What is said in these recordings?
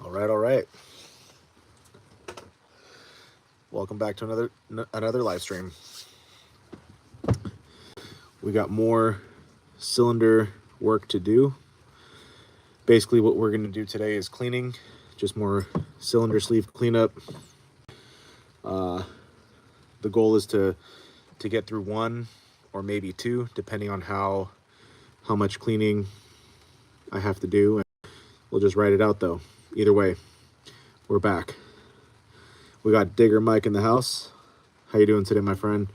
All right. Welcome back to another live stream. We got more cylinder work to do. Basically, what we're going to do today is cleaning, just more cylinder sleeve cleanup. The goal is to get through one or maybe two, depending on how much cleaning I have to do. And we'll just write it out though. Either way, we're back. We got Digger Mike in the house. How you doing today, my friend?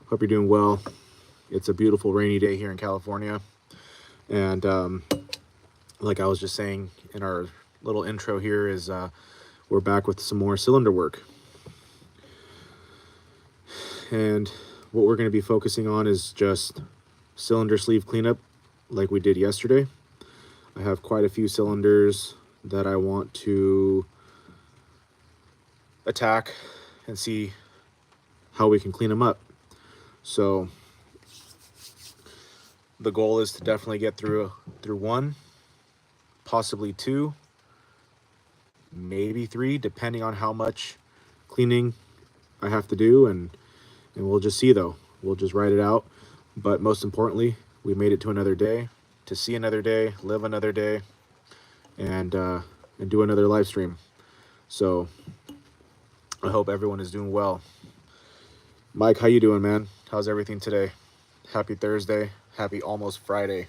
Hope you're doing well. It's a beautiful rainy day here in California. And like I was just saying in our little intro here is we're back with some more cylinder work. And what we're going to be focusing on is just cylinder sleeve cleanup like we did yesterday. I have quite a few cylinders that I want to attack and see how we can clean them up. So the goal is to definitely get through one, possibly two, maybe three, depending on how much cleaning I have to do, and we'll just see though. We'll just write it out. But most importantly, we made it to another day, to see another day, live another day, and do another live stream. So I hope everyone is doing well. Mike, how you doing, man? How's everything today? Happy Thursday. Happy almost Friday.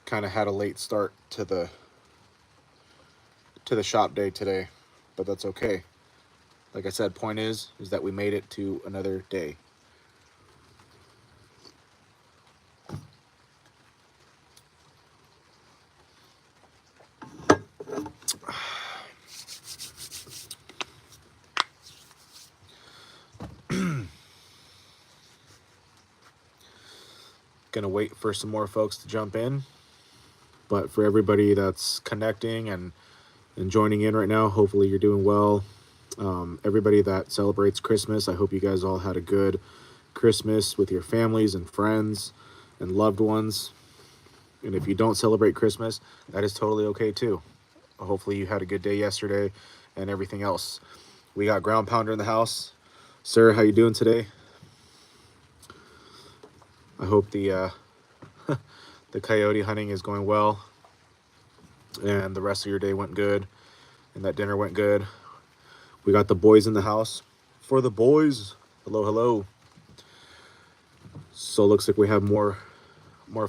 Kind of had a late start to the shop day today, but that's okay. Like I said, point is that we made it to another day. Gonna wait for some more folks to jump in, but for everybody that's connecting and joining in right now, hopefully you're doing well. Everybody that celebrates Christmas, I hope you guys all had a good Christmas with your families and friends and loved ones. And if you don't celebrate Christmas, that is totally okay too. Hopefully you had a good day yesterday and everything else. We got Ground Pounder in the house. Sir, how you doing today? I hope the the coyote hunting is going well and the rest of your day went good and that dinner went good. We got the boys in the house. For the boys, hello, hello. So it looks like we have more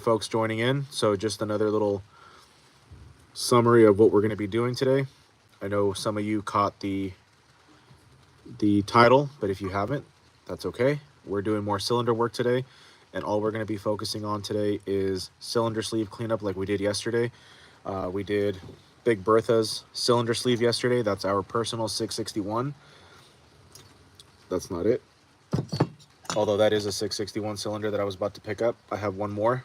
folks joining in. So just another little summary of what we're going to be doing today. I know some of you caught the title, but if you haven't, that's okay. We're doing more cylinder work today, and all we're going to be focusing on today is cylinder sleeve cleanup like we did yesterday. We did Big Bertha's cylinder sleeve yesterday. That's our personal 661. That's not it. Although that is a 661 cylinder that I was about to pick up. I have one more.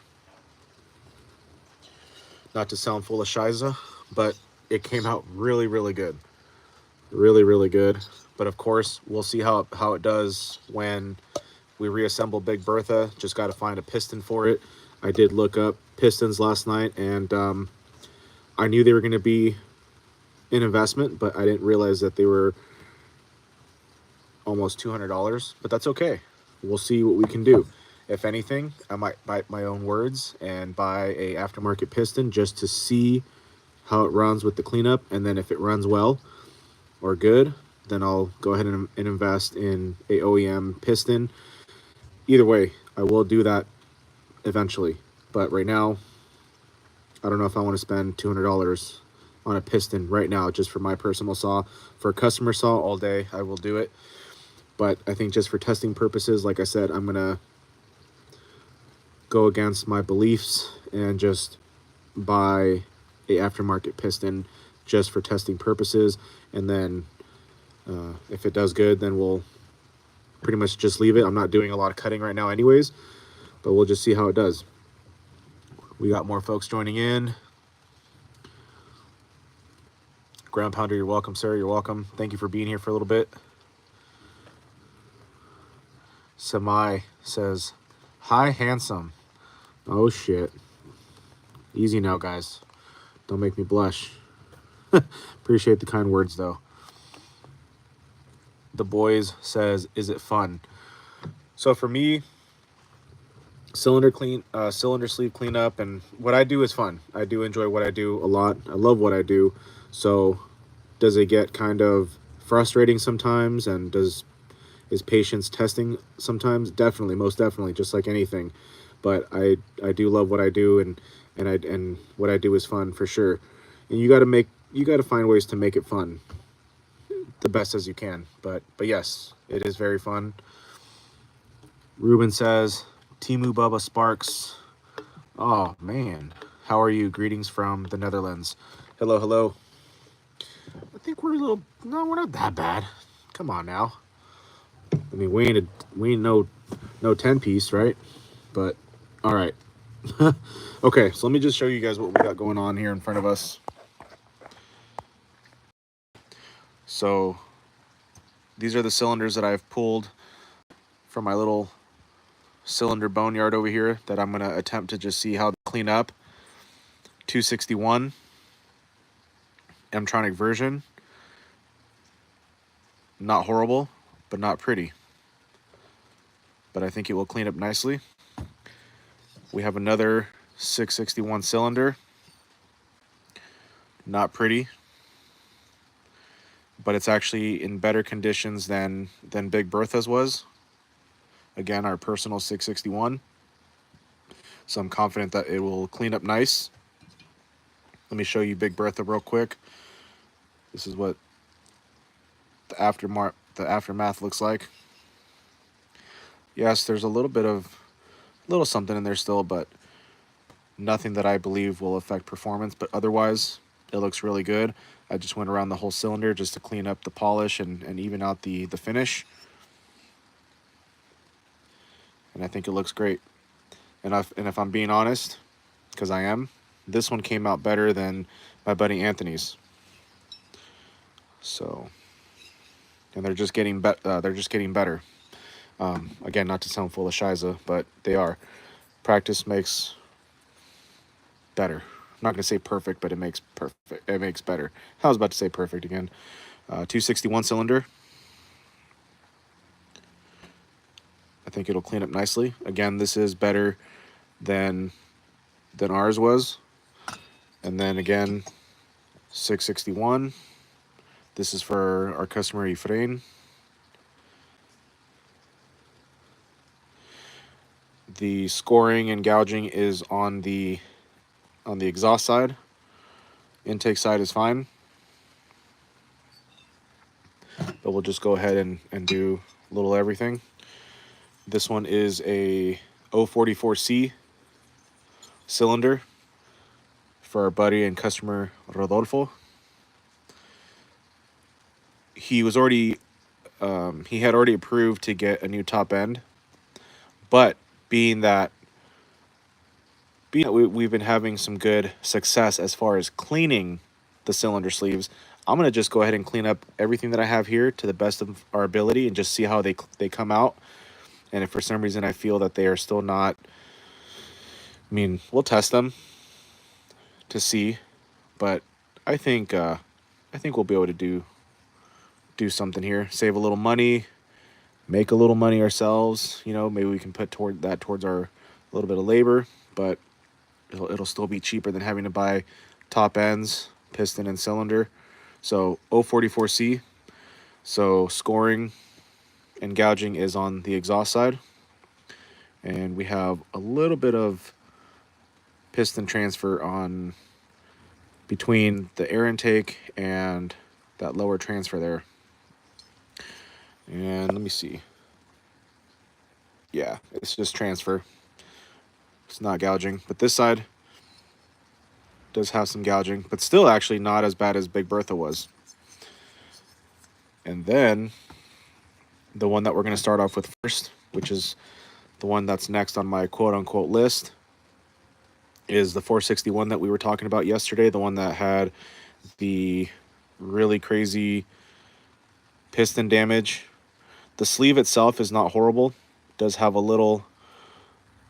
Not to sound full of shiza, but it came out really, really good. Really, really good. But of course, we'll see how it does when we reassemble Big Bertha. Just got to find a piston for it. I did look up pistons last night, and I knew they were going to be an investment, but I didn't realize that they were almost $200. But that's okay. We'll see what we can do. If anything, I might bite my own words and buy a aftermarket piston just to see how it runs with the cleanup. And then if it runs well or good, then I'll go ahead and invest in a OEM piston. Either way, I will do that eventually. But right now, I don't know if I want to spend $200 on a piston right now just for my personal saw. For a customer saw all day, I will do it. But I think just for testing purposes, like I said, I'm going to go against my beliefs and just buy a aftermarket piston just for testing purposes. And then if it does good, then we'll pretty much just leave it. I'm not doing a lot of cutting right now anyways, but we'll just see how it does. We got more folks joining in. Ground Pounder, you're welcome, sir. You're welcome. Thank you for being here for a little bit. Samai says, "Hi, handsome." Oh shit. Easy now, guys. Don't make me blush. Appreciate the kind words, though. The boys says, "Is it fun?" So for me, cylinder sleeve cleanup, and what I do is fun. I do enjoy what I do a lot. I love what I do. So does it get kind of frustrating sometimes, and is patience testing sometimes? Definitely, most definitely, just like anything. But I do love what I do, and what I do is fun for sure. And you got to find ways to make it fun the best as you can. But yes, it is very fun. Ruben says, Timu Bubba Sparks. Oh man, how are you? Greetings from the Netherlands. Hello, hello. I think we're a little. No, we're not that bad. Come on now. I mean, we ain't no 10-piece, right? But all right. Okay, so let me just show you guys what we got going on here in front of us. So these are the cylinders that I've pulled from my little cylinder boneyard over here that I'm going to attempt to just see how to clean up. 261 M-tronic version. Not horrible, but not pretty. But I think it will clean up nicely. We have another 661 cylinder. Not pretty, but it's actually in better conditions than Big Bertha's was. Again, our personal 661. So I'm confident that it will clean up nice. Let me show you Big Bertha real quick. This is what the aftermath looks like. Yes, there's a little something in there still, but nothing that I believe will affect performance. But otherwise, it looks really good. I just went around the whole cylinder just to clean up the polish and even out the finish. And I think it looks great. And if I'm being honest, because I am, this one came out better than my buddy Anthony's. So, and they're just getting better. Again, not to sound full of shiza, but they are. Practice makes better. I'm not gonna say perfect, but it makes perfect. It makes better. I was about to say perfect again. 261 cylinder. I think it'll clean up nicely. Again, this is better than ours was. And then again, 661. This is for our customer Efrain. The scoring and gouging is on the exhaust side. Intake side is fine. But we'll just go ahead and do a little everything. This one is a 044C cylinder for our buddy and customer Rodolfo. He was already he had already approved to get a new top end, but being that we've been having some good success as far as cleaning the cylinder sleeves, I'm gonna just go ahead and clean up everything that I have here to the best of our ability and just see how they come out. And if for some reason I feel that they are still not, I mean, we'll test them to see, but I think we'll be able to do something here, save a little money, make a little money ourselves. You know, maybe we can put towards our little bit of labor, but it'll still be cheaper than having to buy top ends, piston and cylinder. So 044C. So scoring and gouging is on the exhaust side, and we have a little bit of piston transfer on between the air intake and that lower transfer there. And let me see. Yeah, it's just transfer. It's not gouging, but this side does have some gouging, but still actually not as bad as Big Bertha was. And then the one that we're going to start off with first, which is the one that's next on my quote-unquote list, is the 461 that we were talking about yesterday, the one that had the really crazy piston damage. The sleeve itself is not horrible. does have a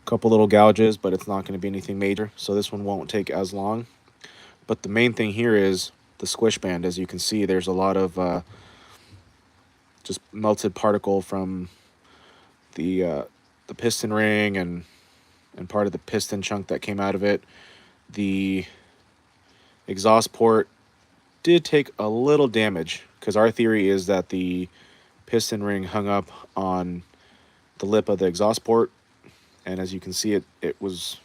couple little gouges, but it's not going to be anything major. So this one won't take as long. But the main thing here is the squish band. As you can see, there's a lot of just melted particle from the piston ring and part of the piston chunk that came out of it. The exhaust port did take a little damage, because our theory is that the piston ring hung up on the lip of the exhaust port, and as you can see, it was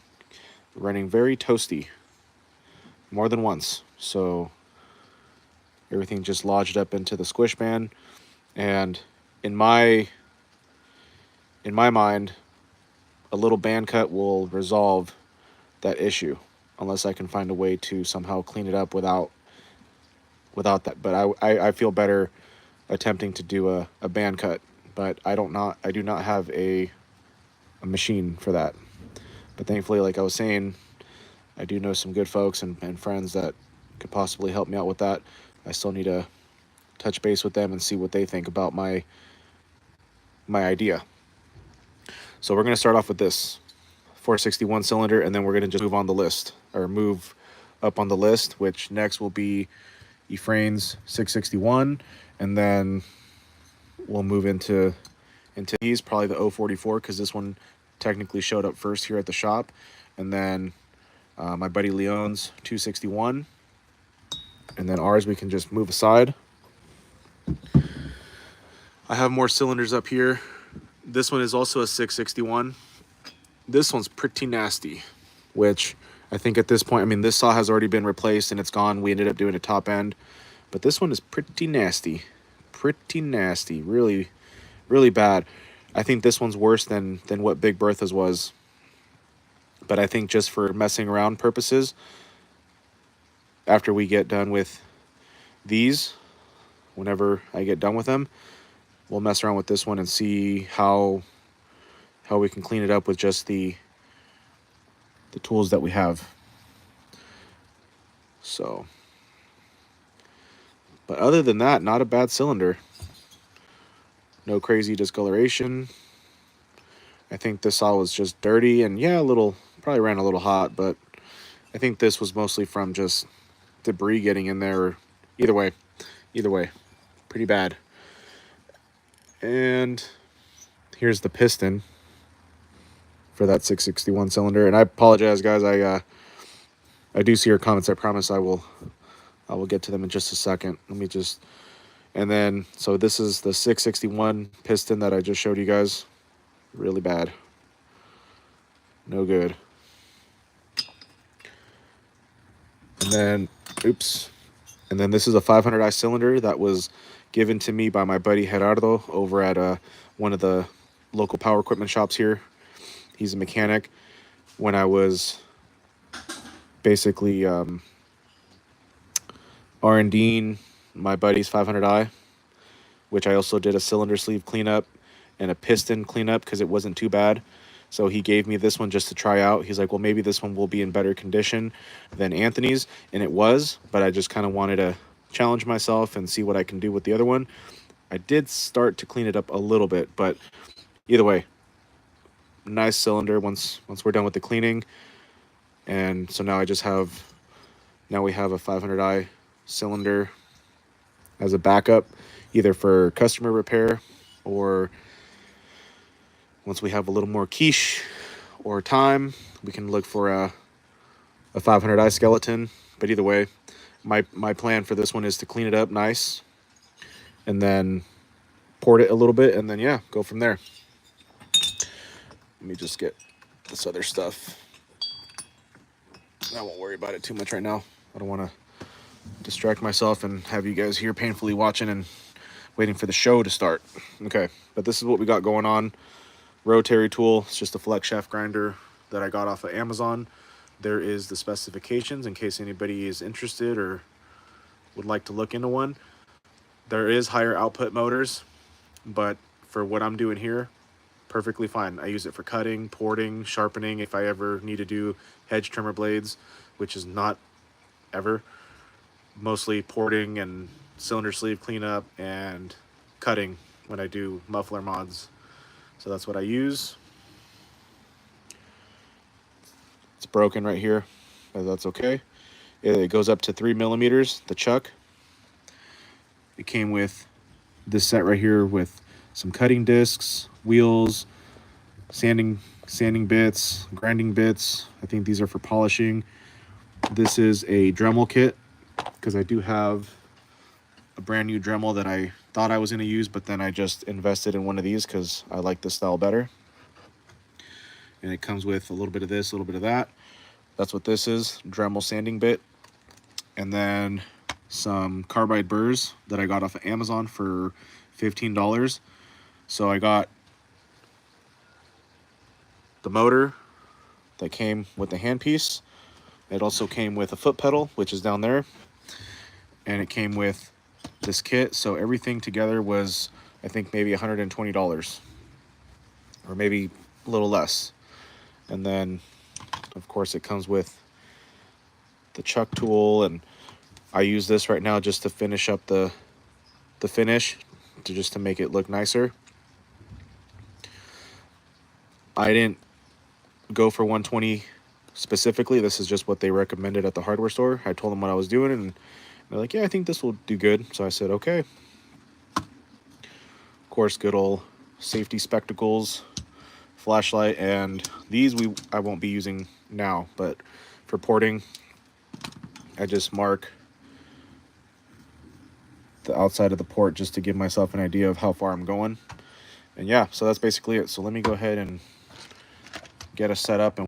running very toasty more than once. So everything just lodged up into the squish band, and in my mind, a little band cut will resolve that issue, unless I can find a way to somehow clean it up without that. But I feel better attempting to do a band cut, but I do not have a machine for that. But thankfully, like I was saying, I do know some good folks and friends that could possibly help me out with that. I still need to touch base with them and see what they think about my idea. So we're going to start off with this 461 cylinder, and then we're going to just move on the list, or move up on the list, which next will be Ephraim's 661, and then we'll move into these, probably the 044, because this one technically showed up first here at the shop, and then my buddy Leon's 261, and then ours we can just move aside. I have more cylinders up here. This one is also a 661. This one's pretty nasty, which I think at this point, I mean, this saw has already been replaced and it's gone. We ended up doing a top end, but this one is pretty nasty. Pretty nasty. Really, really bad. I think this one's worse than what Big Bertha's was. But I think just for messing around purposes, after we get done with these, whenever I get done with them, we'll mess around with this one and see how we can clean it up with just the tools that we have. So, but other than that, not a bad cylinder. No crazy discoloration. I think this saw was just dirty and yeah, probably ran a little hot, but I think this was mostly from just debris getting in there. Either way, pretty bad. And here's the piston for that 661 cylinder. And I apologize, guys. I do see your comments. I promise I will get to them in just a second. Let me just, and then, so this is the 661 piston that I just showed you guys. Really bad. No good. And then, oops. And then this is a 500i cylinder that was given to me by my buddy Gerardo over at one of the local power equipment shops here. He's a mechanic. When I was basically R&D'ing my buddy's 500i, which I also did a cylinder sleeve cleanup and a piston cleanup because it wasn't too bad. So he gave me this one just to try out. He's like, well, maybe this one will be in better condition than Anthony's. And it was, but I just kind of wanted to challenge myself and see what I can do with the other one. I did start to clean it up a little bit, but either way, nice cylinder once we're done with the cleaning. And so now we have a 500i cylinder as a backup, either for customer repair or once we have a little more quiche or time, we can look for a 500i skeleton. But either way, my plan for this one is to clean it up nice and then port it a little bit, and then yeah, go from there. Let me just get this other stuff. I won't worry about it too much right now. I don't want to distract myself and have you guys here painfully watching and waiting for the show to start. Okay, but this is what we got going on. Rotary tool. It's just a flex shaft grinder that I got off of Amazon. There is the specifications in case anybody is interested or would like to look into one. There is higher output motors, but for what I'm doing here, perfectly fine. I use it for cutting, porting, sharpening, if I ever need to do hedge trimmer blades, which is not ever. Mostly porting and cylinder sleeve cleanup and cutting when I do muffler mods. So that's what I use. It's broken right here, but that's okay. It goes up to 3 millimeters, the chuck. It came with this set right here with some cutting discs, wheels, sanding bits, grinding bits. I think these are for polishing. This is a Dremel kit because I do have a brand new Dremel that I thought I was going to use, but then I just invested in one of these because I like this style better. And it comes with a little bit of this, a little bit of that. That's what this is, Dremel sanding bit. And then some carbide burrs that I got off of Amazon for $15. So I got the motor that came with the handpiece. It also came with a foot pedal, which is down there. And it came with this kit. So everything together was, I think, maybe $120 or maybe a little less. And then, of course, it comes with the chuck tool, and I use this right now just to finish up the finish, just to make it look nicer. I didn't go for 120 specifically. This is just what they recommended at the hardware store. I told them what I was doing, and they're like, yeah, I think this will do good. So I said, okay. Of course, good old safety spectacles, flashlight, and these I won't be using now, but for porting, I just mark the outside of the port just to give myself an idea of how far I'm going. And yeah, so that's basically it. So let me go ahead and get us set up and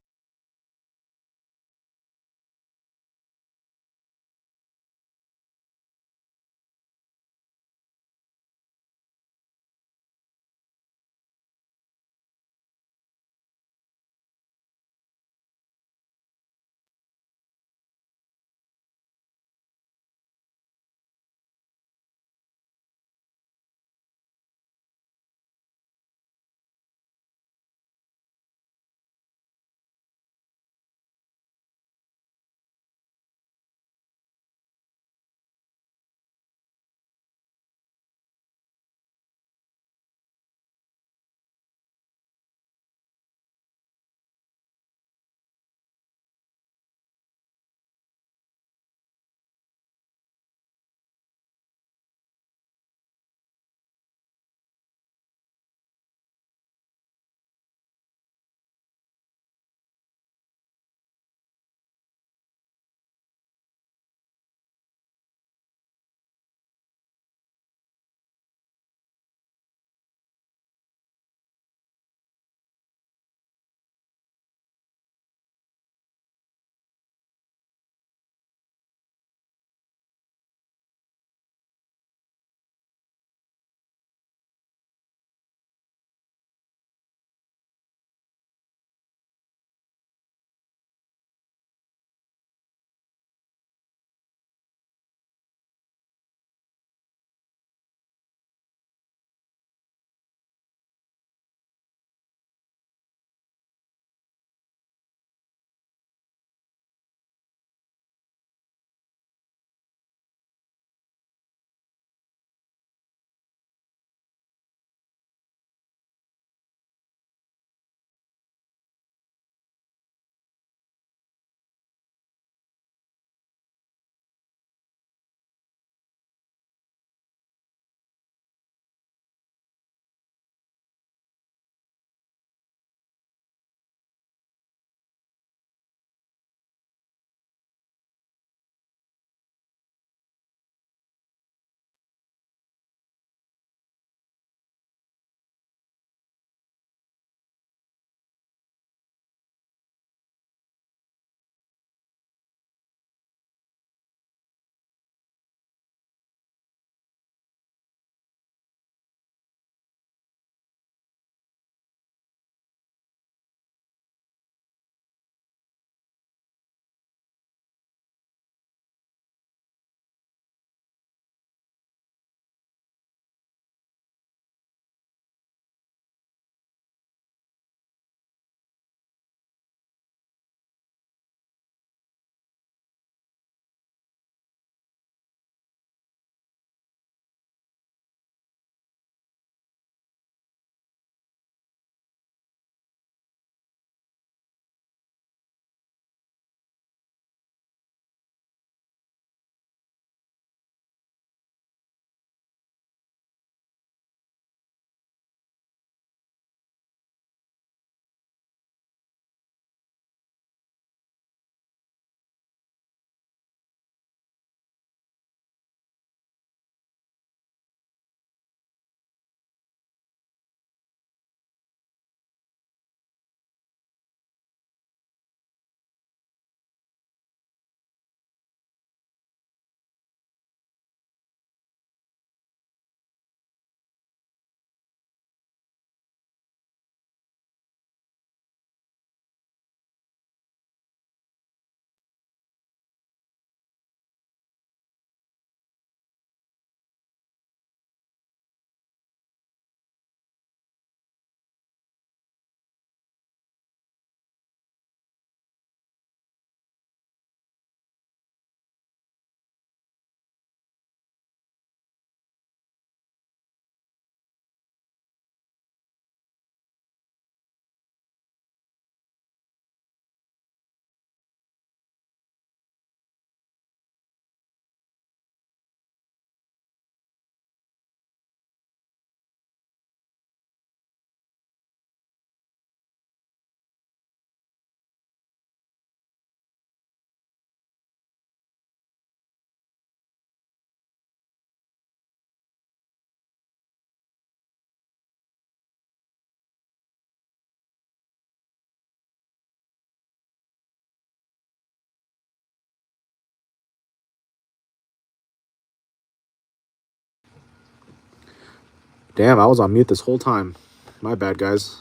Damn, I was on mute this whole time. My bad, guys.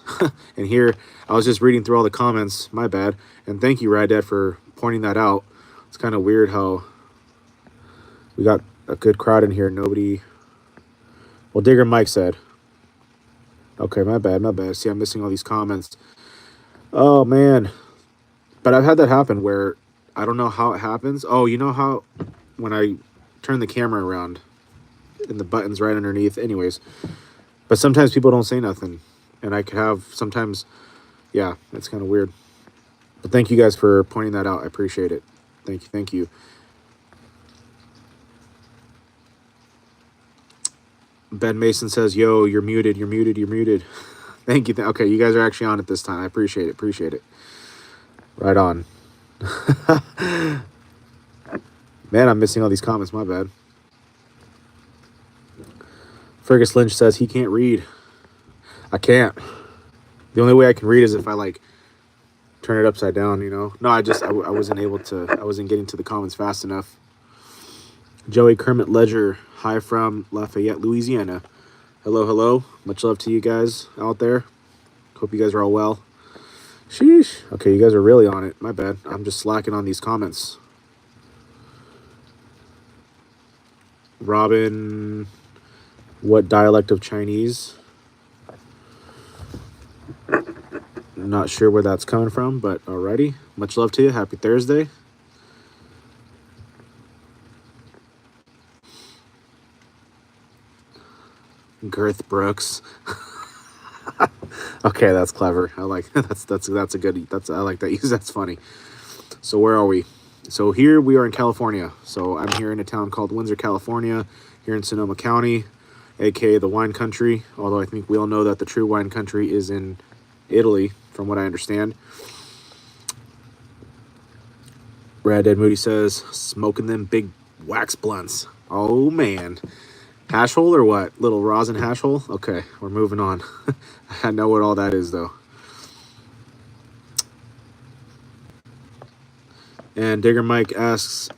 And here, I was just reading through all the comments. My bad. And thank you, Rad Dad, for pointing that out. It's kind of weird how we got a good crowd in here. Nobody... Well, Digger Mike said. Okay, my bad, my bad. See, I'm missing all these comments. Oh, man. But I've had that happen where I don't know how it happens. Oh, you know how when I turn the camera around and the button's right underneath? Anyways. But sometimes people don't say nothing. And I could have sometimes... Yeah, it's kind of weird. But thank you guys for pointing that out. I appreciate it. Thank you, thank you. Ben Mason says, yo, you're muted, you're muted, you're muted. Thank you. Okay, you guys are actually on it this time. I appreciate it, appreciate it. Right on. Man, I'm missing all these comments. My bad. Fergus Lynch says he can't read. I can't. The only way I can read is if I, like, turn it upside down, you know? No, I wasn't able to. I wasn't getting to the comments fast enough. Joey Kermit Ledger, hi from Lafayette, Louisiana. Hello, hello. Much love to you guys out there. Hope you guys are all well. Sheesh. Okay, you guys are really on it. My bad. I'm just slacking on these comments. Robin, what dialect of Chinese? Not sure where that's coming from, but alrighty. Much love to you. Happy Thursday. Girth Brooks. Okay, that's clever. I like that's a good. I like that use. That's funny. So where are we? So here we are in California. So I'm here in a town called Windsor, California, here in Sonoma County, aka the wine country. Although I think we all know that the true wine country is in Italy, from what I understand. Rad Dead Moody says, smoking them big wax blunts. Oh man. Hash hole or what? Little rosin hash hole? Okay, we're moving on. I know what all that is, though. And Digger Mike asks,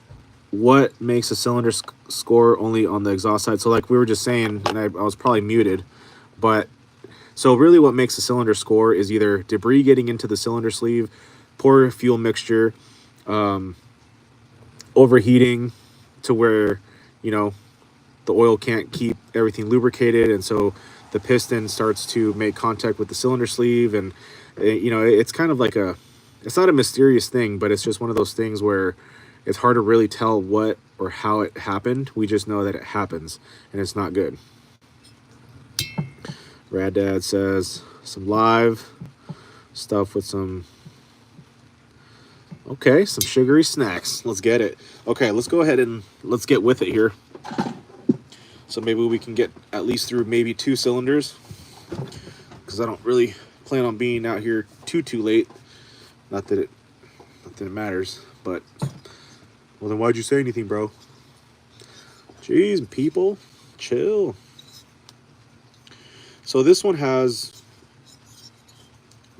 what makes a cylinder score only on the exhaust side? So like we were just saying, and I was probably muted, but so really what makes a cylinder score is either debris getting into the cylinder sleeve, poor fuel mixture, overheating to where, you know, the oil can't keep everything lubricated, and so the piston starts to make contact with the cylinder sleeve, and you know, it's kind of like a, it's not a mysterious thing, but it's just one of those things where it's hard to really tell what or how it happened. We just know that it happens, and it's not good. Rad Dad says some live stuff with some, okay, some sugary snacks. Let's get it. Okay, let's go ahead and let's get with it here. So maybe we can get at least through maybe 2 cylinders, because I don't really plan on being out here too late. Not that it matters, but well, then why'd you say anything, bro? Jeez, people, chill. So this one has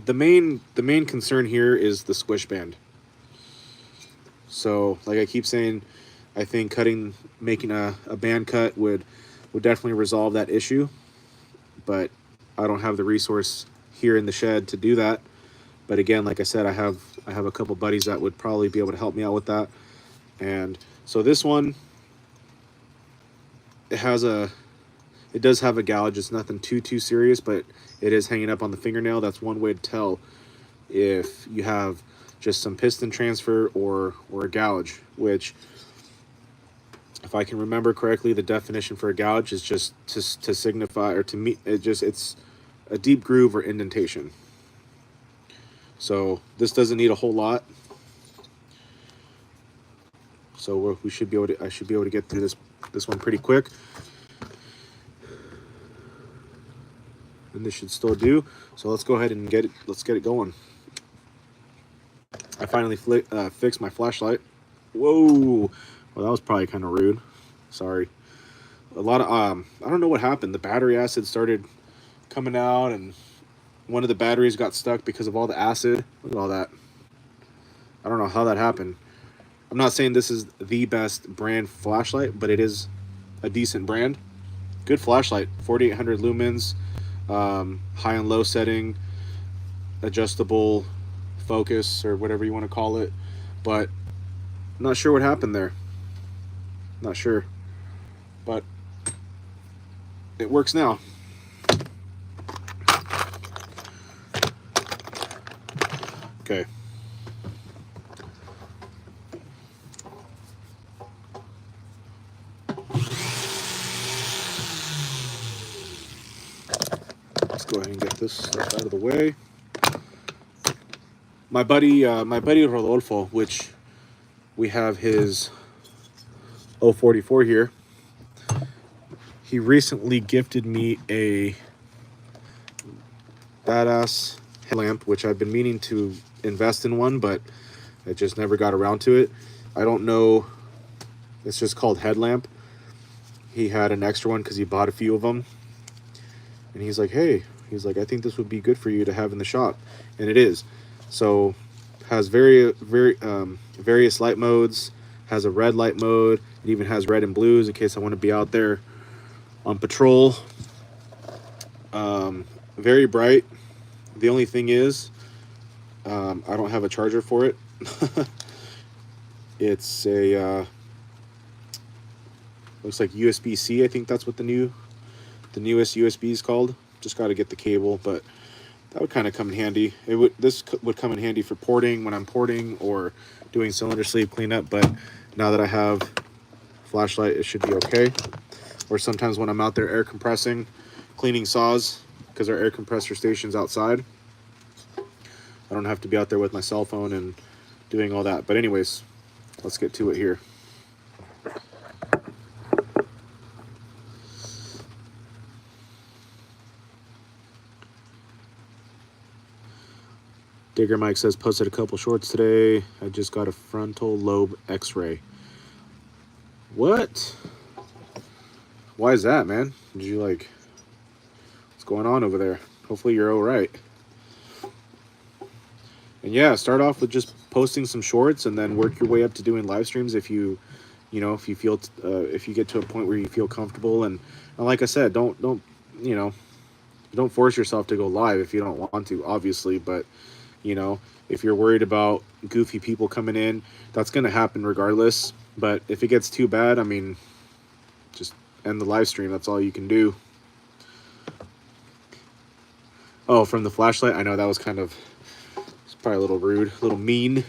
the main concern here is the squish band. So like I keep saying, I think making a band cut would definitely resolve that issue, but I don't have the resource here in the shed to do that. But again, like I said, I have a couple buddies that would probably be able to help me out with that. And so this one, it does have a gouge. It's nothing too serious, but it is hanging up on the fingernail. That's one way to tell if you have just some piston transfer or a gouge, which, if I can remember correctly, the definition for a gouge is just to signify, or to meet, it's a deep groove or indentation. So this doesn't need a whole lot. So I should be able to get through this one pretty quick. And this should still do. So let's go ahead and get it going. I finally fixed my flashlight. Whoa. Well, that was probably kind of rude. Sorry. A lot of I don't know what happened. The battery acid started coming out, and one of the batteries got stuck because of all the acid. Look at all that. I don't know how that happened. I'm not saying this is the best brand flashlight, but it is a decent brand. good flashlight, 4800 lumens, high and low setting, adjustable focus or whatever you want to call it. But not sure what happened there. Not sure. But it works now. Okay. Let's go ahead and get this stuff out of the way. My buddy Rodolfo, which we have his 044 here. He recently gifted me a badass headlamp, which I've been meaning to invest in one, but I just never got around to it. I don't know. It's just called headlamp. He had an extra one because he bought a few of them. And he's like, hey, I think this would be good for you to have in the shop. And it is. So has various light modes, has a red light mode. It even has red and blues in case I want to be out there on patrol. Very bright. The only thing is, I don't have a charger for it. It's a looks like USB-C. I think that's what the newest USB is called. Just got to get the cable, but that would kind of come in handy. This would come in handy for porting when I'm porting or doing cylinder sleeve cleanup. But now that I have flashlight, it should be okay. Or sometimes when I'm out there air compressing, cleaning saws, because our air compressor station's outside, I don't have to be out there with my cell phone and doing all that. But anyways, let's get to it here. Digger Mike says, posted a couple shorts today. I just got a frontal lobe x-ray. What? Why is that, man? Did you like... What's going on over there? Hopefully you're all right. And yeah, start off with just posting some shorts and then work your way up to doing live streams if you feel, if you get to a point where you feel comfortable. And like I said, don't force yourself to go live if you don't want to, obviously. But, if you're worried about goofy people coming in, that's going to happen regardless. But if it gets too bad, I mean, just end the live stream. That's all you can do. Oh, from the flashlight? I know that was kind of... probably a little rude, a little mean.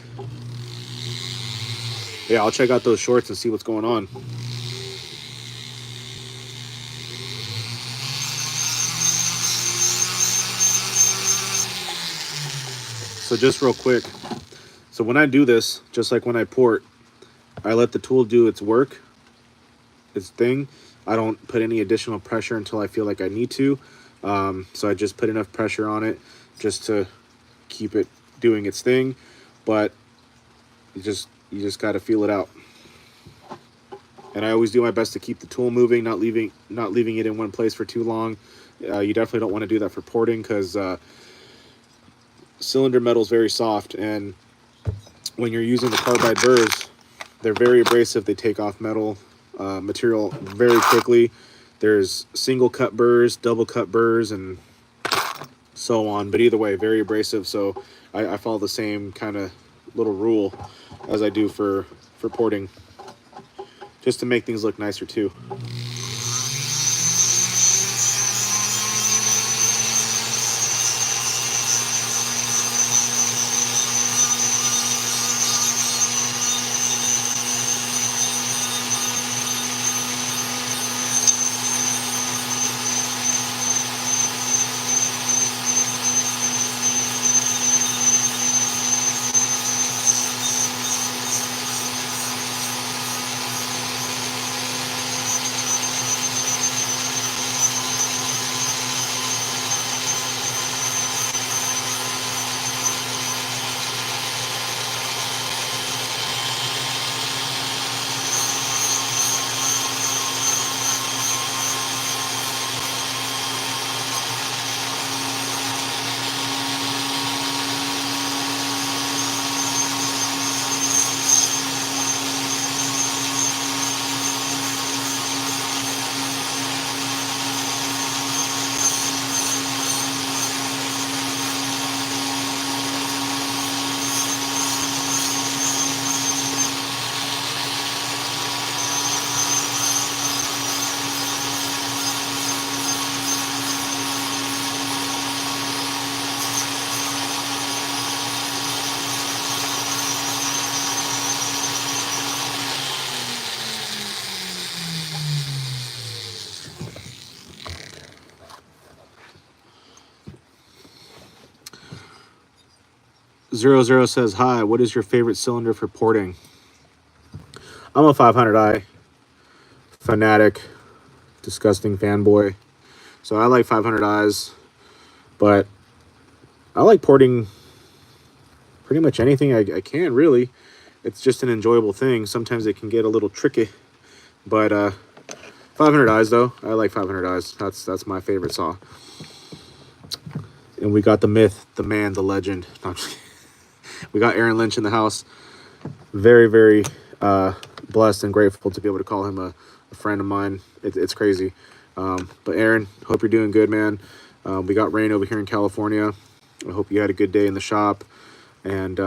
Yeah, I'll check out those shorts and see what's going on. So just real quick. So when I do this, just like when I port, I let the tool do its work, its thing. I don't put any additional pressure until I feel like I need to. So I just put enough pressure on it just to keep it doing its thing, but you just got to feel it out. And I always do my best to keep the tool moving, not leaving it in one place for too long. You definitely don't want to do that for porting because cylinder metal is very soft, and when you're using the carbide burrs, they're very abrasive. They take off metal material very quickly. There's single cut burrs, double cut burrs, and so on. But either way, very abrasive. So I follow the same kind of little rule as I do for porting, just to make things look nicer too. 00 says, hi, what is your favorite cylinder for porting? I'm a 500i fanatic, disgusting fanboy. So I like 500i's, but I like porting pretty much anything I can, really. It's just an enjoyable thing. Sometimes it can get a little tricky, but 500i's though, I like 500i's. That's my favorite saw. And we got the myth, the man, the legend. No, I'm just kidding. We got Aaron Lynch in the house. Very, very blessed and grateful to be able to call him a friend of mine. It's crazy. But Aaron, hope you're doing good, man. We got rain over here in California. I hope you had a good day in the shop. And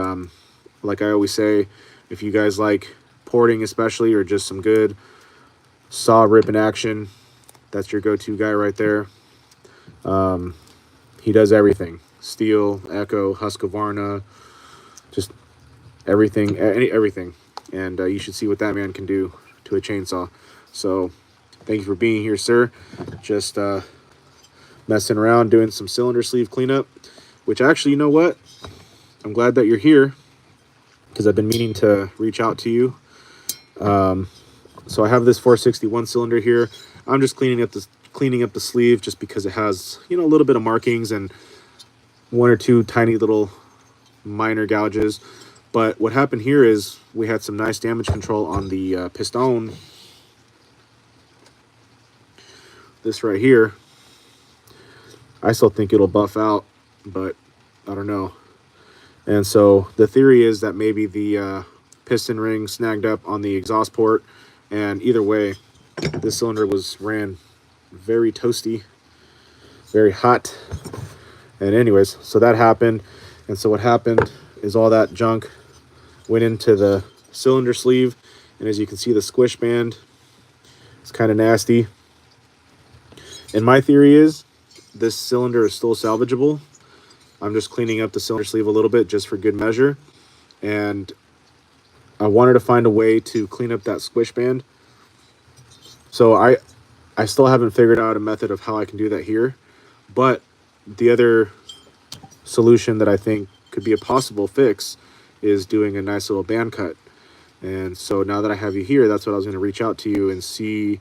like I always say, if you guys like porting especially, or just some good saw ripping action, that's your go-to guy right there. He does everything. Steel, Echo, Husqvarna, just everything, everything. And you should see what that man can do to a chainsaw. So thank you for being here, sir. Just messing around, doing some cylinder sleeve cleanup, which actually, you know what? I'm glad that you're here, because I've been meaning to reach out to you. So I have this 461 cylinder here. I'm just cleaning up the sleeve, just because it has, you know, a little bit of markings and one or two tiny little minor gouges. But what happened here is we had some nice damage control on the piston. This right here, I still think it'll buff out, but I don't know. And so the theory is that maybe the piston ring snagged up on the exhaust port. And either way, this cylinder ran very toasty, very hot. And anyways, so that happened. And so what happened is all that junk went into the cylinder sleeve. And as you can see, the squish band is kind of nasty. And my theory is this cylinder is still salvageable. I'm just cleaning up the cylinder sleeve a little bit just for good measure. And I wanted to find a way to clean up that squish band. So I still haven't figured out a method of how I can do that here. But the other solution that I think could be a possible fix is doing a nice little band cut. And so now that I have you here, that's what I was going to reach out to you and see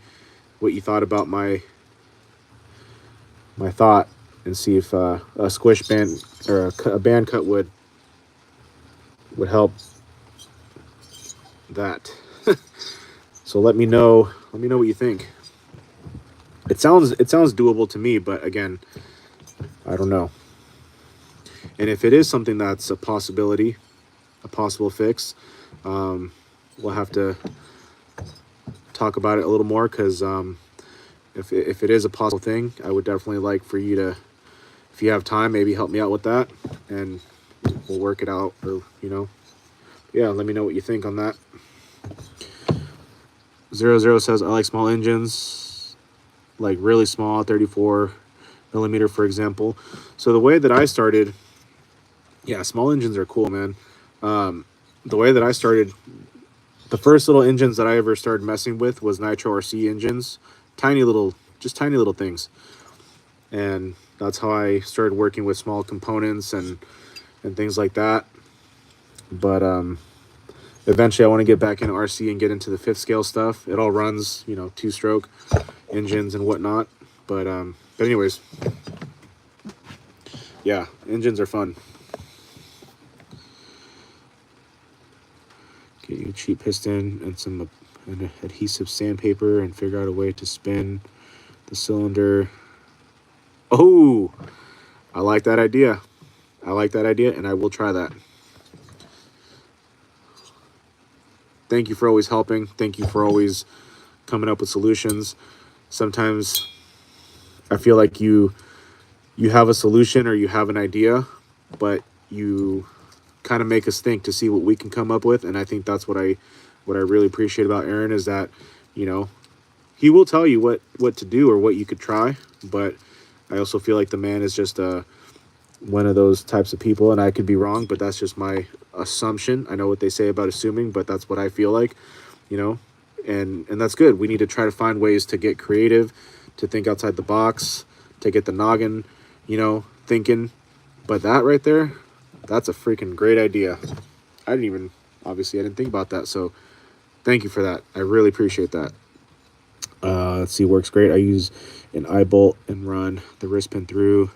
what you thought about my thought, and see if a squish band or a band cut would help that. So let me know what you think. It sounds doable to me, but again, I don't know. And if it is something that's a possibility, a possible fix, we'll have to talk about it a little more, because if it is a possible thing, I would definitely like for you to, if you have time, maybe help me out with that, and we'll work it out. Or, you know, yeah, let me know what you think on that. 00 says, I like small engines, like really small, 34 millimeter, for example. So the way that I started, yeah, small engines are cool, man. The way that I started, the first little engines that I ever started messing with was Nitro RC engines. Just tiny little things. And that's how I started working with small components and things like that. But eventually I want to get back into RC and get into the 5th scale stuff. It all runs, you know, 2-stroke engines and whatnot. But anyways, yeah, engines are fun. Get you a cheap piston and some adhesive sandpaper and figure out a way to spin the cylinder. Oh, I like that idea. And I will try that. Thank you for always helping. Thank you for always coming up with solutions. Sometimes I feel like you have a solution or you have an idea, but you kind of make us think to see what we can come up with. And I think that's what I really appreciate about Aaron, is that, you know, he will tell you what to do or what you could try, but I also feel like the man is just one of those types of people, and I could be wrong, but that's just my assumption. I know what they say about assuming, but that's what I feel like, you know, and that's good. We need to try to find ways to get creative, to think outside the box, to get the noggin, you know, thinking. But that right there, That's a freaking great idea. Obviously I didn't think about that. So thank you for that. I really appreciate that. Let's see, works great. I use an eye bolt and run the wrist pin through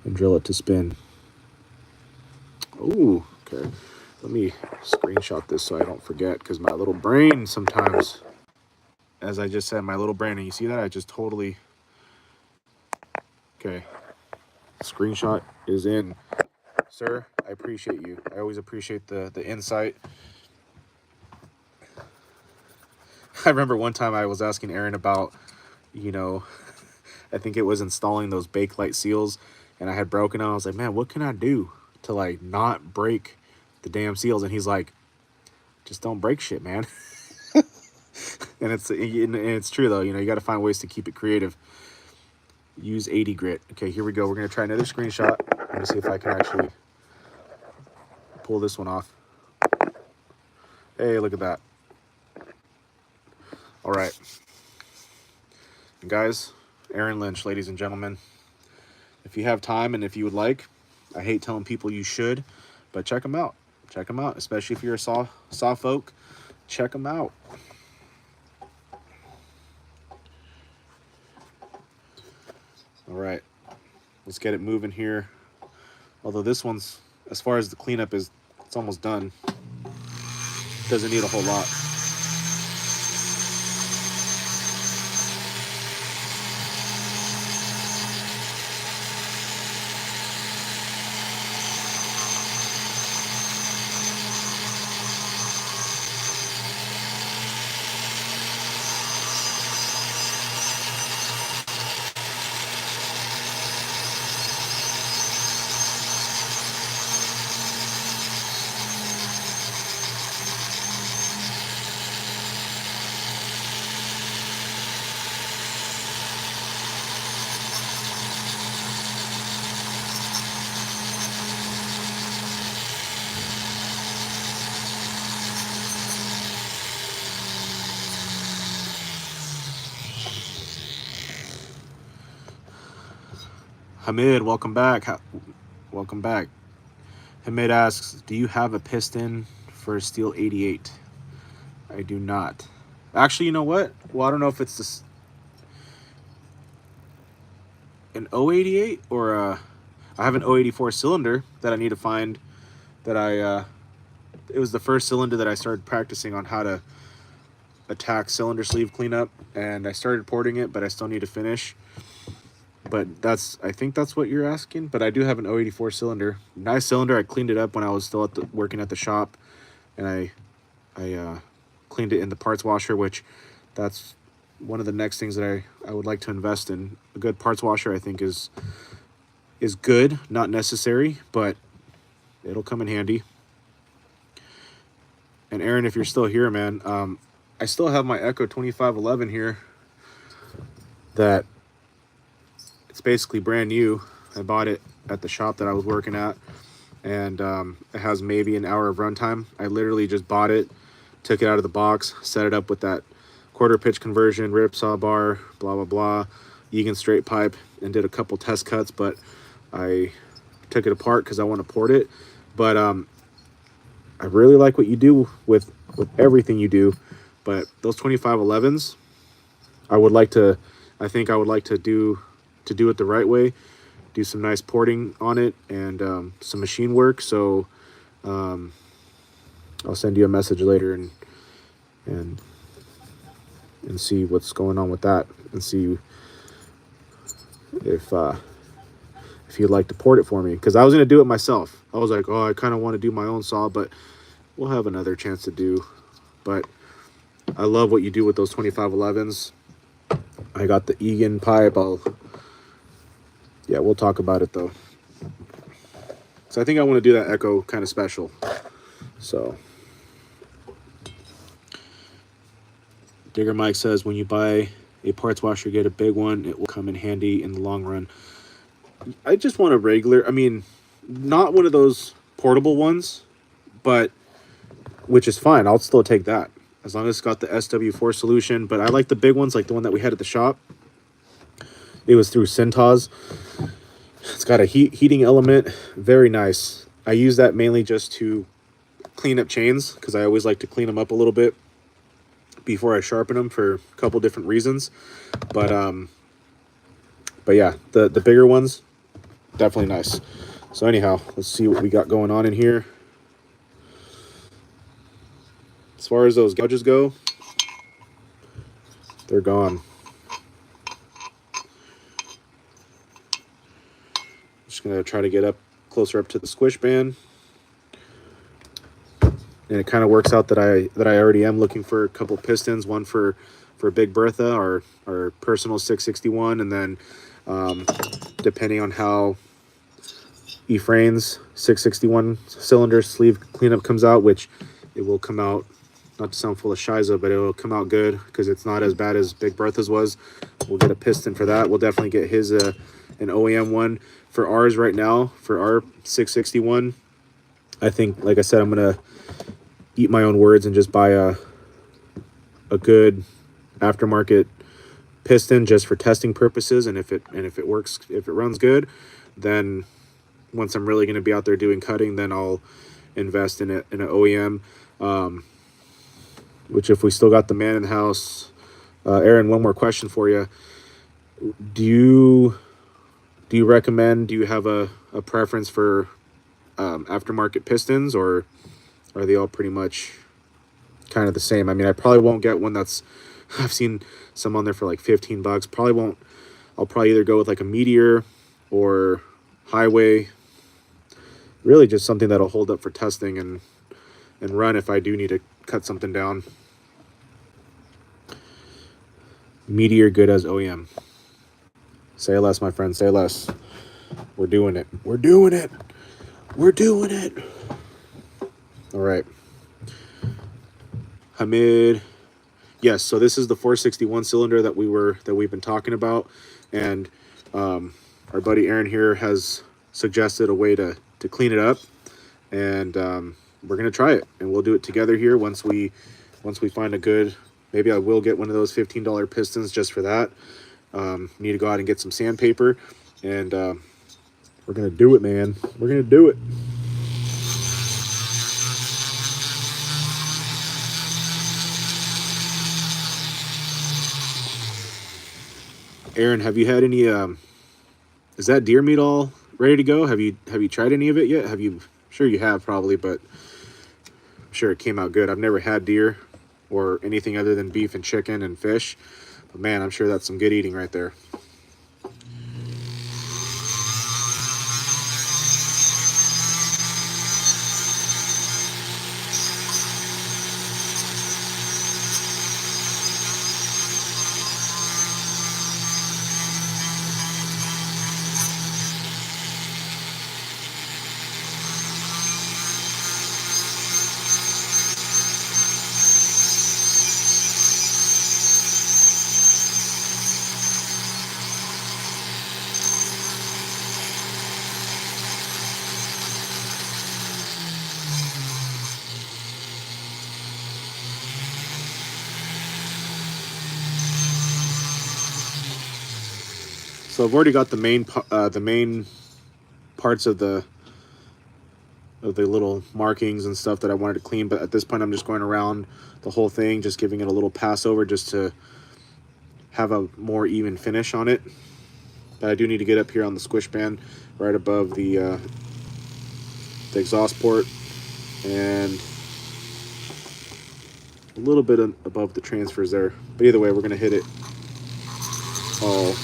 and drill it to spin. Ooh, okay. Let me screenshot this so I don't forget, because my little brain sometimes, as I just said, my little brain, and you see that? I just totally, okay. Screenshot is in. Sir, I appreciate you. I always appreciate the insight. I remember one time I was asking Aaron about, you know, I think it was installing those Bakelite seals, and I had broken them. I was like, man, what can I do to like not break the damn seals? And he's like, just don't break shit, man. And it's true though. You know, you got to find ways to keep it creative. Use 80 grit. Okay, here we go. We're gonna try another screenshot. Let me see if I can actually pull this one off. Hey, look at that. All right, and guys, Aaron Lynch, ladies and gentlemen. If you have time and if you would like, I hate telling people you should, but check them out. Check them out, especially if you're a saw folk. Check them out. All right, let's get it moving here. Although this one's, as far as the cleanup is, it's almost done. Doesn't need a whole lot. Hamid, welcome back. Welcome back. Hamid asks, do you have a piston for a steel 88? I do not. Actually, you know what? Well, I don't know if it's this an 088 or I have an 084 cylinder that I need to find. It was the first cylinder that I started practicing on how to attack cylinder sleeve cleanup, and I started porting it, but I still need to finish. But I think that's what you're asking. But I do have an 084 cylinder. Nice cylinder. I cleaned it up when I was still working at the shop, and I cleaned it in the parts washer, which that's one of the next things that I would like to invest in. A good parts washer, I think, is good, not necessary, but it'll come in handy. And Aaron, if you're still here, man, I still have my Echo 2511 here. That it's basically brand new. I bought it at the shop that I was working at, and it has maybe an hour of runtime. I literally just bought it, took it out of the box, set it up with that quarter pitch conversion, rip saw bar, blah blah blah, Egan straight pipe, and did a couple test cuts. But I took it apart because I want to port it. But I really like what you do with everything you do. But those 2511s, I think I would like to do it the right way, do some nice porting on it, and some machine work. So I'll send you a message later and see what's going on with that, and see if you'd like to port it for me, because I was going to do it myself. I was like, oh, I kind of want to do my own saw, but we'll have another chance to do. But I love what you do with those 2511s. I got the Egan pipe. We'll talk about it though. So I think I want to do that Echo kind of special. So Digger Mike says, when you buy a parts washer, get a big one. It will come in handy in the long run. I just want a regular, not one of those portable ones, but which is fine. I'll still take that as long as it's got the SW4 solution. But I like the big ones, like the one that we had at the shop. It was through Cintas. It's got a heating element. Very nice. I use that mainly just to clean up chains, because I always like to clean them up a little bit before I sharpen them for a couple different reasons. But yeah, the bigger ones, definitely nice. So anyhow, let's see what we got going on in here. As far as those gouges go, they're gone. Just gonna try to get up closer up to the squish band. And it kind of works out that I already am looking for a couple pistons, one for Big Bertha, our personal 661, and then depending on how Ephraim's 661 cylinder sleeve cleanup comes out, which it will come out, not to sound full of shiza, but it will come out good because it's not as bad as Big Bertha's was. We'll get a piston for that. We'll definitely get his an OEM one. For ours right now, for our 661, I think, like I said, I'm gonna eat my own words and just buy a good aftermarket piston just for testing purposes. And if it works, if it runs good, then once I'm really going to be out there doing cutting, then I'll invest in an OEM. Which, if we still got the man in the house, Aaron, one more question for you. Do you recommend? Do you have a preference for aftermarket pistons, or are they all pretty much kind of the same? I mean, I probably won't get one that's, I've seen some on there for like 15 bucks. Probably won't. I'll probably either go with like a Meteor or Highway. Really just something that'll hold up for testing and run if I do need to cut something down. Meteor good as OEM. Say less, my friend, say less. We're doing it. We're doing it. We're doing it. All right. Hamid. Yes, so this is the 461 cylinder that we've been talking about, and our buddy Aaron here has suggested a way to clean it up, and we're gonna try it, and we'll do it together here once we find a good. Maybe I will get one of those $15 pistons just for that. Need to go out and get some sandpaper, and we're gonna do it, man. We're gonna do it. Aaron, have you had any? Is that deer meat all ready to go? Have you tried any of it yet? Have you? I'm sure you have, probably, but I'm sure it came out good. I've never had deer or anything other than beef and chicken and fish, but man, I'm sure that's some good eating right there. So I've already got the main parts of the little markings and stuff that I wanted to clean, but at this point I'm just going around the whole thing, just giving it a little pass over just to have a more even finish on it. But I do need to get up here on the squish band right above the exhaust port and a little bit above the transfers there. But either way, we're going to hit it all.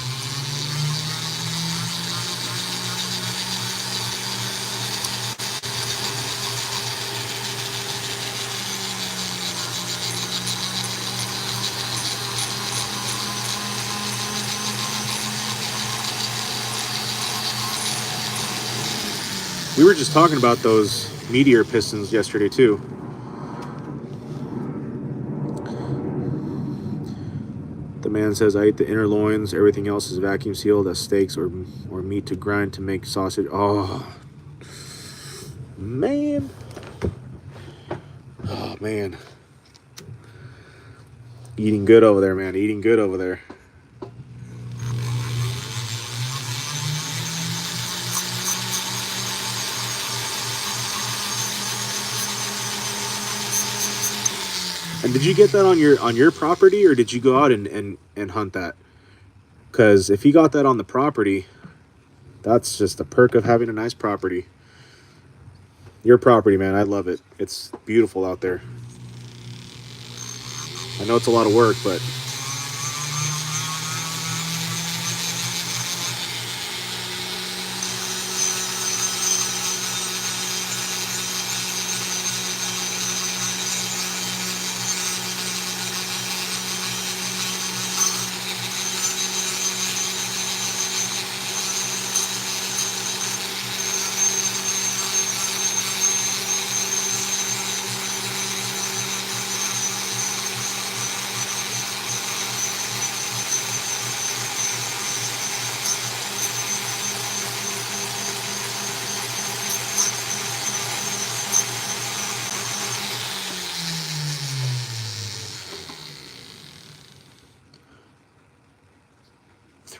We were just talking about those Meteor pistons yesterday too. The man says, I ate the inner loins. Everything else is vacuum sealed as steaks or meat to grind to make sausage. Oh, man. Oh, man. Eating good over there, man. Eating good over there. And did you get that on your property, or did you go out and hunt that? Because if you got that on the property, that's just a perk of having a nice property. Your property, man, I love it. It's beautiful out there. I know it's a lot of work, but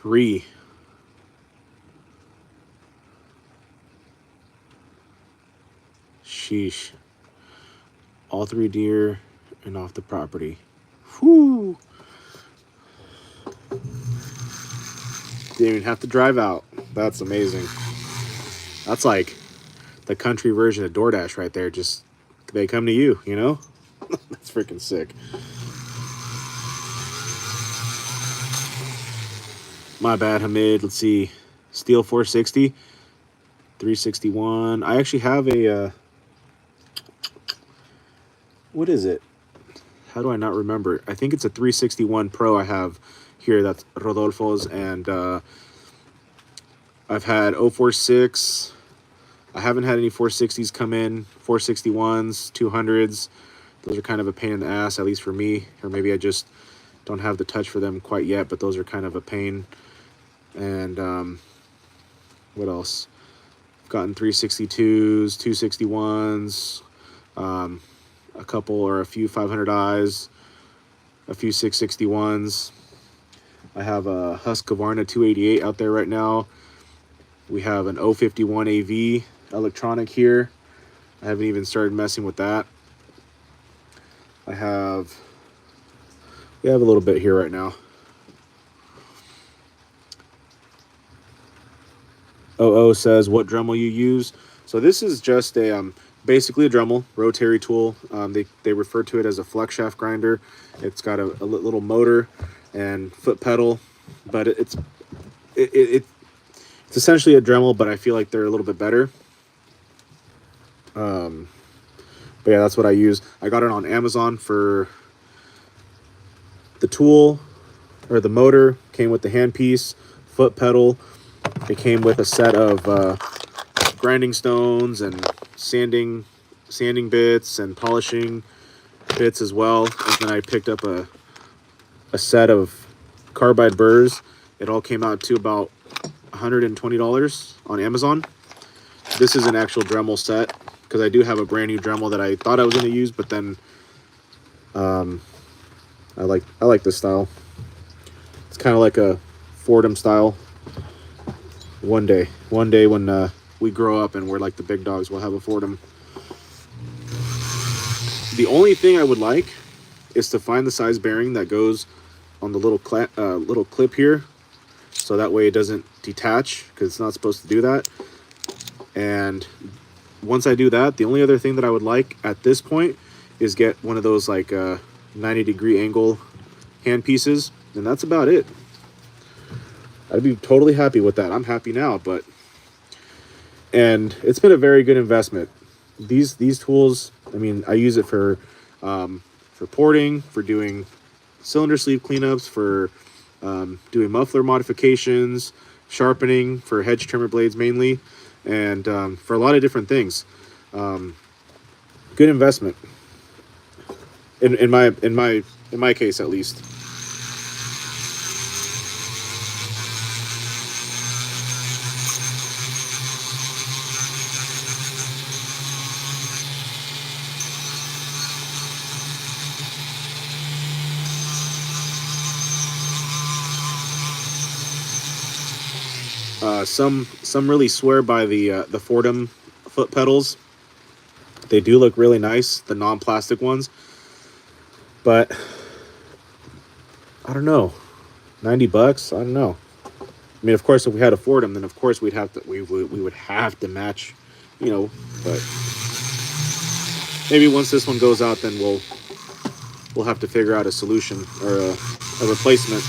three. Sheesh. All 3 deer and off the property. Whoo! Didn't even have to drive out. That's amazing. That's like the country version of DoorDash right there. Just they come to you, you know? That's freaking sick. My bad, Hamid. Let's see. Steel 460. 361. I actually have a... what is it? How do I not remember? I think it's a 361 Pro I have here. That's Rodolfo's. And I've had 046. I haven't had any 460s come in. 461s, 200s. Those are kind of a pain in the ass, at least for me. Or maybe I just don't have the touch for them quite yet, but those are kind of a pain. And what else? I've gotten 362s, 261s, a couple or a few 500Is, a few 661s. I have a Husqvarna 288 out there right now. We have an 051 AV electronic here. I haven't even started messing with that. We have a little bit here right now. OO says, what Dremel you use? So this is just a basically a Dremel rotary tool. They refer to it as a flex shaft grinder. It's got a little motor and foot pedal, but it's essentially a Dremel, but I feel like they're a little bit better. But yeah, that's what I use. I got it on Amazon for the tool, or the motor came with the handpiece, foot pedal. It came with a set of grinding stones and sanding bits and polishing bits as well. And then I picked up a set of carbide burrs. It all came out to about $120 on Amazon. This is an actual Dremel set, because I do have a brand new Dremel that I thought I was going to use, but then I like this style. It's kind of like a Fordham style. One day when we grow up and we're like the big dogs, we'll have a Fordham. The only thing I would like is to find the size bearing that goes on the little clip here, so that way it doesn't detach, because it's not supposed to do that. And once I do that, the only other thing that I would like at this point is get one of those like 90-degree angle hand pieces, and that's about it. I'd be totally happy with that. I'm happy now, and it's been a very good investment. These tools, I mean, I use it for porting, for doing cylinder sleeve cleanups, for doing muffler modifications, sharpening, for hedge trimmer blades mainly, and for a lot of different things. Good investment in my case, at least. Some really swear by the Fordham foot pedals. They do look really nice, the non-plastic ones. But I don't know, $90. I don't know. I mean, of course, if we had to afford them, then of course we would have to match, you know. But maybe once this one goes out, then we'll have to figure out a solution or a replacement.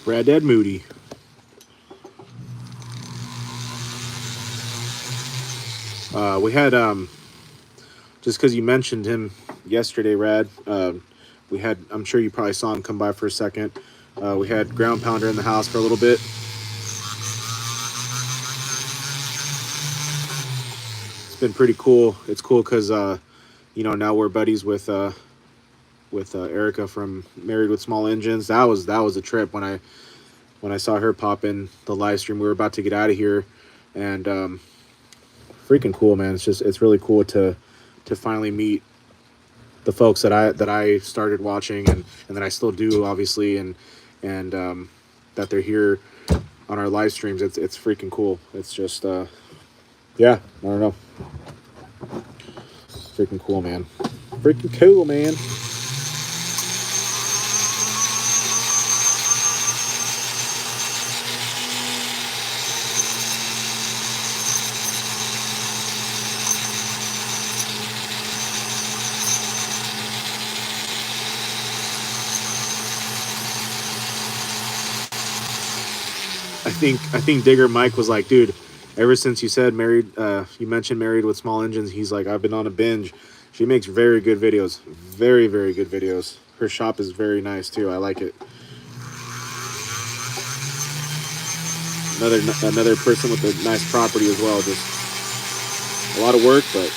Brad Dad Moody. We had just because you mentioned him yesterday, Rad. We had, I'm sure you probably saw him come by for a second. We had Ground Pounder in the house for a little bit. It's been pretty cool. It's cool because now we're buddies with Erica from Married with Small Engines. That was a trip when I saw her pop in the live stream. We were about to get out of here, and freaking cool, man. It's really cool to finally meet the folks that I started watching and that I still do, obviously, and that they're here on our live streams. It's freaking cool. It's just yeah, I don't know. Freaking cool, man. Freaking cool, man. I think Digger Mike was like, dude, ever since you said you mentioned Married with Small Engines, he's like, I've been on a binge. She makes very good videos, very, very good videos. Her shop is very nice too. I like it. Another person with a nice property as well. Just a lot of work, but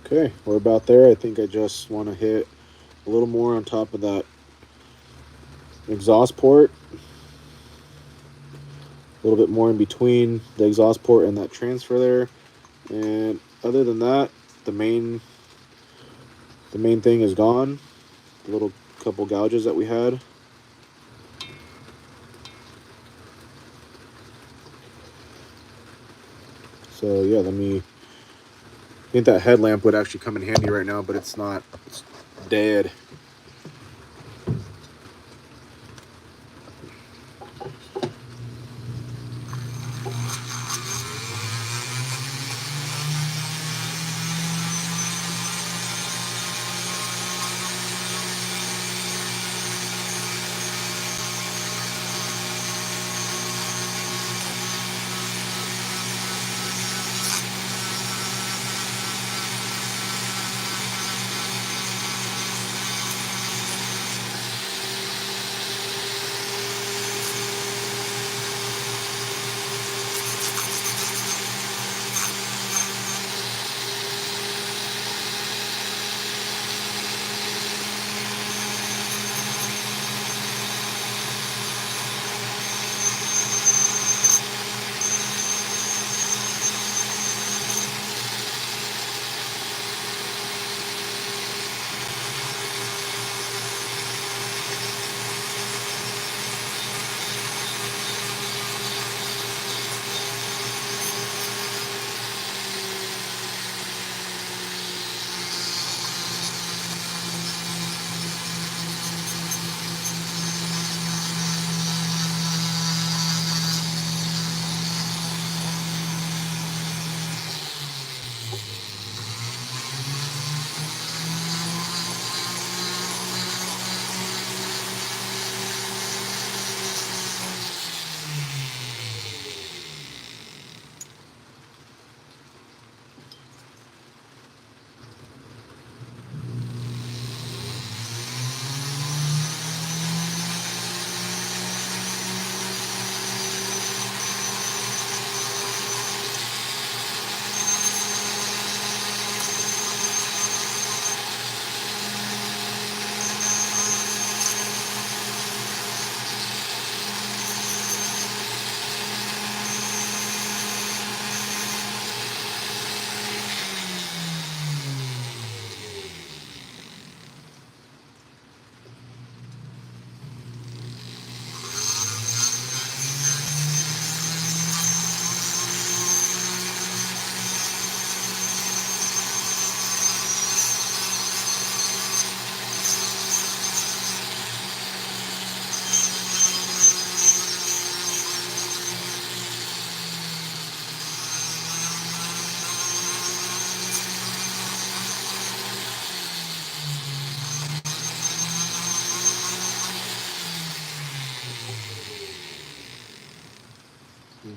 okay, we're about there. I think I just want to hit a little more on top of that exhaust port. A little bit more in between the exhaust port and that transfer there. And other than that, the main thing is gone. The little couple gouges that we had. So yeah, I think that headlamp would actually come in handy right now, but it's not. It's dead.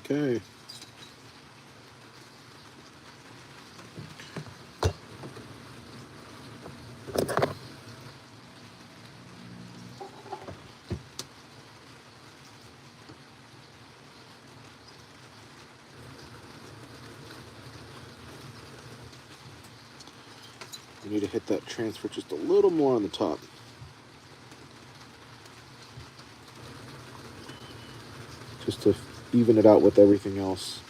Okay. You need to hit that transfer just a little more on the top. Just to even it out with everything else.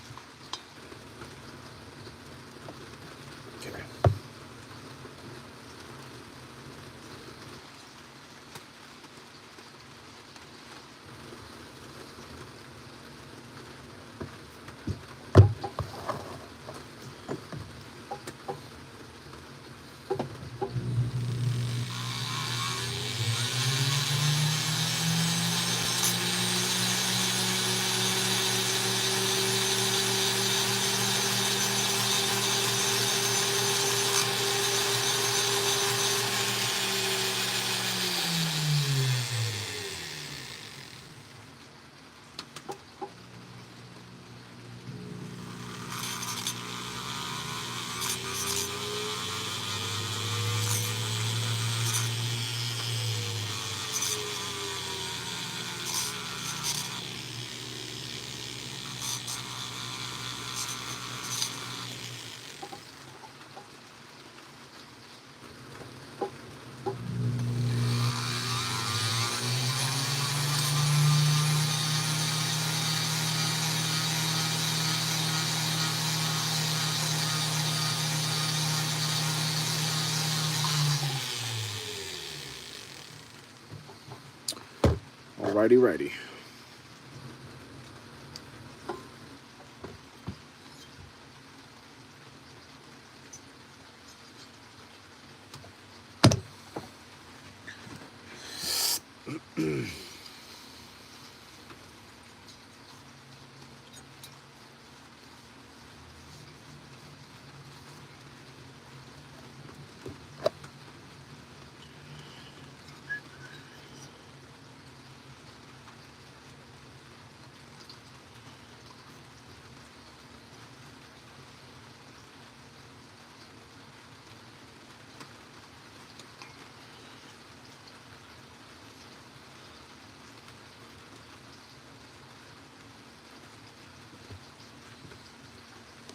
Okay. Alrighty, righty.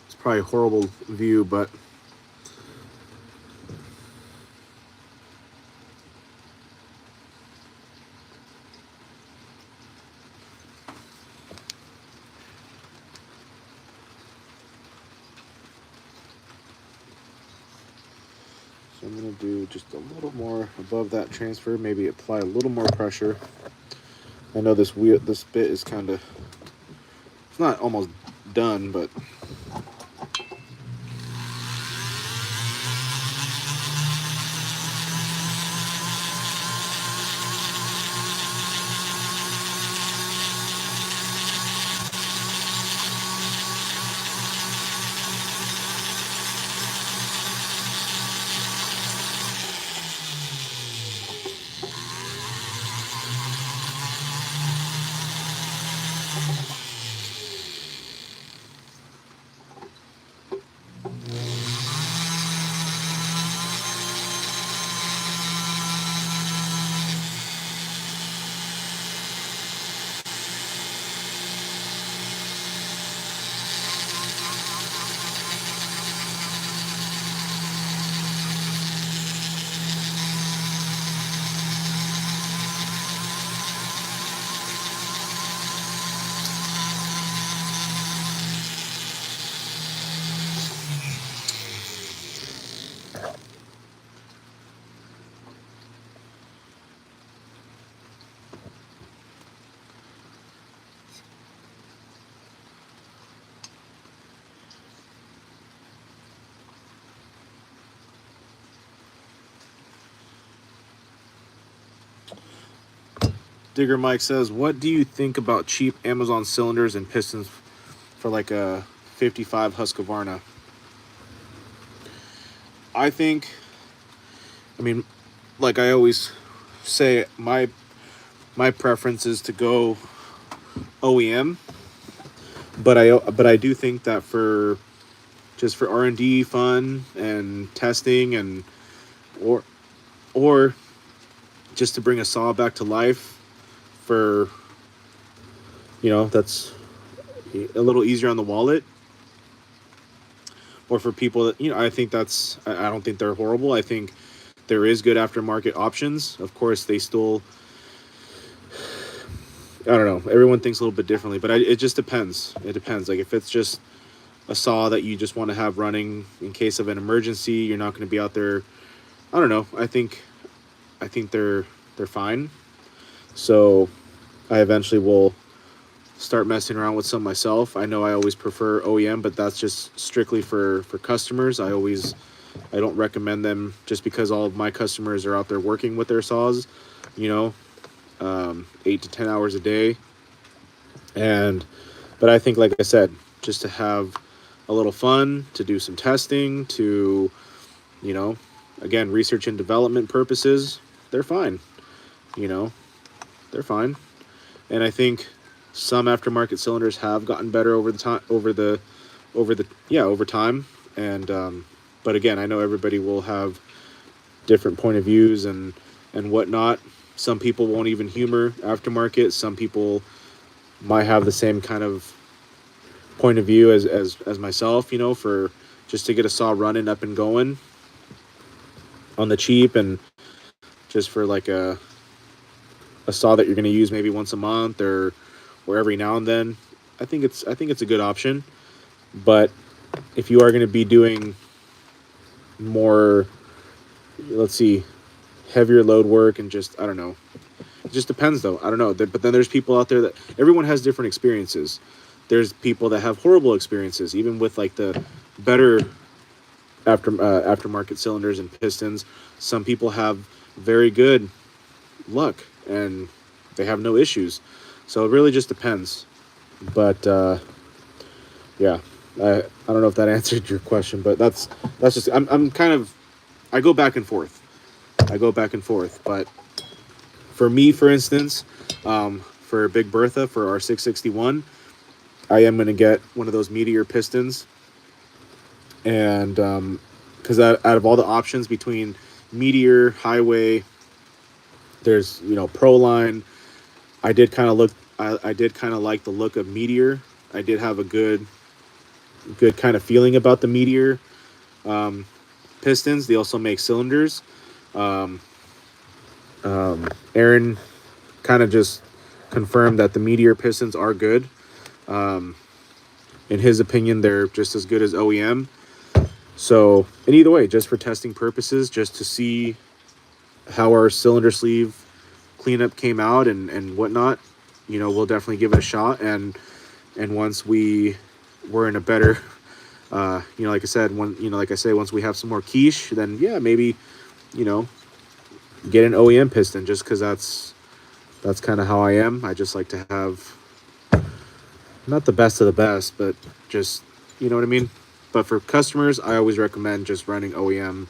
It's probably a horrible view, but so I'm going to do just a little more above that transfer, maybe apply a little more pressure. I know this bit is kind of, it's not almost done, but Digger Mike says, what do you think about cheap Amazon cylinders and pistons for like a 55 Husqvarna? I think, I mean, like I always say, my preference is to go OEM, but I do think that for just for R&D fun and testing and or or just to bring a saw back to life for, that's a little easier on the wallet, or for people that, I think I don't think they're horrible. I think there is good aftermarket options. Of course, they still, I don't know, everyone thinks a little bit differently, but it just depends. It depends. Like if it's just a saw that you just want to have running in case of an emergency, you're not going to be out there. I don't know. I think they're fine. So I eventually will start messing around with some myself. I know I always prefer OEM, but that's just strictly for customers. I don't recommend them just because all of my customers are out there working with their saws, 8 to 10 hours a day. But I think, like I said, just to have a little fun, to do some testing, to, again, research and development purposes, they're fine. They're fine. And I think some aftermarket cylinders have gotten better over time. And, but again, I know everybody will have different point of views and whatnot. Some people won't even humor aftermarket. Some people might have the same kind of point of view as myself, for just to get a saw running up and going on the cheap, and just for like a saw that you're going to use maybe once a month or every now and then. I think it's a good option. But if you are going to be doing more, heavier load work and just, I don't know, it just depends though. I don't know. But then there's people out there that everyone has different experiences. There's people that have horrible experiences, even with like the better aftermarket cylinders and pistons. Some people have very good luck and they have no issues. So it really just depends. But yeah, I don't know if that answered your question, but that's just, I'm kind of, I go back and forth. But for me, for instance, for Big Bertha, for our 661, I am going to get one of those Meteor pistons. And because out of all the options between Meteor, Highway, there's, Proline, I did kind of like the look of Meteor. I did have a good kind of feeling about the Meteor pistons. They also make cylinders. Aaron kind of just confirmed that the Meteor pistons are good. In his opinion, they're just as good as OEM. So, and either way, just for testing purposes, just to see how our cylinder sleeve cleanup came out and whatnot, we'll definitely give it a shot. And once we're in a better, like I said, once we have some more quiche, then yeah, maybe, get an OEM piston, just because that's kind of how I am. I just like to have not the best of the best, but just, you know what I mean? But for customers, I always recommend just running OEM,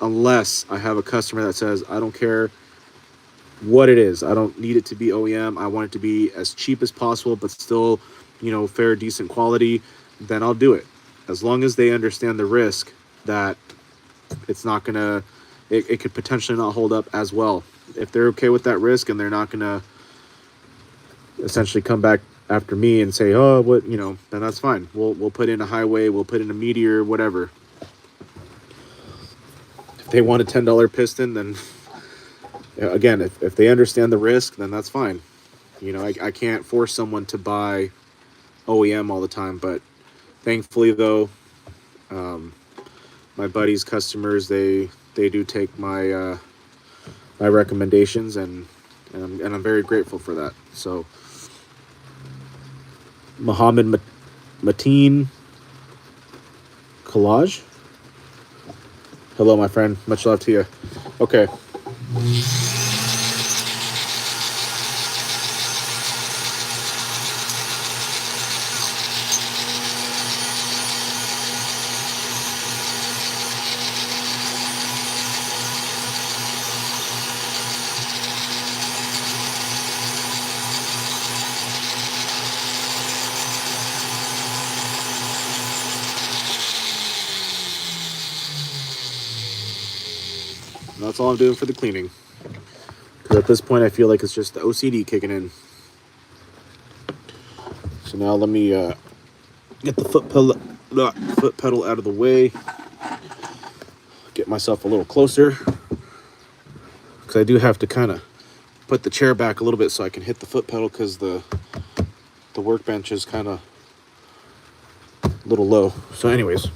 unless I have a customer that says, I don't care what it is. I don't need it to be OEM. I want it to be as cheap as possible, but still, fair, decent quality. Then I'll do it. as long as they understand the risk that it's not gonna, it could potentially not hold up as well. If they're okay with that risk and they're not gonna essentially come back after me and say, oh, what, you know, then that's fine. We'll put in a highway, we'll put in a meteor, whatever. If they want a $10 piston, then again, if they understand the risk, then that's fine. You know, I can't force someone to buy OEM all the time, but thankfully though, my buddies' customers, they do take my my recommendations, and I'm very grateful for that. So Mohammed Mateen Collage, hello my friend, much love to you. Okay, that's all I'm doing for the cleaning, because at this point I feel like it's just the OCD kicking in. So now let me get the foot pedal out of the way, get myself a little closer, because I do have to kind of put the chair back a little bit so I can hit the foot pedal, because the workbench is kind of a little low. So anyways,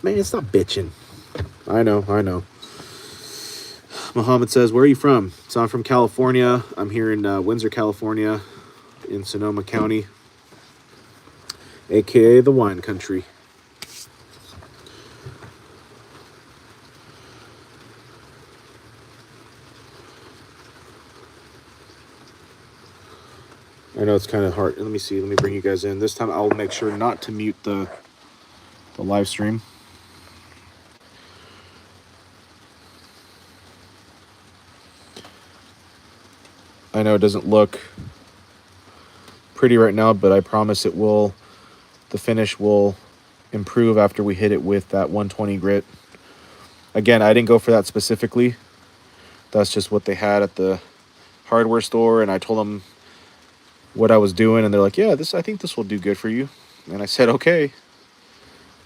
man, stop bitching. I know. Muhammad says, where are you from? So I'm from California. I'm here in Windsor, California, in Sonoma County, aka the wine country. I know it's kind of hard. Let me see. Let me bring you guys in. This time I'll make sure not to mute the live stream. I know it doesn't look pretty right now, but I promise it will. The finish will improve after we hit it with that 120 grit. Again, I didn't go for that specifically. That's just what they had at the hardware store, and I told them what I was doing, and they're like, yeah, I think this will do good for you. And I said, okay.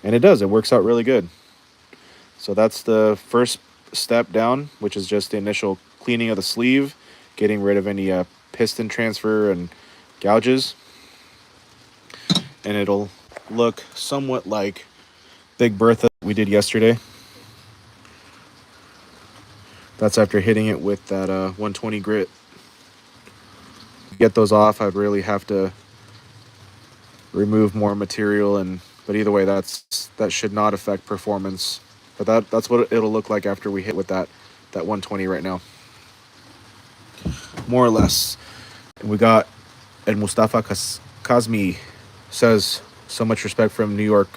And it does. It works out really good. So that's the first step down, which is just the initial cleaning of the sleeve, getting rid of any piston transfer and gouges. And it'll look somewhat like Big Bertha we did yesterday. That's after hitting it with that 120 grit. To get those off, I'd really have to remove more material, but either way, that should not affect performance. But that's what it'll look like after we hit with that 120 right now, more or less. And we got El Mustafa Kazmi says, so much respect from New York,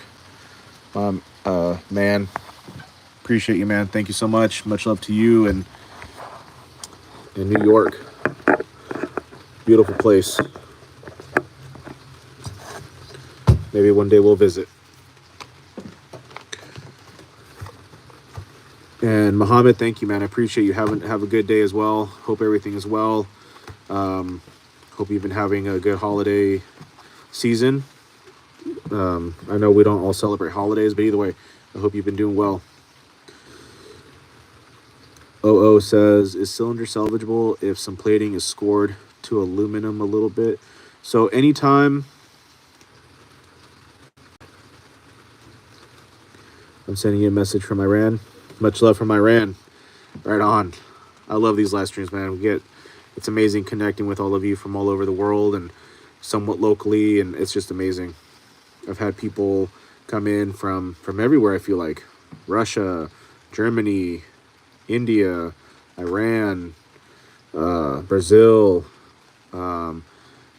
man. Appreciate you, man. Thank you so much. Much love to you and in New York. Beautiful place. Maybe one day we'll visit. And Mohammed, thank you, man. I appreciate you. Have a good day as well. Hope everything is well. Hope you've been having a good holiday season. I know we don't all celebrate holidays, but either way, I hope you've been doing well. OO says, is cylinder salvageable if some plating is scored to aluminum a little bit? So anytime I'm sending you a message from Iran. Much love from Iran. Right on. I love these live streams, man. It's amazing connecting with all of you from all over the world and somewhat locally, and it's just amazing. I've had people come in from everywhere, I feel like. Russia, Germany, India, Iran, Brazil.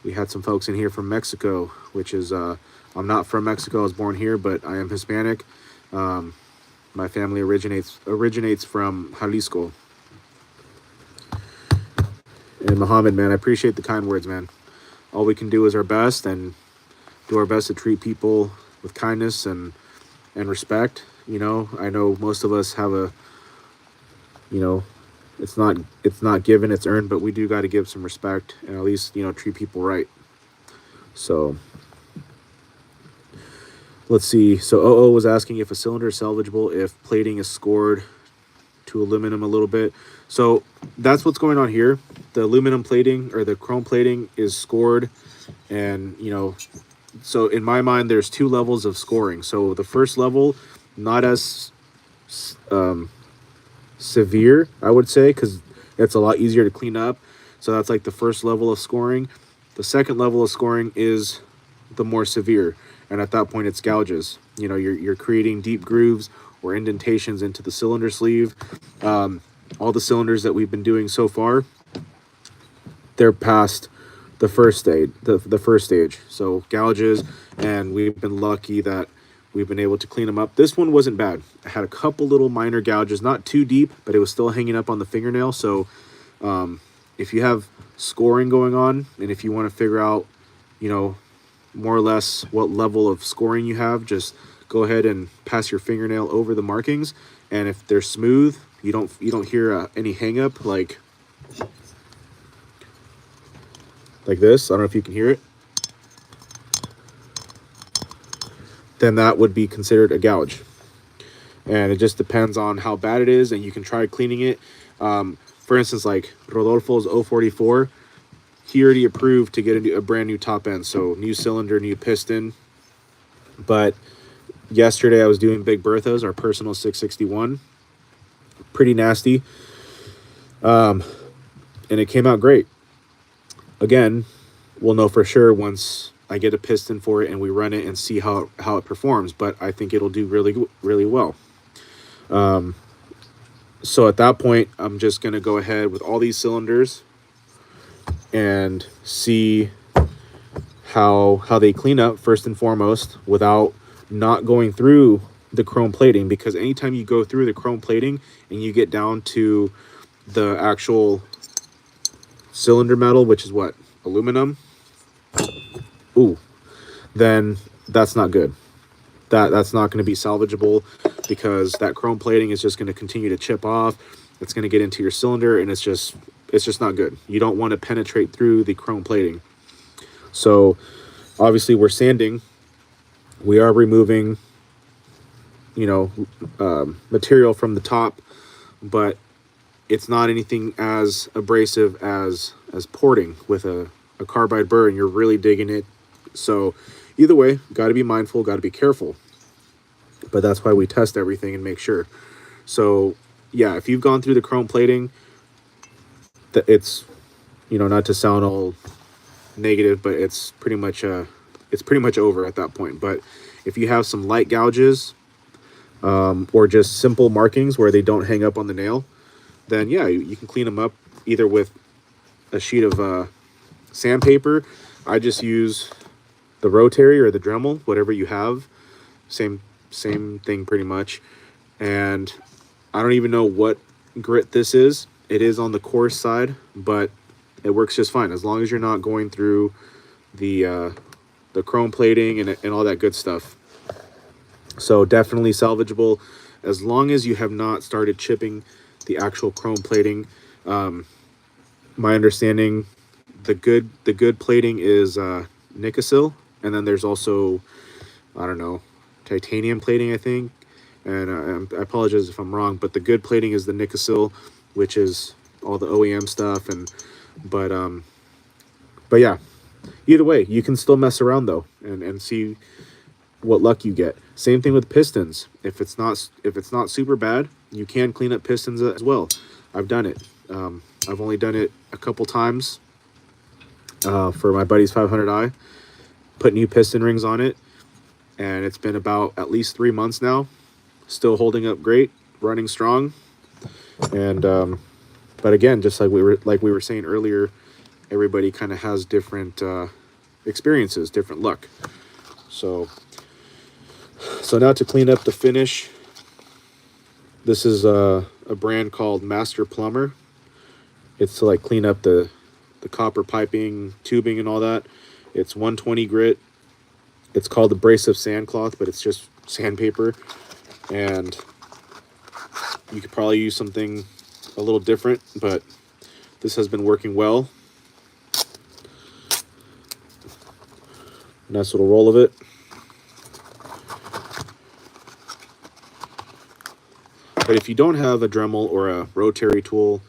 We had some folks in here from Mexico, which is, I'm not from Mexico. I was born here, but I am Hispanic. My family originates from Jalisco. And Mohammed, man, I appreciate the kind words, man. All we can do is our best and do our best to treat people with kindness and respect. You know, I know most of us have a, you know, it's not given, it's earned, but we do got to give some respect and at least, you know, treat people right. So let's see. So OO was asking if a cylinder is salvageable if plating is scored to aluminum a little bit. So that's what's going on here. The aluminum plating or the chrome plating is scored, and you know, so in my mind there's two levels of scoring. So the first level, not as severe, I would say, because it's a lot easier to clean up. So that's like the first level of scoring. The second level of scoring is the more severe, and at that point it's gouges. You know, you're creating deep grooves or indentations into the cylinder sleeve. All the cylinders that we've been doing so far, they're past the first stage, the first stage. So gouges, and we've been lucky that we've been able to clean them up. This one wasn't bad. I had a couple little minor gouges, not too deep, but it was still hanging up on the fingernail. So if you have scoring going on, and if you want to figure out, you know, more or less what level of scoring you have, just go ahead and pass your fingernail over the markings, and if they're smooth, you don't hear any hang up like this. I don't know if you can hear it. Then that would be considered a gouge, and it just depends on how bad it is, and you can try cleaning it. For instance, like Rodolfo's 044, he already approved to get a brand new top end, so new cylinder, new piston. But yesterday I was doing Big Bertha's, our personal 661, pretty nasty, and it came out great. Again, we'll know for sure once I get a piston for it and we run it and see how it performs, but I think it'll do really well. So at that point, I'm just going to go ahead with all these cylinders and see how they clean up first and foremost without not going through the chrome plating, because anytime you go through the chrome plating and you get down to the actual cylinder metal, which is what, aluminum, then that's not good. That's not going to be salvageable, because that chrome plating is just going to continue to chip off. It's going to get into your cylinder, and it's just not good. You don't want to penetrate through the chrome plating. So obviously we're sanding, we are removing, you know, material from the top, but it's not anything as abrasive as porting with a carbide burr, and you're really digging it. So either way, got to be mindful, got to be careful. But that's why we test everything and make sure. So yeah, if you've gone through the chrome plating, it's, you know, not to sound all negative, but it's pretty much over at that point. But if you have some light gouges, or just simple markings where they don't hang up on the nail, then yeah, you can clean them up either with a sheet of sandpaper. I just use the rotary or the Dremel, whatever you have. Same thing pretty much. And I don't even know what grit this is. It is on the coarse side, but it works just fine as long as you're not going through the chrome plating and all that good stuff. So definitely salvageable as long as you have not started chipping the actual chrome plating. My understanding, the good plating is Nicosil, and then there's also, I don't know, titanium plating, I think. And I apologize if I'm wrong, but the good plating is the Nicosil, which is all the OEM stuff. And but yeah, either way, you can still mess around though and see what luck you get. Same thing with pistons. If it's not super bad, you can clean up pistons as well. I've done it. I've only done it a couple times for my buddy's 500i. Put new piston rings on it, and it's been about at least 3 months now. Still holding up great, running strong. And but again, just like we were saying earlier, everybody kind of has different experiences, different luck. So now to clean up the finish, this is a brand called Master Plumber. It's to like clean up the copper piping, tubing, and all that. It's 120 grit, It's called abrasive sandcloth, but it's just sandpaper. And you could probably use something a little different, but this has been working well. Nice little roll of it. But if you don't have a Dremel or a rotary tool,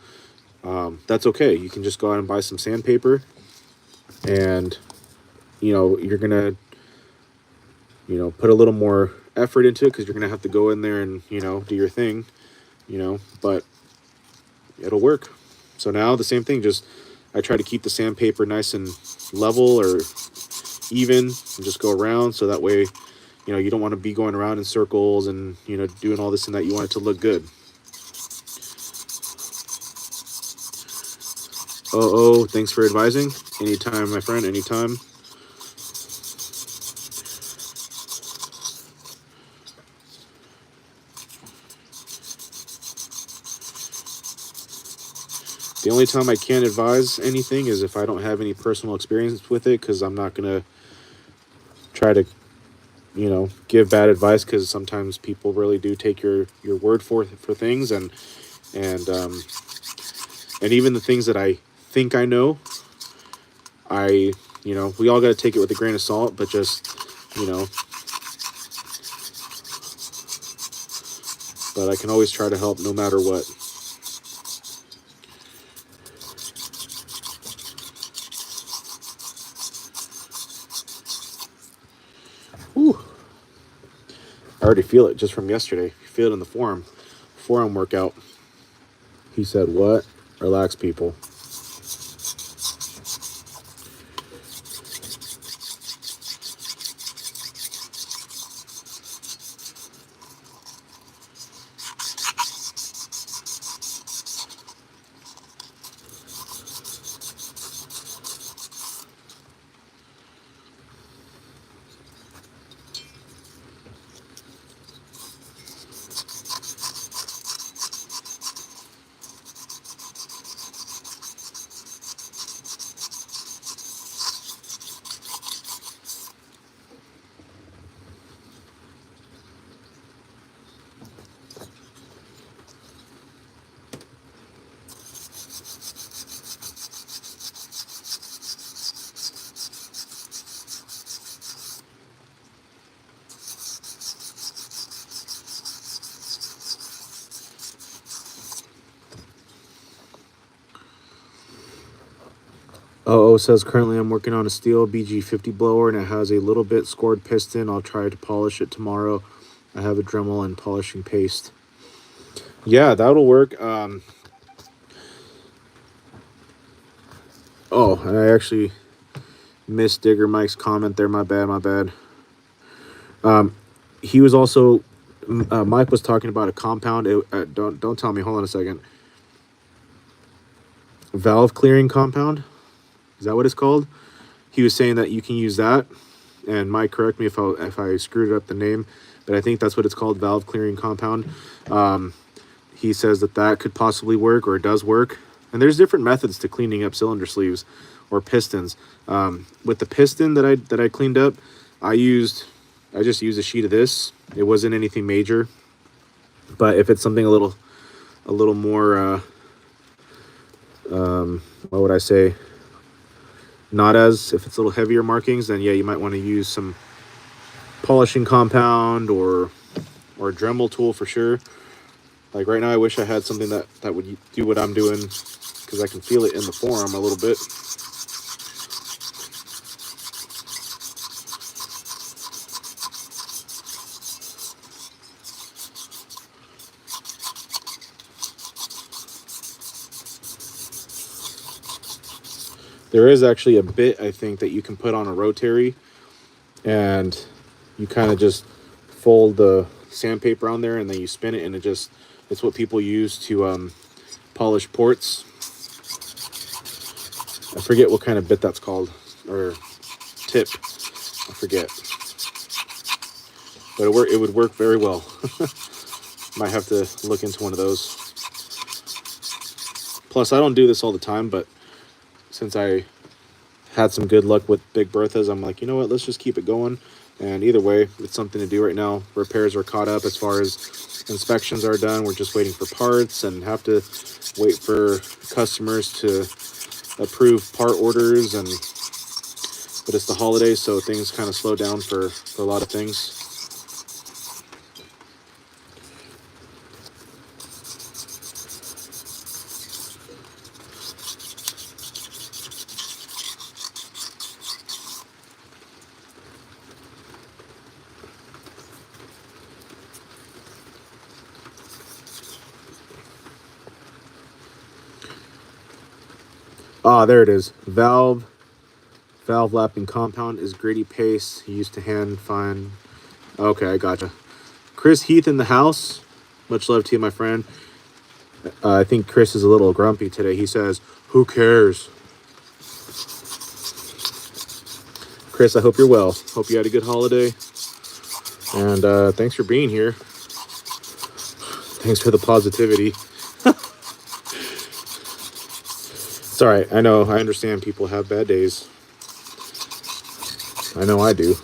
that's okay. You can just go out and buy some sandpaper, and you're gonna put a little more effort into it because you're gonna have to go in there and do your thing, but it'll work. So now the same thing, just I try to keep the sandpaper nice and level or even and just go around, so that way you don't want to be going around in circles and doing all this and that. You want it to look good. Oh, thanks for advising. Anytime, my friend, anytime. The only time I can't advise anything is if I don't have any personal experience with it, because I'm not going to try to, give bad advice, because sometimes people really do take your word for things, and even the things that I think I know, we all got to take it with a grain of salt, but just, but I can always try to help no matter what. Whew. I already feel it just from yesterday. You feel it in the forearm workout. He said, what? Relax, people. Oh, says currently I'm working on a steel BG50 blower, and it has a little bit scored piston. I'll try to polish it tomorrow. I have a Dremel and polishing paste. Yeah, that'll work. Oh, I actually missed Digger Mike's comment there. My bad. He was also, Mike was talking about a compound. Don't tell me. Hold on a second. Valve clearing compound. Is that what it's called? He was saying that you can use that, and Mike, correct me if I screwed up the name, but I think that's what it's called, valve clearing compound. He says that could possibly work, or it does work. And there's different methods to cleaning up cylinder sleeves or pistons. With the piston that I cleaned up, I just used a sheet of this. It wasn't anything major, but if it's something a little more, what would I say? If it's a little heavier markings, then yeah, you might want to use some polishing compound or a Dremel tool for sure. Like right now, I wish I had something that would do what I'm doing, because I can feel it in the forearm a little bit. There is actually a bit, I think, that you can put on a rotary, and you kind of just fold the sandpaper on there, and then you spin it, and it's what people use to polish ports. I forget what kind of bit that's called, or tip. I forget. But it would work very well. Might have to look into one of those. Plus, I don't do this all the time, but since I had some good luck with Big Berthas, I'm like, you know what, let's just keep it going. And either way, it's something to do right now. Repairs are caught up as far as inspections are done. We're just waiting for parts and have to wait for customers to approve part orders. And but it's the holidays, so things kind of slow down for a lot of things. Ah, there it is. Valve lapping compound is gritty paste. He used to hand fine. Okay, I gotcha. Chris Heath in the house. Much love to you, my friend. I think Chris is a little grumpy today. He says, "Who cares?" Chris, I hope you're well. Hope you had a good holiday. And thanks for being here. Thanks for the positivity. It's all right. I know. I understand people have bad days. I know I do.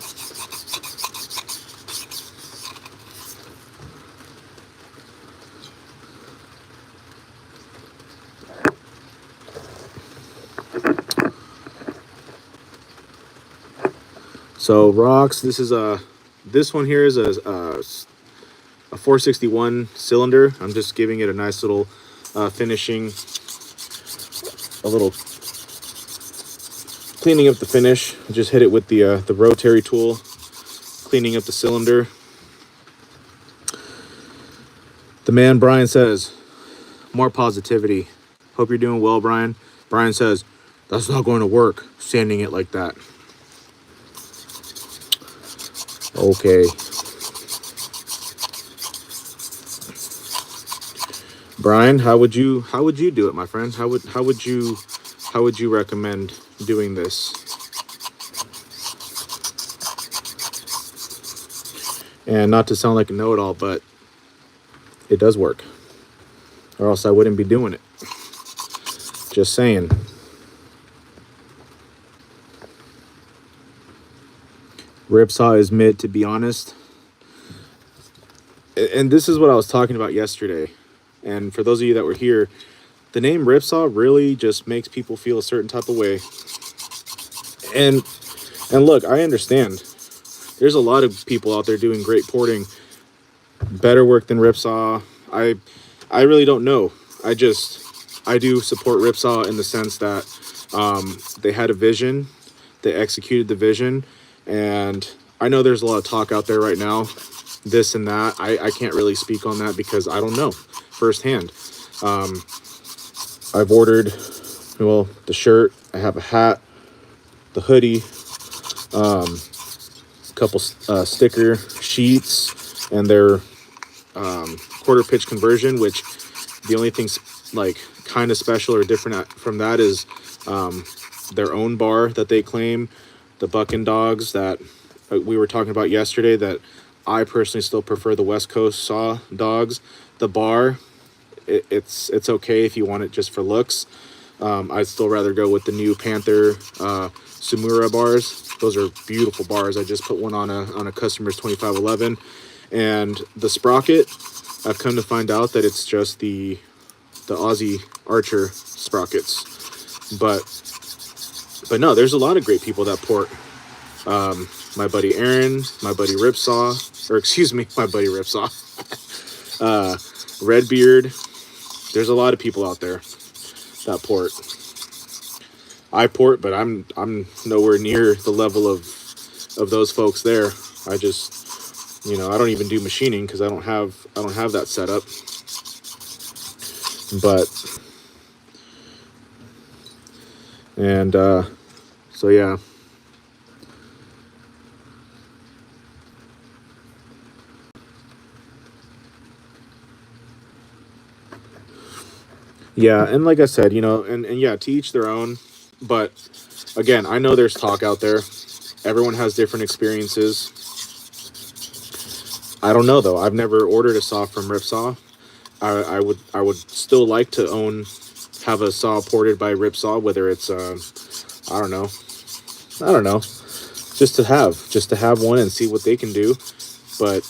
So rocks. This one here is a 461 cylinder. I'm just giving it a nice little finishing, a little cleaning up the finish. Just hit it with the rotary tool, cleaning up the cylinder. The man Brian says, more positivity. Hope you're doing well, Brian. Brian says, that's not going to work, sanding it like that. Okay. Brian, how would you do it, my friend? How would you recommend doing this? And not to sound like a know-it-all, but it does work. Or else I wouldn't be doing it. Just saying. Ripsaw is mid, to be honest. And this is what I was talking about yesterday. And for those of you that were here, the name Ripsaw really just makes people feel a certain type of way. And look, I understand. There's a lot of people out there doing great porting, better work than Ripsaw. I really don't know. I do support Ripsaw in the sense that they had a vision, they executed the vision, and I know there's a lot of talk out there right now, this and that. I can't really speak on that because I don't know firsthand. I've ordered, well, the shirt, I have a hat, the hoodie, a couple sticker sheets, and their quarter pitch conversion, which the only thing's like kind of special or different from that is their own bar that they claim, the Bucking Dogs that we were talking about yesterday, that I personally still prefer the West Coast saw dogs. The bar, it's okay if you want it just for looks. I'd still rather go with the new Panther Sumura bars. Those are beautiful bars. I just put one on a customer's 2511. And the sprocket, I've come to find out that it's just the Aussie Archer sprockets. But no, there's a lot of great people that port. My buddy Aaron, my buddy Ripsaw, or excuse me, my buddy Ripsaw, Redbeard. There's a lot of people out there that port. I port, but I'm nowhere near the level of those folks there. I just, I don't even do machining because I don't have that set up. But so yeah. Yeah, and like I said, and yeah, to each their own. But again, I know there's talk out there. Everyone has different experiences. I don't know though. I've never ordered a saw from Ripsaw. I would still like to have a saw ported by Ripsaw, whether it's I don't know. just to have one and see what they can do. But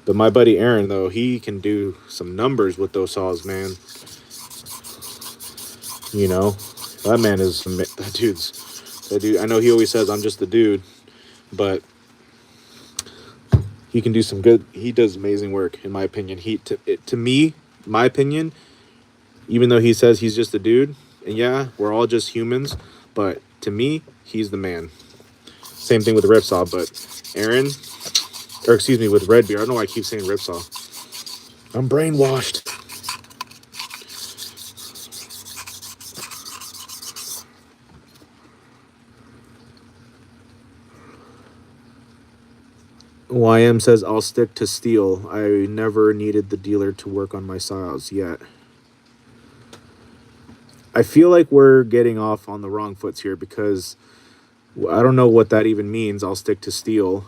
but my buddy Aaron, though, he can do some numbers with those saws, man. You know, that man is that dude. I know he always says I'm just the dude, but he can do some good. He does amazing work, in my opinion. To me, my opinion, even though he says he's just a dude, and yeah, we're all just humans, but to me, he's the man. Same thing with the Ripsaw, but Aaron, or excuse me, with Red Beer. I don't know why I keep saying Ripsaw. I'm brainwashed. YM says, I'll stick to steel. I never needed the dealer to work on my saws yet. I feel like we're getting off on the wrong foots here because I don't know what that even means. I'll stick to steel.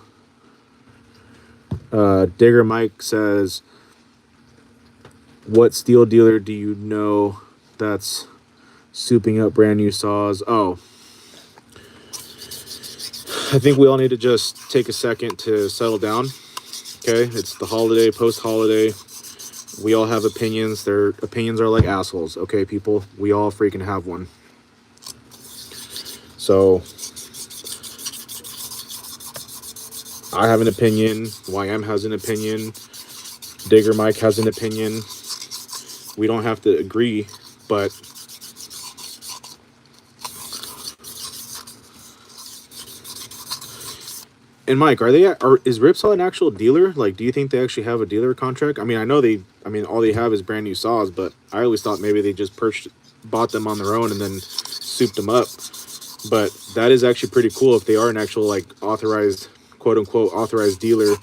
Digger Mike says, what steel dealer do you know that's souping up brand new saws? Oh, I think we all need to just take a second to settle down. Okay, it's the holiday, post-holiday. We all have opinions. Their opinions are like assholes. Okay, people, we all freaking have one. So I have an opinion. YM has an opinion. Digger Mike has an opinion. We don't have to agree, but and Mike, is Ripsaw an actual dealer? Like, do you think they actually have a dealer contract? I mean, all they have is brand new saws, but I always thought maybe they just bought them on their own and then souped them up. But that is actually pretty cool if they are an actual, like, authorized, quote unquote, authorized dealer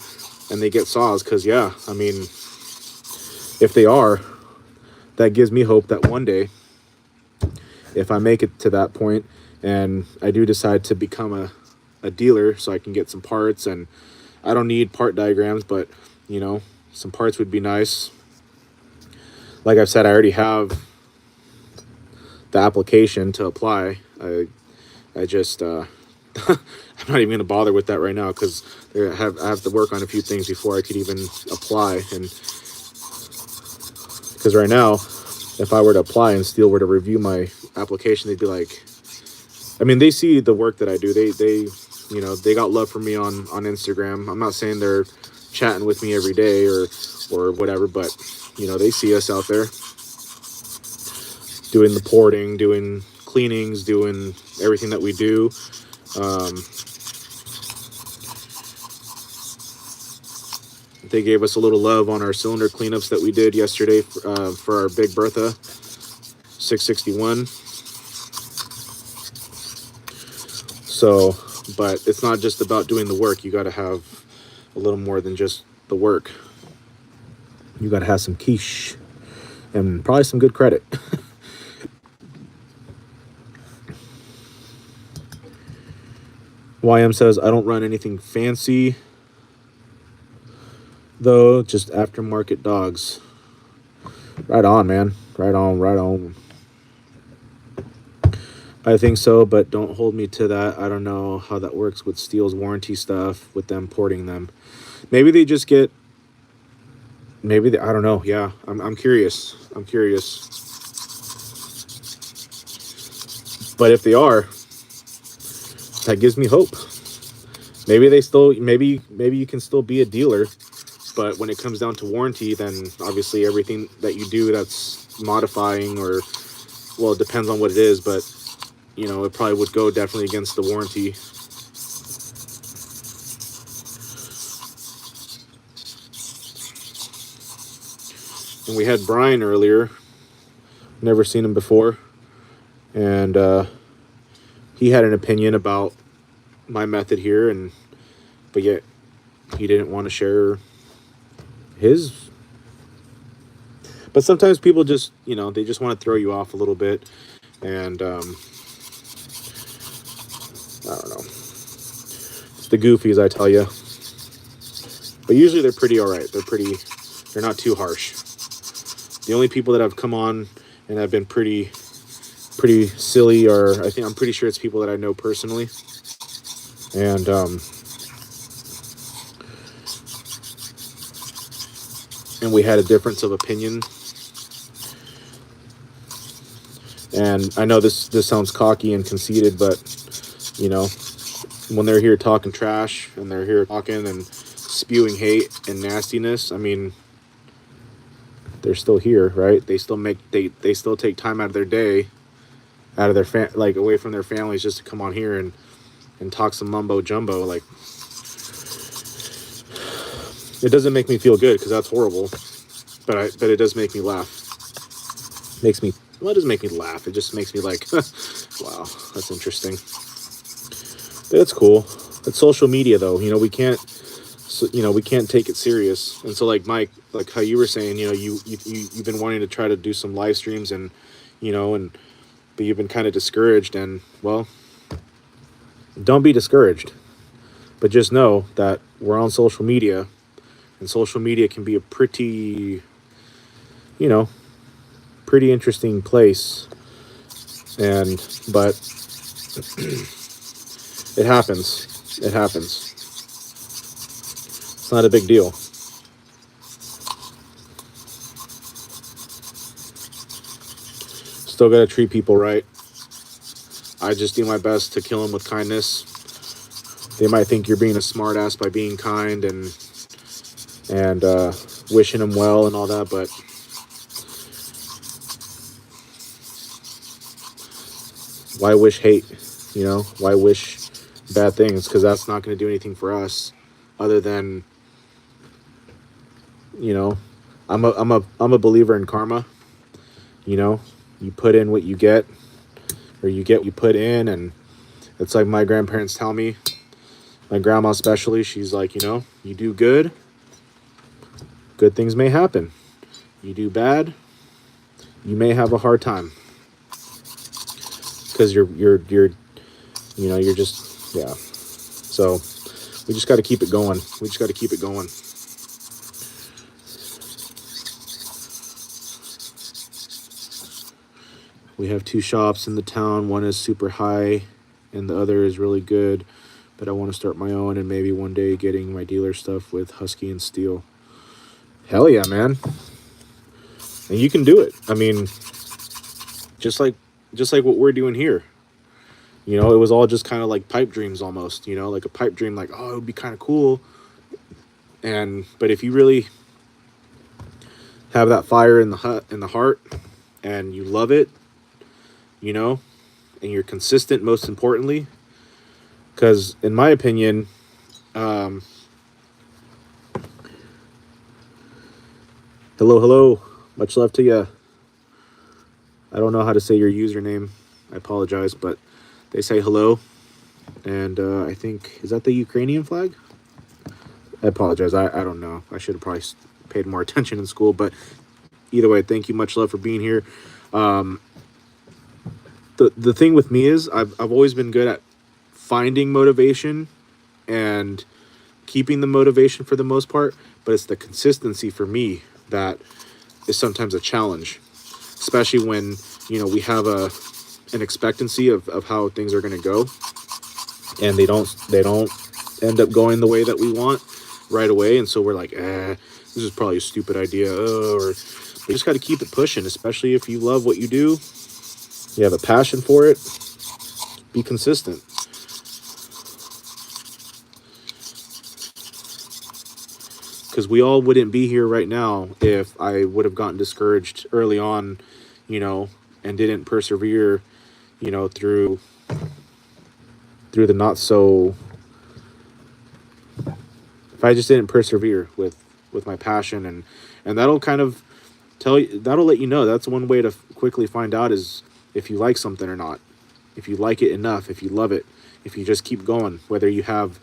and they get saws. Because, yeah, I mean, if they are, that gives me hope that one day, if I make it to that point and I do decide to become a dealer so I can get some parts, and I don't need part diagrams, but you know, some parts would be nice. Like I've said, I already have the application to apply. I just I'm not even gonna bother with that right now because I have to work on a few things before I could even apply. And because right now, if I were to apply and Steel were to review my application, they'd be like, I mean, they see the work that I do. They you know, they got love for me on Instagram. I'm not saying they're chatting with me every day or whatever, but you know, they see us out there doing the porting, doing cleanings, doing everything that we do. They gave us a little love on our cylinder cleanups that we did yesterday for our Big Bertha 661. So, but it's not just about doing the work. You got to have a little more than just the work. You got to have some quiche and probably some good credit. YM says, I don't run anything fancy, though, just aftermarket dogs. Right on, man. Right on, right on. I think so, but don't hold me to that. I don't know how that works with Steel's warranty stuff, with them porting them. Maybe they just get... Maybe they... I don't know. Yeah, I'm curious. I'm curious. But if they are, that gives me hope. Maybe they still... Maybe you can still be a dealer, but when it comes down to warranty, then obviously everything that you do that's modifying or... Well, it depends on what it is, but... You know, it probably would go definitely against the warranty. And we had Brian earlier. Never seen him before. And he had an opinion about my method here, but yet he didn't want to share his. But sometimes people just, you know, they just want to throw you off a little bit. And I don't know. It's the goofies, I tell you. But usually they're pretty all right. They're not too harsh. The only people that have come on and have been pretty pretty silly, or I'm pretty sure it's people that I know personally. And we had a difference of opinion. And I know this sounds cocky and conceited, but you know, when they're here talking trash and they're here talking and spewing hate and nastiness, I mean, they're still here, right? They still they still take time out of their day, out of their like away from their families, just to come on here and talk some mumbo jumbo. Like, it doesn't make me feel good because that's horrible, but it does make me laugh. Well, it doesn't make me laugh. It just makes me like, wow, that's interesting. That's cool. It's social media, though. You know, we can't take it serious. And so, like Mike, like how you were saying, you know, you've been wanting to try to do some live streams, and but you've been kind of discouraged. And well, don't be discouraged, but just know that we're on social media, and social media can be a pretty interesting place. But it happens. It's not a big deal. Still gotta treat people right. I just do my best to kill them with kindness. They might think you're being a smartass by being kind and wishing them well and all that, but why wish hate? You know, why wish bad things? Because that's not going to do anything for us, other than, you know, I'm a believer in karma. You know, you put in what you get, or you get what you put in, and it's like my grandparents tell me. My grandma especially, she's like, you know, you do good things may happen. You do bad, you may have a hard time. Because you're just, yeah. So we just got to keep it going. We have 2 shops in the town. One is super high and the other is really good, but I want to start my own and maybe one day getting my dealer stuff with Husky and Steel. Hell yeah, man. And you can do it. I mean, just like what we're doing here. You know, it was all just kind of like pipe dreams almost, you know, like a pipe dream, like, oh, it would be kind of cool. But if you really have that fire in the heart and you love it, you know, and you're consistent, most importantly, because in my opinion, hello, much love to you. I don't know how to say your username. I apologize, but they say hello. And I think, is that the Ukrainian flag? I apologize. I don't know. I should have probably paid more attention in school. But either way, thank you. Much love for being here. The thing with me is I've always been good at finding motivation and keeping the motivation for the most part. But it's the consistency for me that is sometimes a challenge. Especially when, you know, we have an expectancy of how things are going to go, and they don't end up going the way that we want right away, and so we're like, this is probably a stupid idea, or we just got to keep it pushing. Especially if you love what you do, you have a passion for it, be consistent. Because we all wouldn't be here right now if I would have gotten discouraged early on, you know, and didn't persevere, you know, through the not so. If I just didn't persevere with my passion, and that'll kind of that'll let you know. That's one way to quickly find out is if you like something or not. If you like it enough, if you love it, if you just keep going, whether you have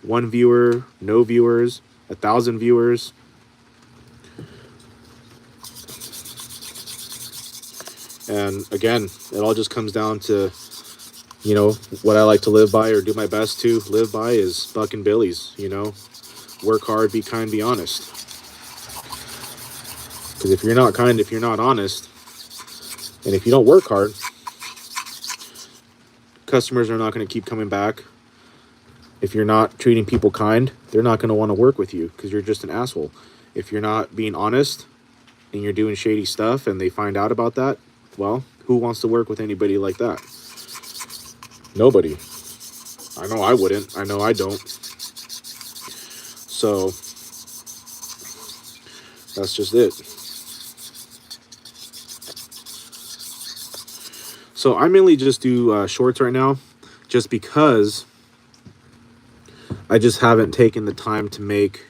1 viewer, no viewers, 1,000 viewers. And again, it all just comes down to, you know, what I like to live by or do my best to live by is buck and billies, you know. Work hard, be kind, be honest. Because if you're not kind, if you're not honest, and if you don't work hard, customers are not going to keep coming back. If you're not treating people kind, they're not going to want to work with you because you're just an asshole. If you're not being honest and you're doing shady stuff and they find out about that, well, who wants to work with anybody like that? Nobody. I know I wouldn't. I know I don't. So that's just it. So I mainly just do shorts right now just because I just haven't taken the time to make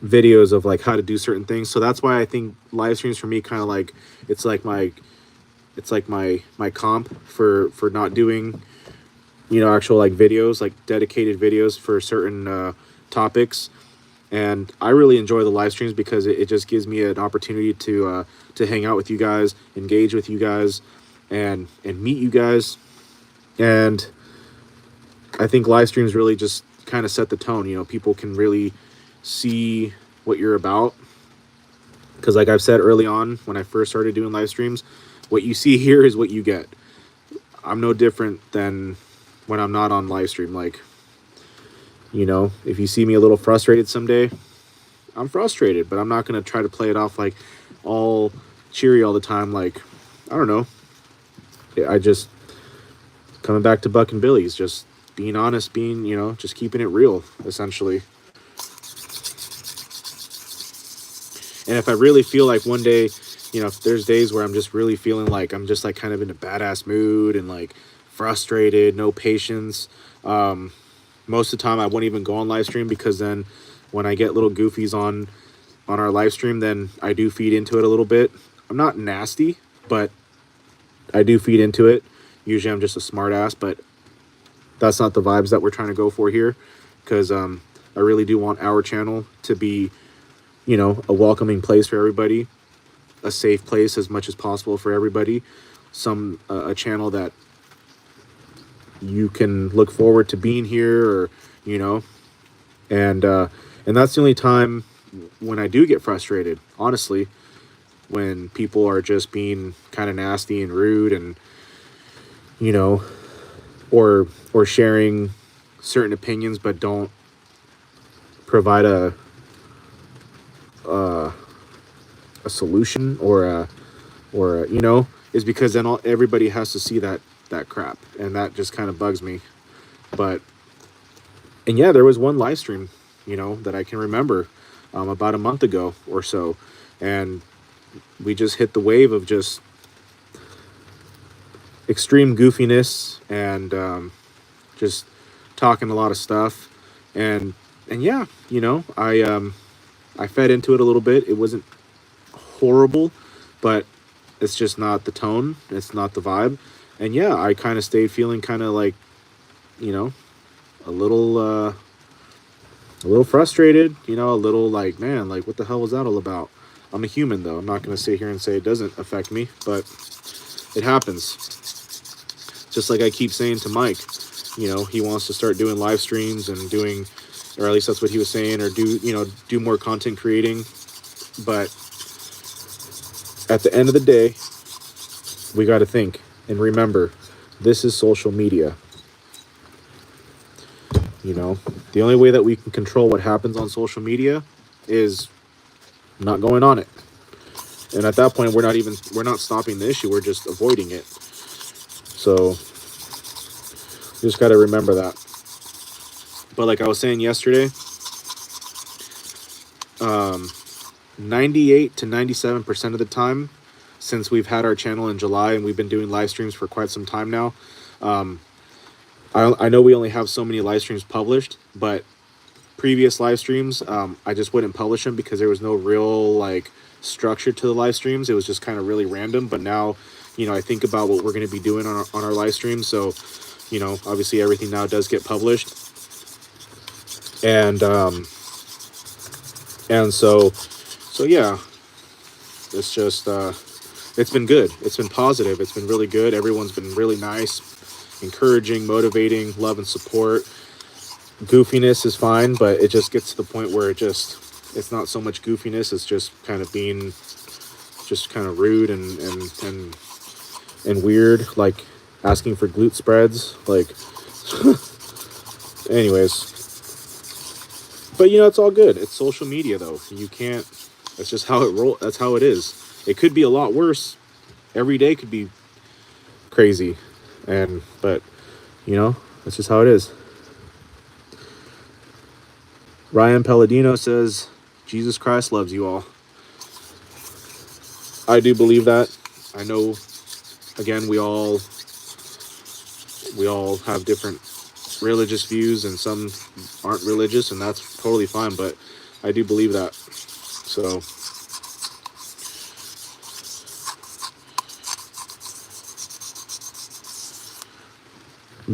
videos of like how to do certain things. So that's why I think live streams for me kind of like it's like my comp for not doing, you know, actual like videos, like dedicated videos for certain topics. And I really enjoy the live streams because it just gives me an opportunity to hang out with you guys, engage with you guys, and meet you guys. And I think live streams really just kind of set the tone. You know, people can really see what you're about, because like I've said early on when I first started doing live streams, what you see here is what you get. I'm no different than when I'm not on live stream. Like, you know, if you see me a little frustrated someday, I'm frustrated, but I'm not going to try to play it off like all cheery all the time. Like, I don't know. I just, coming back to Buck and Billy's, just being honest, being, you know, just keeping it real, essentially. And if I really feel like one day, you know, if there's days where I'm just really feeling like I'm just like kind of in a badass mood and like frustrated, no patience, most of the time I won't even go on live stream, because then when I get little goofies on our live stream, then I do feed into it a little bit. I'm not nasty, but I do feed into it. Usually I'm just a smart ass, but that's not the vibes that we're trying to go for here, because I really do want our channel to be, you know, a welcoming place for everybody, a safe place as much as possible for everybody, a channel that you can look forward to being here, or, you know, and that's the only time when I do get frustrated, honestly, when people are just being kind of nasty and rude, and, you know, or sharing certain opinions but don't provide a solution or you know, is because then everybody has to see that crap, and that just kind of bugs me. And yeah, there was one live stream, you know, that I can remember about a month ago or so, and we just hit the wave of just extreme goofiness and just talking a lot of stuff, and yeah, you know, I fed into it a little bit. It wasn't horrible, but it's just not the tone, it's not the vibe. And yeah, I kind of stayed feeling kind of like, you know, a little frustrated, you know, a little like, man, like what the hell was that all about? I'm a human though. I'm not going to sit here and say it doesn't affect me, but it happens. Just like I keep saying to Mike, you know, he wants to start doing live streams and doing, or at least that's what he was saying, or do more content creating. But at the end of the day, we got to think and remember, this is social media. You know, the only way that we can control what happens on social media is not going on it. And at that point, we're not stopping the issue. We're just avoiding it. So you just got to remember that. But like I was saying yesterday, 98 to 97% of the time since we've had our channel in July, and we've been doing live streams for quite some time now, I know we only have so many live streams published, but previous live streams, I just wouldn't publish them because there was no real like structure to the live streams. It was just kind of really random. But now, you know, I think about what we're going to be doing on our live streams. So, you know, obviously everything now does get published. And so yeah, it's just, it's been good. It's been positive. It's been really good. Everyone's been really nice, encouraging, motivating, love and support. Goofiness is fine, but it just gets to the point where it's not so much goofiness. It's just kind of being just kind of rude and weird. Like asking for glute spreads. Like, anyways. But you know, it's all good. It's social media, though. You can't. That's just how it roll. That's how it is. It could be a lot worse. Every day could be crazy, but you know, that's just how it is. Ryan Palladino says, "Jesus Christ loves you all." I do believe that. I know. Again, we all have different religious views, and some aren't religious, and that's totally fine. But I do believe that. So.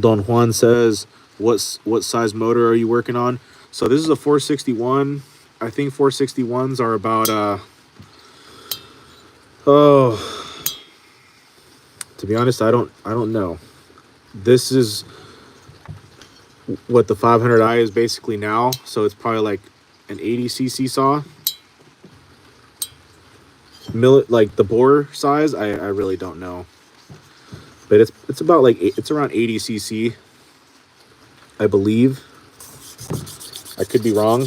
Don Juan says, what size motor are you working on? So this is a 461. I think 461s are about oh, to be honest, I don't know. This is what the 500i is basically now, so it's probably like an 80cc saw. Like the bore size, I really don't know, but it's about like it's around 80cc, I believe. I could be wrong.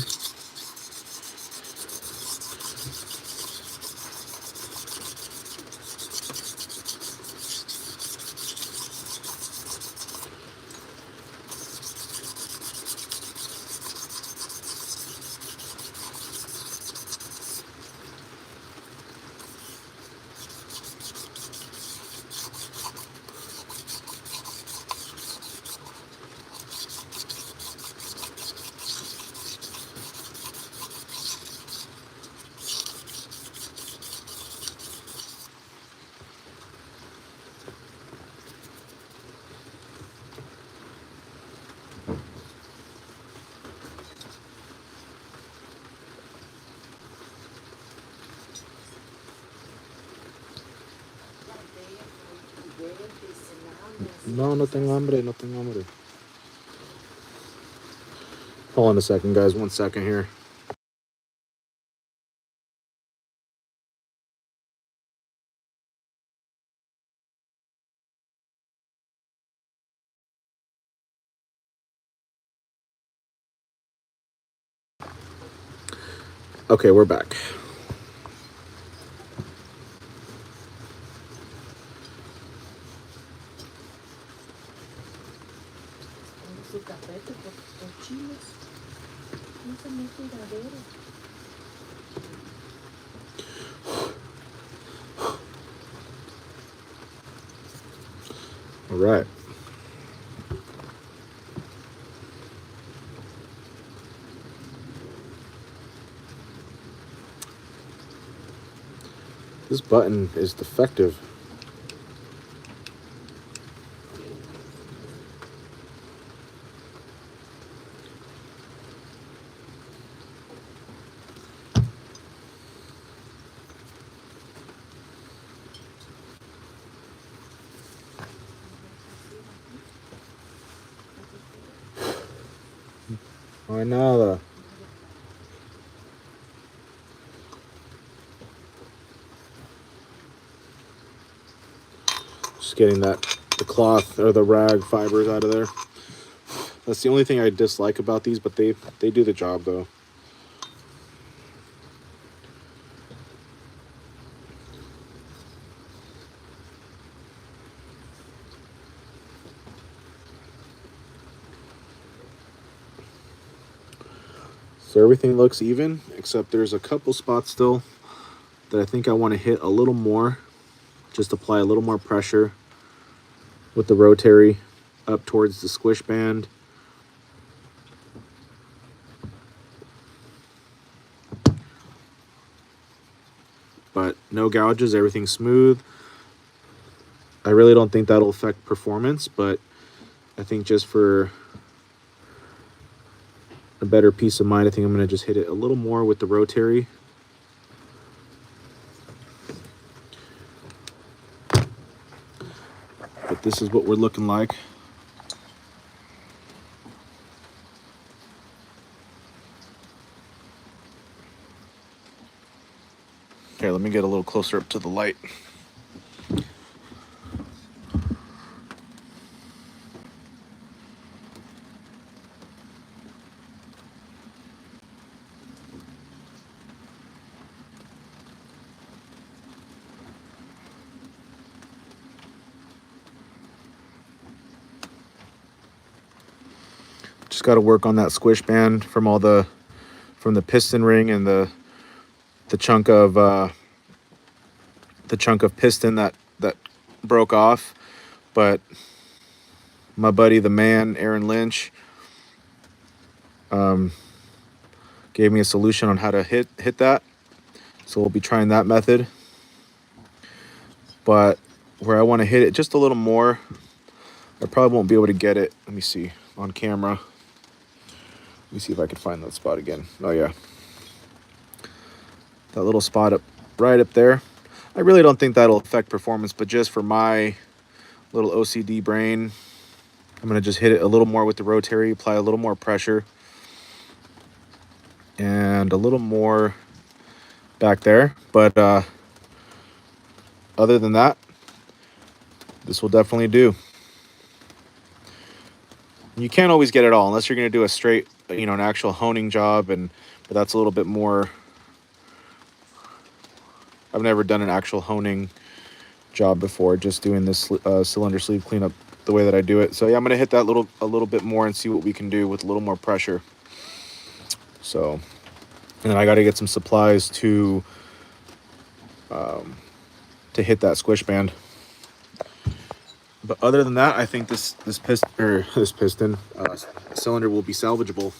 No tengo hambre, no tengo hambre. Hold on a second, guys. 1 second here. Okay, we're back. All right. This button is defective. No hay nada. Just getting the cloth or the rag fibers out of there. That's the only thing I dislike about these, but they do the job though. So everything looks even, except there's a couple spots still that I think I want to hit a little more. Just apply a little more pressure with the rotary up towards the squish band. But no gouges, everything's smooth. I really don't think that'll affect performance, but I think just for a better peace of mind, I think I'm going to just hit it a little more with the rotary. But this is what we're looking like. Okay, let me get a little closer up to the light. Just got to work on that squish band from the piston ring and the chunk of piston that broke off. But my buddy, the man, Aaron Lynch, gave me a solution on how to hit that. So we'll be trying that method. But where I want to hit it just a little more, I probably won't be able to get it. Let me see on camera. Let me see if I can find that spot again. Oh yeah, that little spot right up there. I really don't think that'll affect performance, but just for my little OCD brain, I'm gonna just hit it a little more with the rotary, apply a little more pressure, and a little more back there. But other than that, this will definitely do. You can't always get it all unless you're going to do a straight, an actual honing job, but that's a little bit more. I've never done an actual honing job before, just doing this cylinder sleeve cleanup the way that I do it. So yeah, I'm going to hit that a little bit more and see what we can do with a little more pressure. So, and then I got to get some supplies to hit that squish band. But other than that, I think this piston cylinder will be salvageable.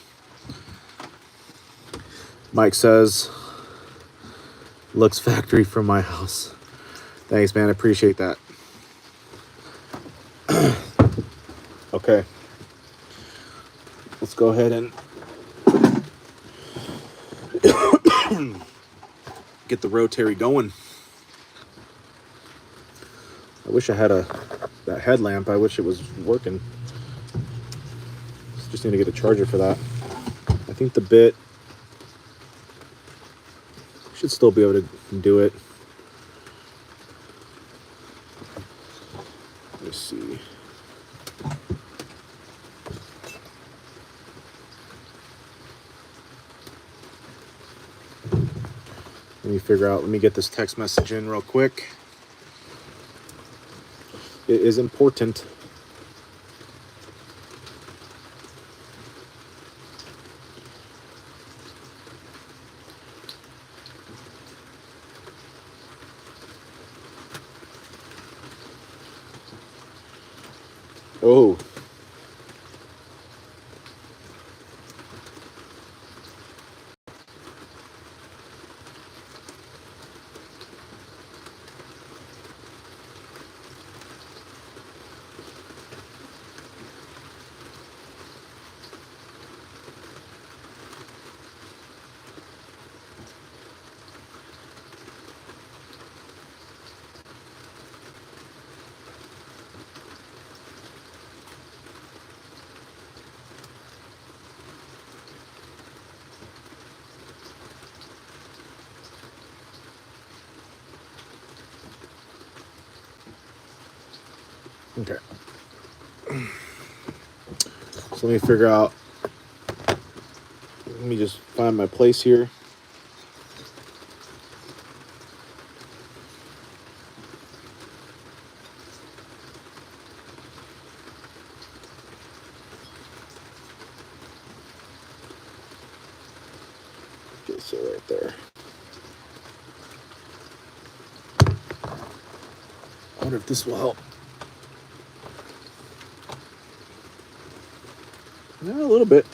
Mike says, looks factory from my house. Thanks, man. I appreciate that. Okay. Let's go ahead and get the rotary going. I wish I had that headlamp. I wish it was working. Just need to get a charger for that. I think the bit should still be able to do it. Let's see. Let me get this text message in real quick. It is important. Oh. Okay. So let me figure out. Let me just find my place here. Okay, so right there. I wonder if this will help. Yeah, a little bit.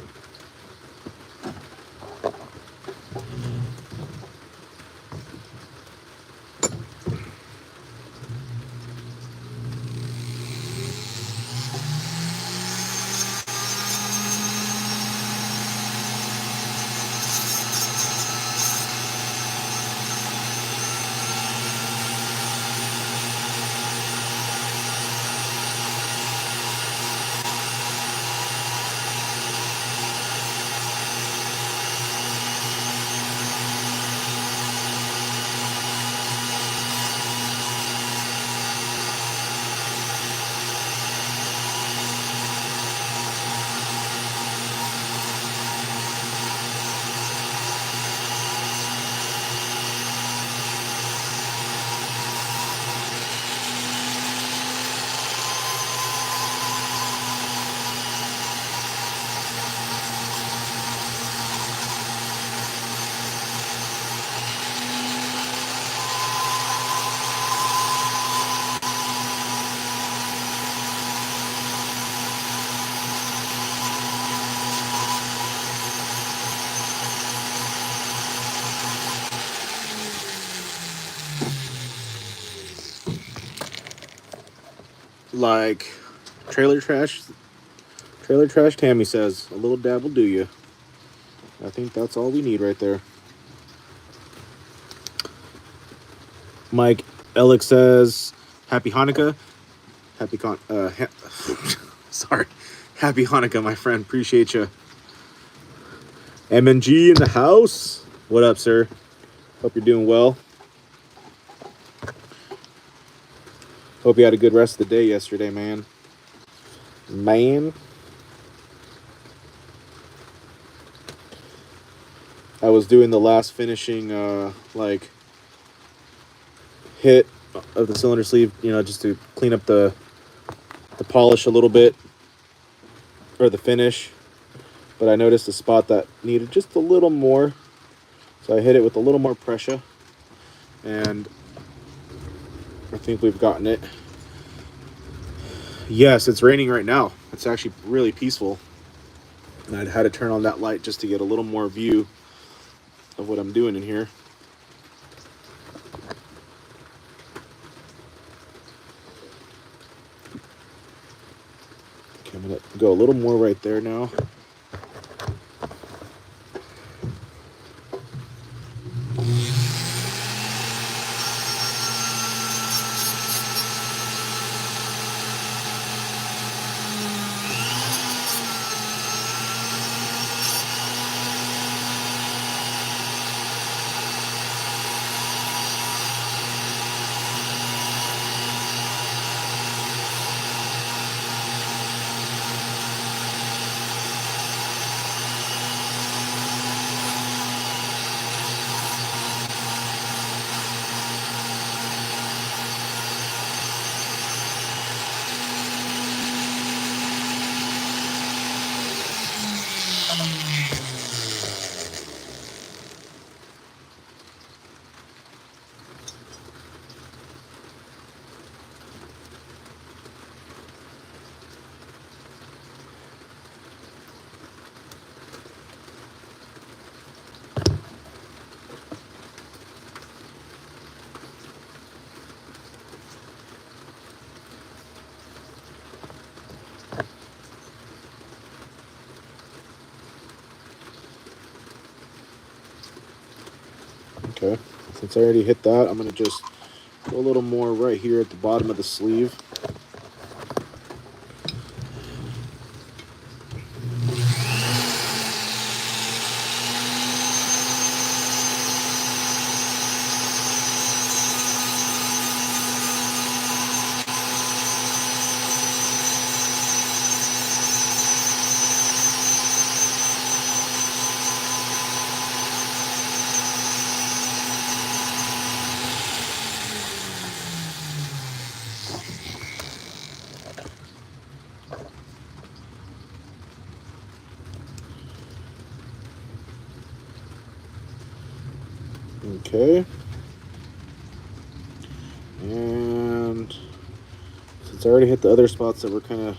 like trailer trash. Trailer trash Tammy says, a little dab will do you. I think that's all we need right there. Mike Alex says, Happy Hanukkah. Sorry. Happy Hanukkah, my friend. Appreciate you. MNG in the house. What up, sir? Hope you're doing well. Hope you had a good rest of the day yesterday, man. I was doing the last finishing, like, hit of the cylinder sleeve, you know, just to clean up the polish a little bit, or the finish. But I noticed a spot that needed just a little more, so I hit it with a little more pressure, and I think we've gotten it. Yes, it's raining right now. It's actually really peaceful, and I had to turn on that light just to get a little more view of what I'm doing in here. Okay, I'm gonna go a little more right there now. Okay, since I already hit that, I'm gonna just go a little more right here at the bottom of the sleeve. Okay. And since I already hit the other spots that were kind of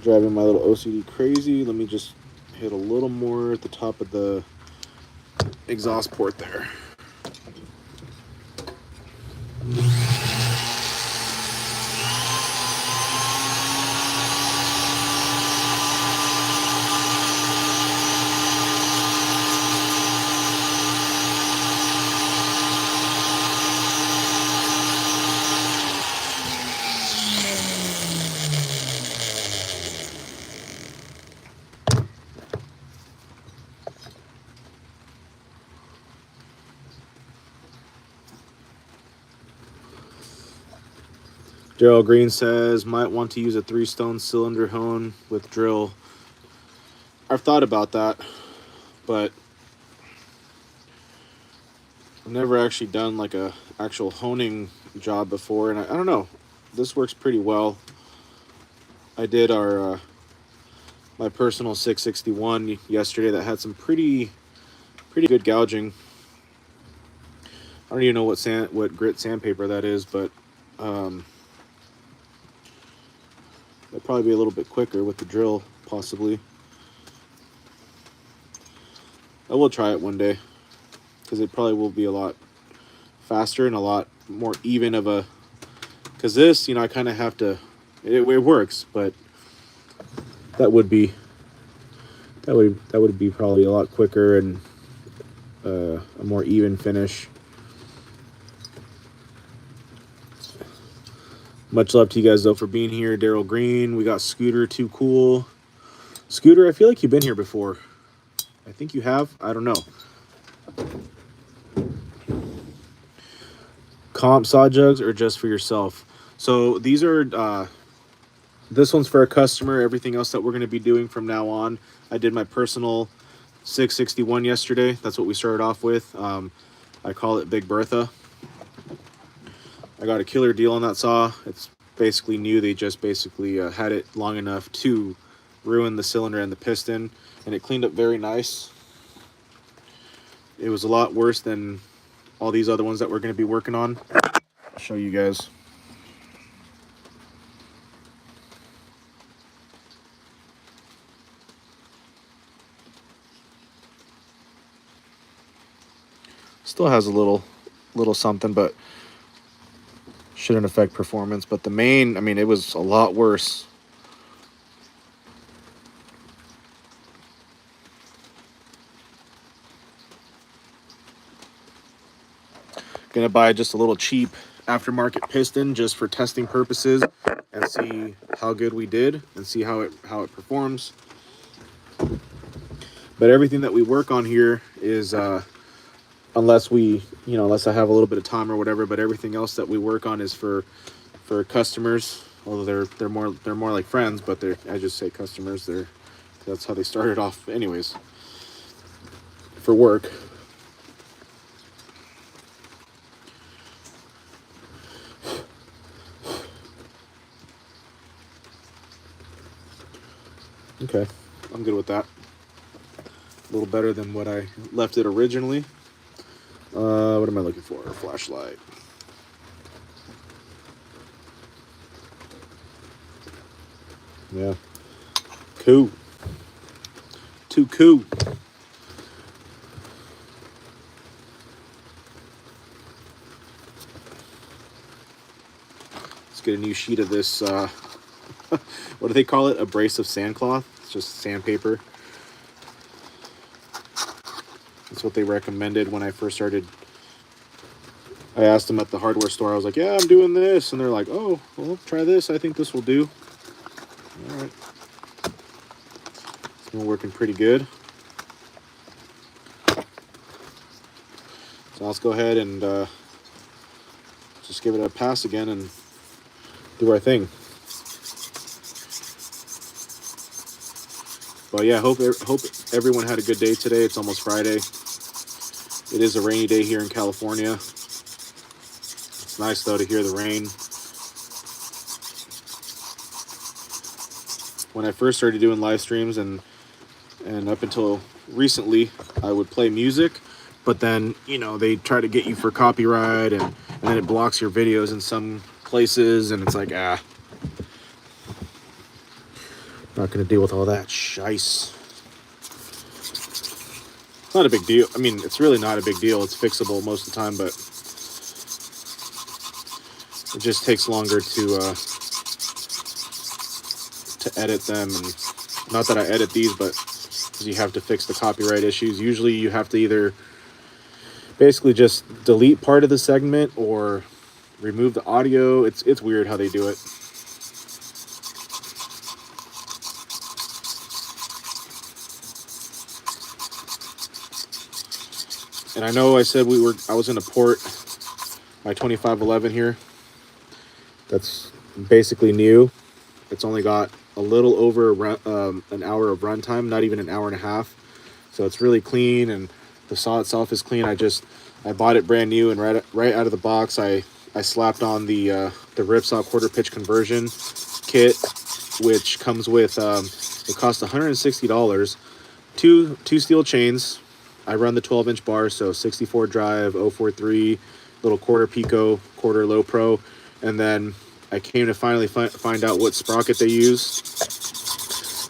driving my little OCD crazy, let me just hit a little more at the top of the exhaust port there. Daryl Green says, might want to use a 3-stone cylinder hone with drill. I've thought about that, but I've never actually done like a actual honing job before, and I don't know. This works pretty well. I did our my personal 661 yesterday that had some pretty good gouging. I don't even know what grit sandpaper that is, but it'll probably be a little bit quicker with the drill, possibly. I will try it one day, because it probably will be a lot faster and a lot more even of a because this, you know, I kind of have to, it works, but that would be probably a lot quicker and a more even finish. Much love to you guys though for being here. Daryl Green, we got Scooter, too cool. Scooter, I feel like you've been here before. I think you have. I don't know. Comp saw jugs or just for yourself? So these are, this one's for a customer. Everything else that we're going to be doing from now on. I did my personal 661 yesterday. That's what we started off with. I call it Big Bertha. I got a killer deal on that saw. It's basically new. They just basically had it long enough to ruin the cylinder and the piston, and it cleaned up very nice. It was a lot worse than all these other ones that we're going to be working on. I'll show you guys. Still has a little something, but shouldn't affect performance. But the main, I mean, it was a lot worse. Gonna buy just a little cheap aftermarket piston just for testing purposes and see how good we did and see how it performs. But everything that we work on here is unless we, you know, unless I have a little bit of time or whatever, but everything else that we work on is for customers. Although they're more like friends, but I just say customers. That's how they started off anyways, for work. Okay, I'm good with that. A little better than what I left it originally. What am I looking for? A flashlight. Yeah. Cool. Too cool. Let's get a new sheet of this, what do they call it? Abrasive sandcloth. It's just sandpaper. That's what they recommended when I first started. I asked them at the hardware store. I was like, yeah, I'm doing this. And they're like, oh, well, try this. I think this will do. All right. It's been working pretty good. So let's go ahead and just give it a pass again and do our thing. But yeah, hope everyone had a good day today. It's almost Friday. It is a rainy day here in California. It's nice though to hear the rain. When I first started doing live streams and up until recently, I would play music, but then, you know, they try to get you for copyright and then it blocks your videos in some places, and it's like, not gonna deal with all that shice. Not a big deal. I mean, it's really not a big deal. It's fixable most of the time, but it just takes longer to edit them. And not that I edit these, but because you have to fix the copyright issues. Usually you have to either basically just delete part of the segment or remove the audio. It's weird how they do it. And I know I said I was going to port my 2511 here. That's basically new. It's only got a little over an hour of runtime, not even an hour and a half. So it's really clean, and the saw itself is clean. I bought it brand new, and right out of the box, I slapped on the Ripsaw quarter pitch conversion kit, which comes with it costs $160. Two steel chains. I run the 12-inch bar, so 64 drive, 043, little quarter Pico, quarter Low Pro, and then I came to finally find out what sprocket they use,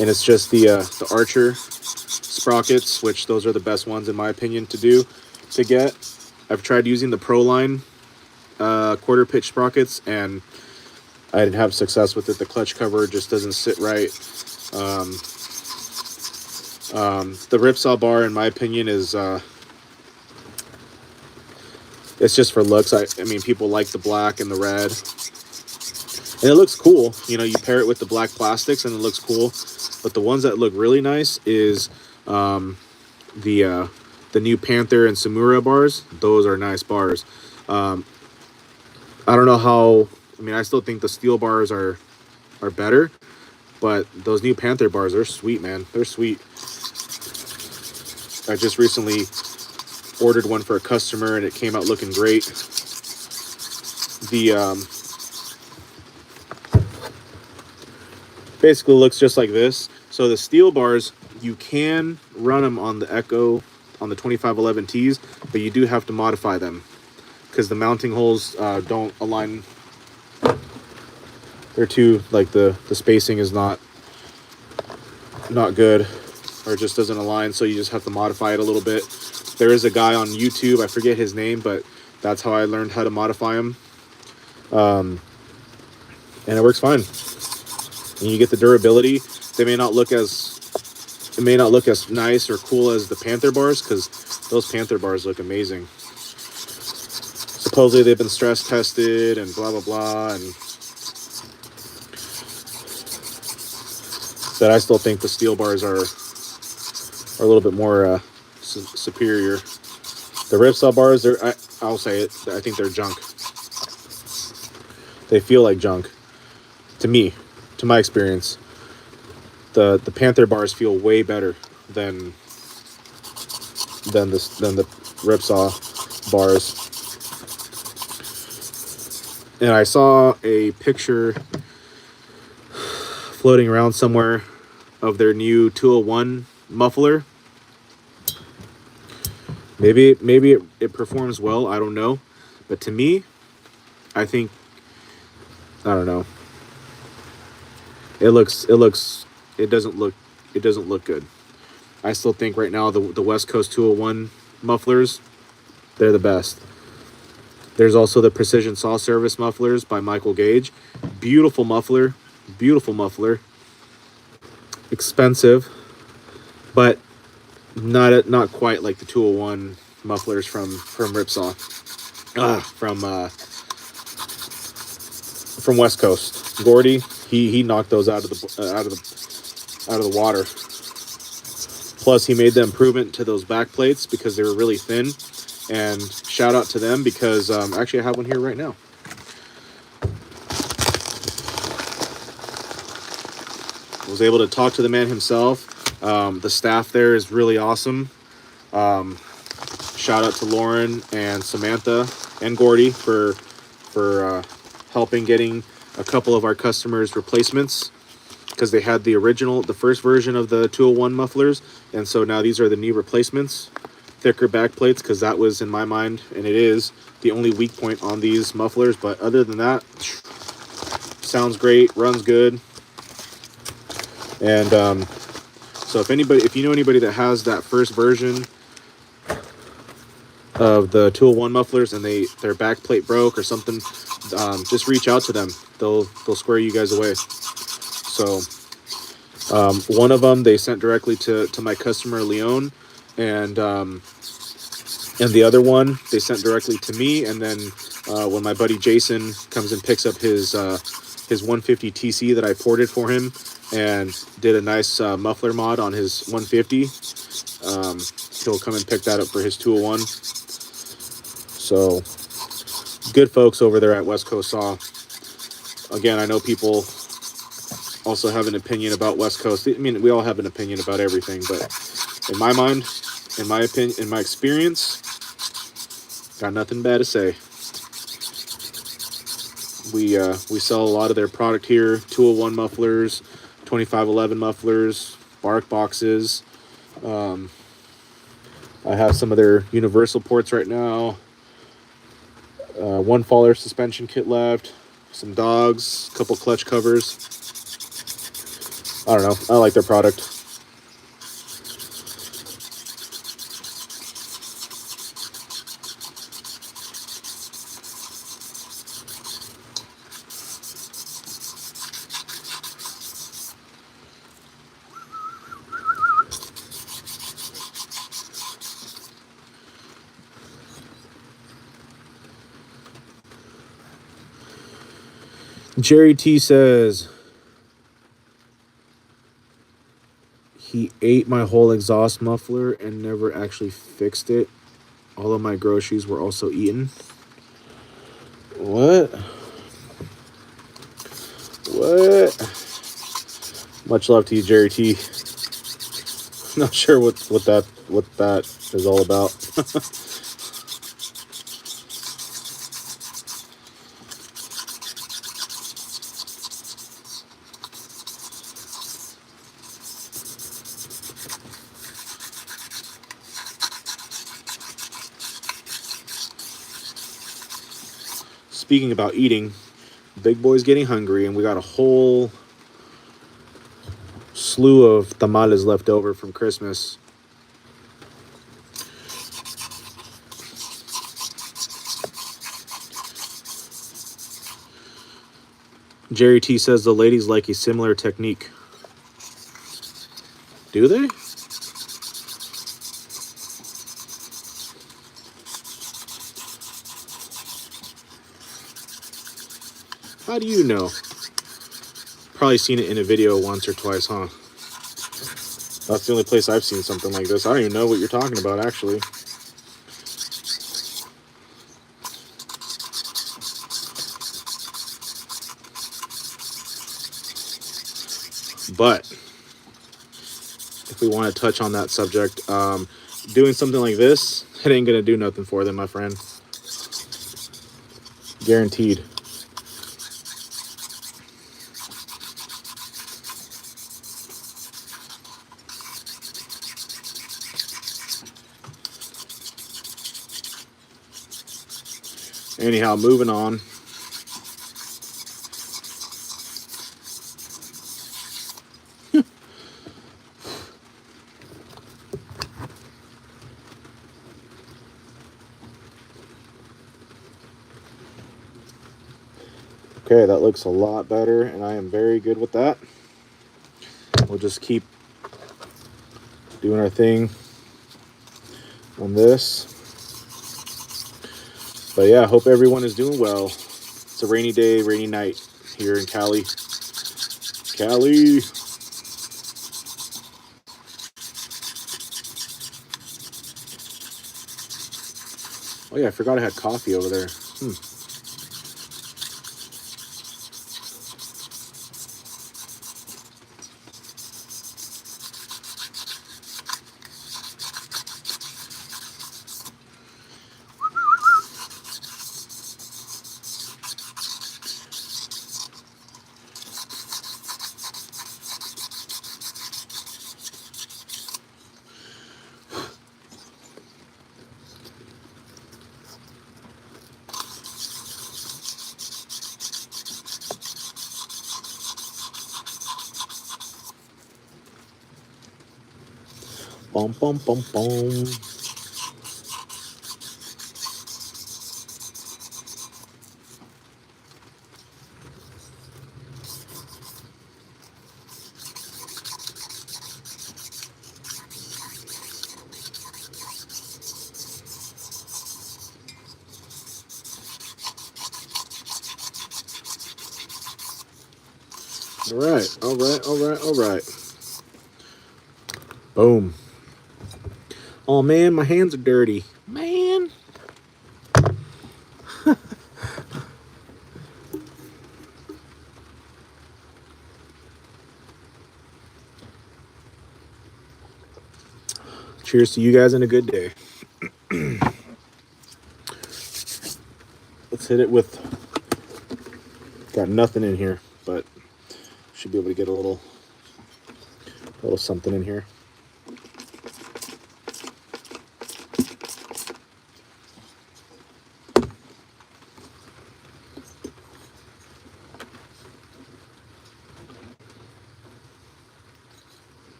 and it's just the Archer sprockets, which those are the best ones in my opinion to get. I've tried using the Proline quarter pitch sprockets, and I didn't have success with it. The clutch cover just doesn't sit right. The ripsaw bar, in my opinion, is it's just for looks. I mean, people like the black and the red, and it looks cool. You know, you pair it with the black plastics, and it looks cool. But the ones that look really nice is the new Panther and Samura bars. Those are nice bars. I don't know how. I mean, I still think the steel bars are better, but those new Panther bars are sweet, man. They're sweet. I just recently ordered one for a customer, and it came out looking great. The basically looks just like this. So the steel bars, you can run them on the Echo, on the 2511Ts, but you do have to modify them because the mounting holes don't align. They're too, like, the spacing is not good, or it just doesn't align, so you just have to modify it a little bit. There is a guy on YouTube, I forget his name, but that's how I learned how to modify them. And it works fine. And you get the durability. It may not look as nice or cool as the Panther bars, because those Panther bars look amazing. Supposedly they've been stress tested and blah blah blah, and but I still think the steel bars are a little bit more superior. The ripsaw bars, I'll say it, I think they're junk. They feel like junk to me, to my experience. The Panther bars feel way better than the ripsaw bars. And I saw a picture floating around somewhere of their new 201 muffler. Maybe it performs well, I don't know, but to me, I think, I don't know, it doesn't look good. I still think right now the West Coast 201 mufflers, they're the best. There's also the Precision Saw Service mufflers by Michael Gage. Beautiful muffler. Expensive, but not quite like the 201 mufflers from Ripsaw. From West Coast. Gordy, he knocked those out of the water. Plus, he made the improvement to those back plates because they were really thin. And shout out to them because actually I have one here right now. I was able to talk to the man himself. The staff there is really awesome. Shout out to Lauren and Samantha and Gordy for helping getting a couple of our customers replacements, because they had the first version of the 201 mufflers, and so now these are the new replacements. Thicker back plates, because that was, in my mind, and it is, the only weak point on these mufflers. But other than that, sounds great, runs good. And so if you know anybody that has that first version of the 201 mufflers and their back plate broke or something, just reach out to them. They'll square you guys away. So one of them they sent directly to my customer Leon, and the other one they sent directly to me. And then when my buddy Jason comes and picks up his 150 TC that I ported for him and did a nice muffler mod on his 150, he'll come and pick that up for his 201. So good folks over there at West Coast Saw. Again, I know people also have an opinion about West Coast. I mean, we all have an opinion about everything, but in my mind, in my opinion, in my experience, got nothing bad to say. We sell a lot of their product here: 201 mufflers, 2511 mufflers, bark boxes. I have some of their universal ports right now. One faller suspension kit left, some dogs, a couple clutch covers. I don't know. I like their product. Jerry T says he ate my whole exhaust muffler and never actually fixed it. All of my groceries were also eaten. What? Much love to you, Jerry T. Not sure what that is all about. Speaking about eating, Big Boy's getting hungry, and we got a whole slew of tamales left over from Christmas. Jerry T says the ladies like a similar technique. Do they? How do you know? Probably seen it in a video once or twice, huh? That's the only place I've seen something like this. I don't even know what you're talking about, actually. But if we want to touch on that subject, doing something like this, it ain't gonna do nothing for them, my friend. Guaranteed. Anyhow, moving on. Okay, that looks a lot better, and I am very good with that. We'll just keep doing our thing on this. But yeah, hope everyone is doing well. It's a rainy day, rainy night here in Cali. Cali. Oh yeah, I forgot I had coffee over there. Bum, bum, bum, bum. All right. Boom. Oh man, my hands are dirty. Man. Cheers to you guys and a good day. Let's hit it with, got nothing in here, but should be able to get a little something in here.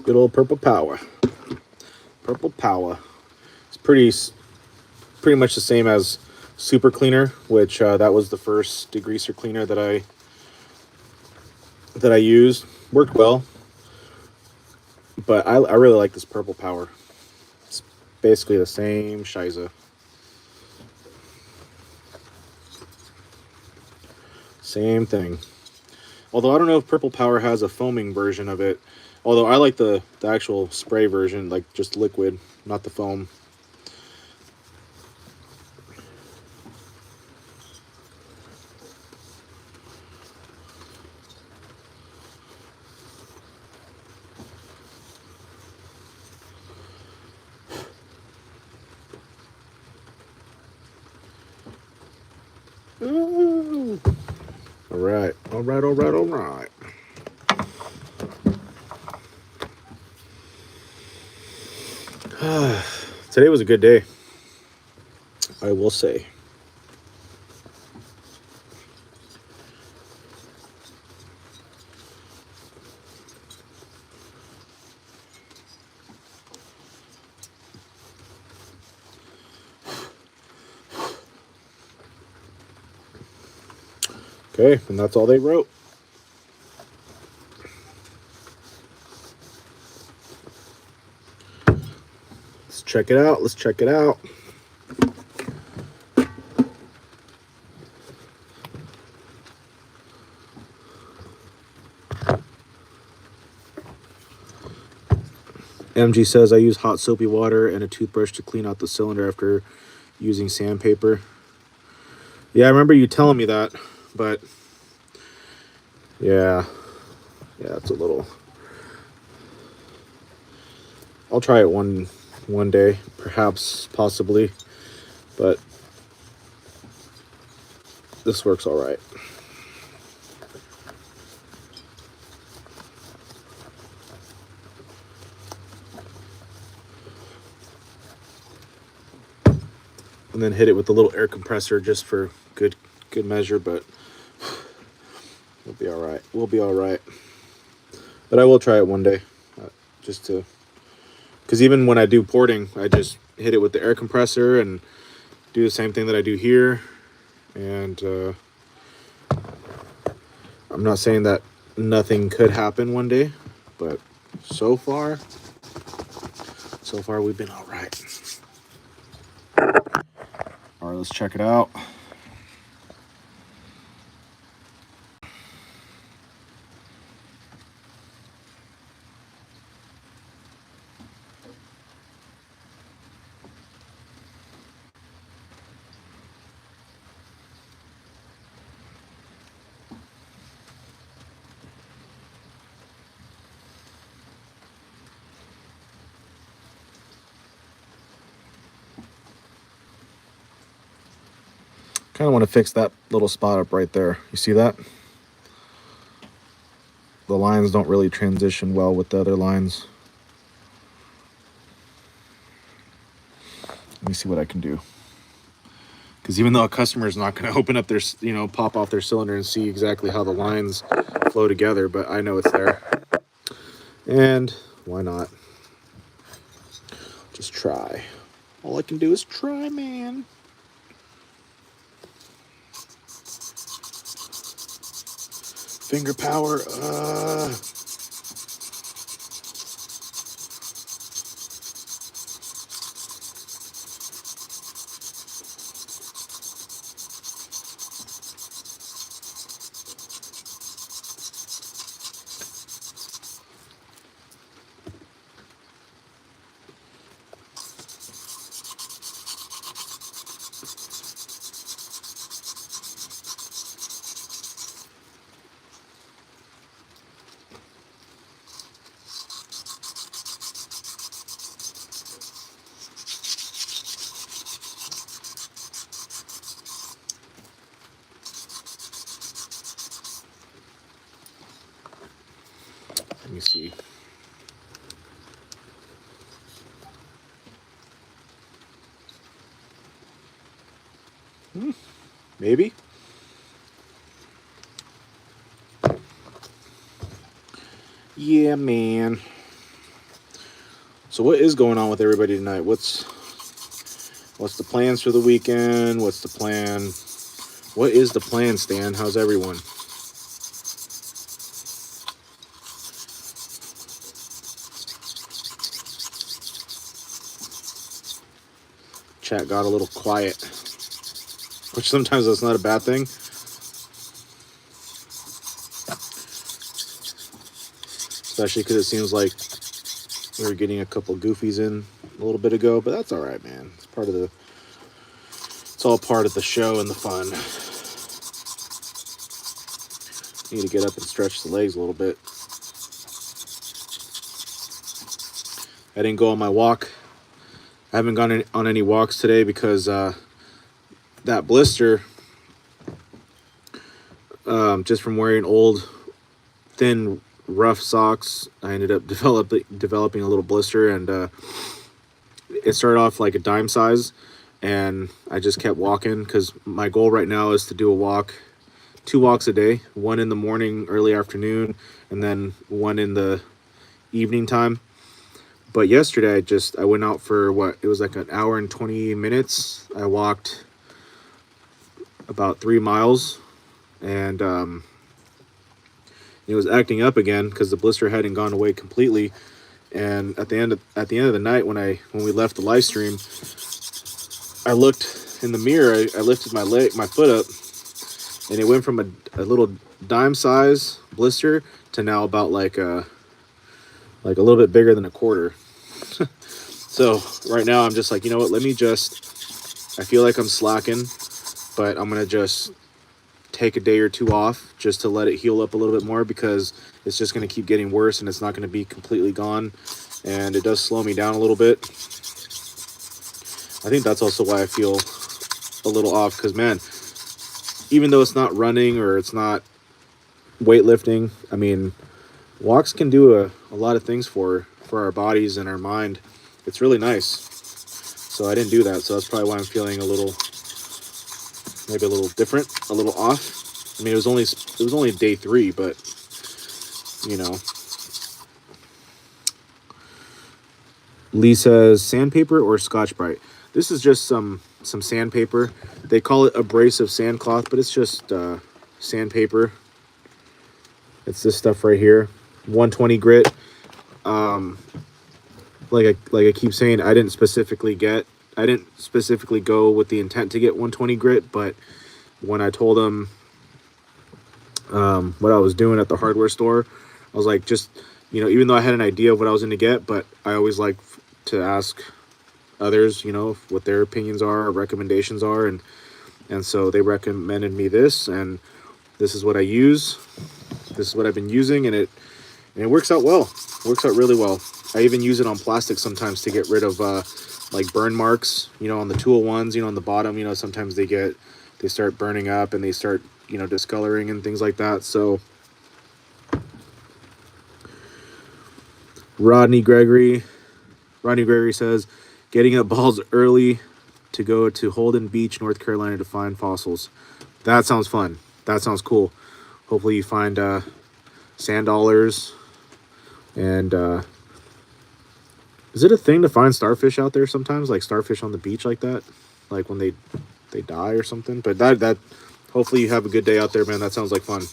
Good old purple power. Purple power. It's pretty much the same as super cleaner, which that was the first degreaser cleaner that I used. Worked well, but I really like this purple power. It's basically the same shiza. Same thing. Although I don't know if Purple Power has a foaming version of it. Although I like the actual spray version, like just liquid, not the foam. Ooh. All right, all right, all right, all right. Today was a good day, I will say. Okay, and that's all they wrote. Let's check it out. Let's check it out. MG says, I use hot soapy water and a toothbrush to clean out the cylinder after using sandpaper. Yeah, I remember you telling me that, but yeah, it's a little. I'll try it one day, perhaps, possibly, but this works all right. And then hit it with a little air compressor just for good measure, but we'll be all right. We'll be all right. But I will try it one day, just to, because even when I do porting, I just hit it with the air compressor and do the same thing that I do here. And I'm not saying that nothing could happen one day, but so far we've been all right. All right, let's check it out. Kind of want to fix that little spot up right there. You see that? The lines don't really transition well with the other lines. Let me see what I can do. Because even though a customer is not going to open up their, pop off their cylinder and see exactly how the lines flow together, but I know it's there. And why not? Just try. All I can do is try, man. Finger power. Let me see. Maybe. Yeah, man. So what is going on with everybody tonight? What's the plans for the weekend? What's the plan? What is the plan, Stan? How's everyone? Chat got a little quiet, which sometimes that's not a bad thing. especially because it seems like we were getting a couple goofies in a little bit ago, but that's all right, man. It's all part of the show and the fun. Need to get up and stretch the legs a little bit. I didn't go on my walk. I haven't gone on any walks today because that blister, just from wearing old, thin, rough socks, I ended up developing a little blister, and it started off like a dime size, and I just kept walking because my goal right now is to do a walk, 2 walks a day, one in the morning, early afternoon, and then one in the evening time. But yesterday I went out for it was like an hour and 20 minutes. I walked about 3 miles, and it was acting up again because the blister hadn't gone away completely. And at the end of the night, when we left the live stream, I looked in the mirror. I lifted my foot up, and it went from a little dime size blister to now about like a little bit bigger than a quarter. So right now I'm just like, you know what? I feel like I'm slacking, but I'm gonna just take a day or 2 off just to let it heal up a little bit more, because it's just going to keep getting worse and it's not going to be completely gone, and it does slow me down a little bit. I think that's also why I feel a little off, because man, even though it's not running or it's not weightlifting, I mean, walks can do a lot of things for our bodies and our mind. It's really nice. So I didn't do that, so that's probably why I'm feeling maybe a little different, a little off. I mean, it was only day 3, but you know. Lee says sandpaper or Scotch-Brite. This is just some sandpaper. They call it abrasive sandcloth, but it's just sandpaper. It's this stuff right here, 120 grit. Like I keep saying, I didn't specifically go with the intent to get 120 grit, but when I told them what I was doing at the hardware store, I was like, just, even though I had an idea of what I was going to get, but I always like to ask others, what their opinions are or recommendations are, and so they recommended me this, and this is what I use. This is what I've been using, and it works out well. It works out really well. I even use it on plastic sometimes to get rid of like burn marks, on the tool ones, on the bottom, sometimes they start burning up and they start, discoloring and things like that. So Rodney Gregory says, getting up balls early to go to Holden Beach, North Carolina to find fossils. That sounds fun. That sounds cool. Hopefully you find sand dollars. And is it a thing to find starfish out there sometimes, like starfish on the beach like that, like when they die or something? But that hopefully you have a good day out there, man. That sounds like fun.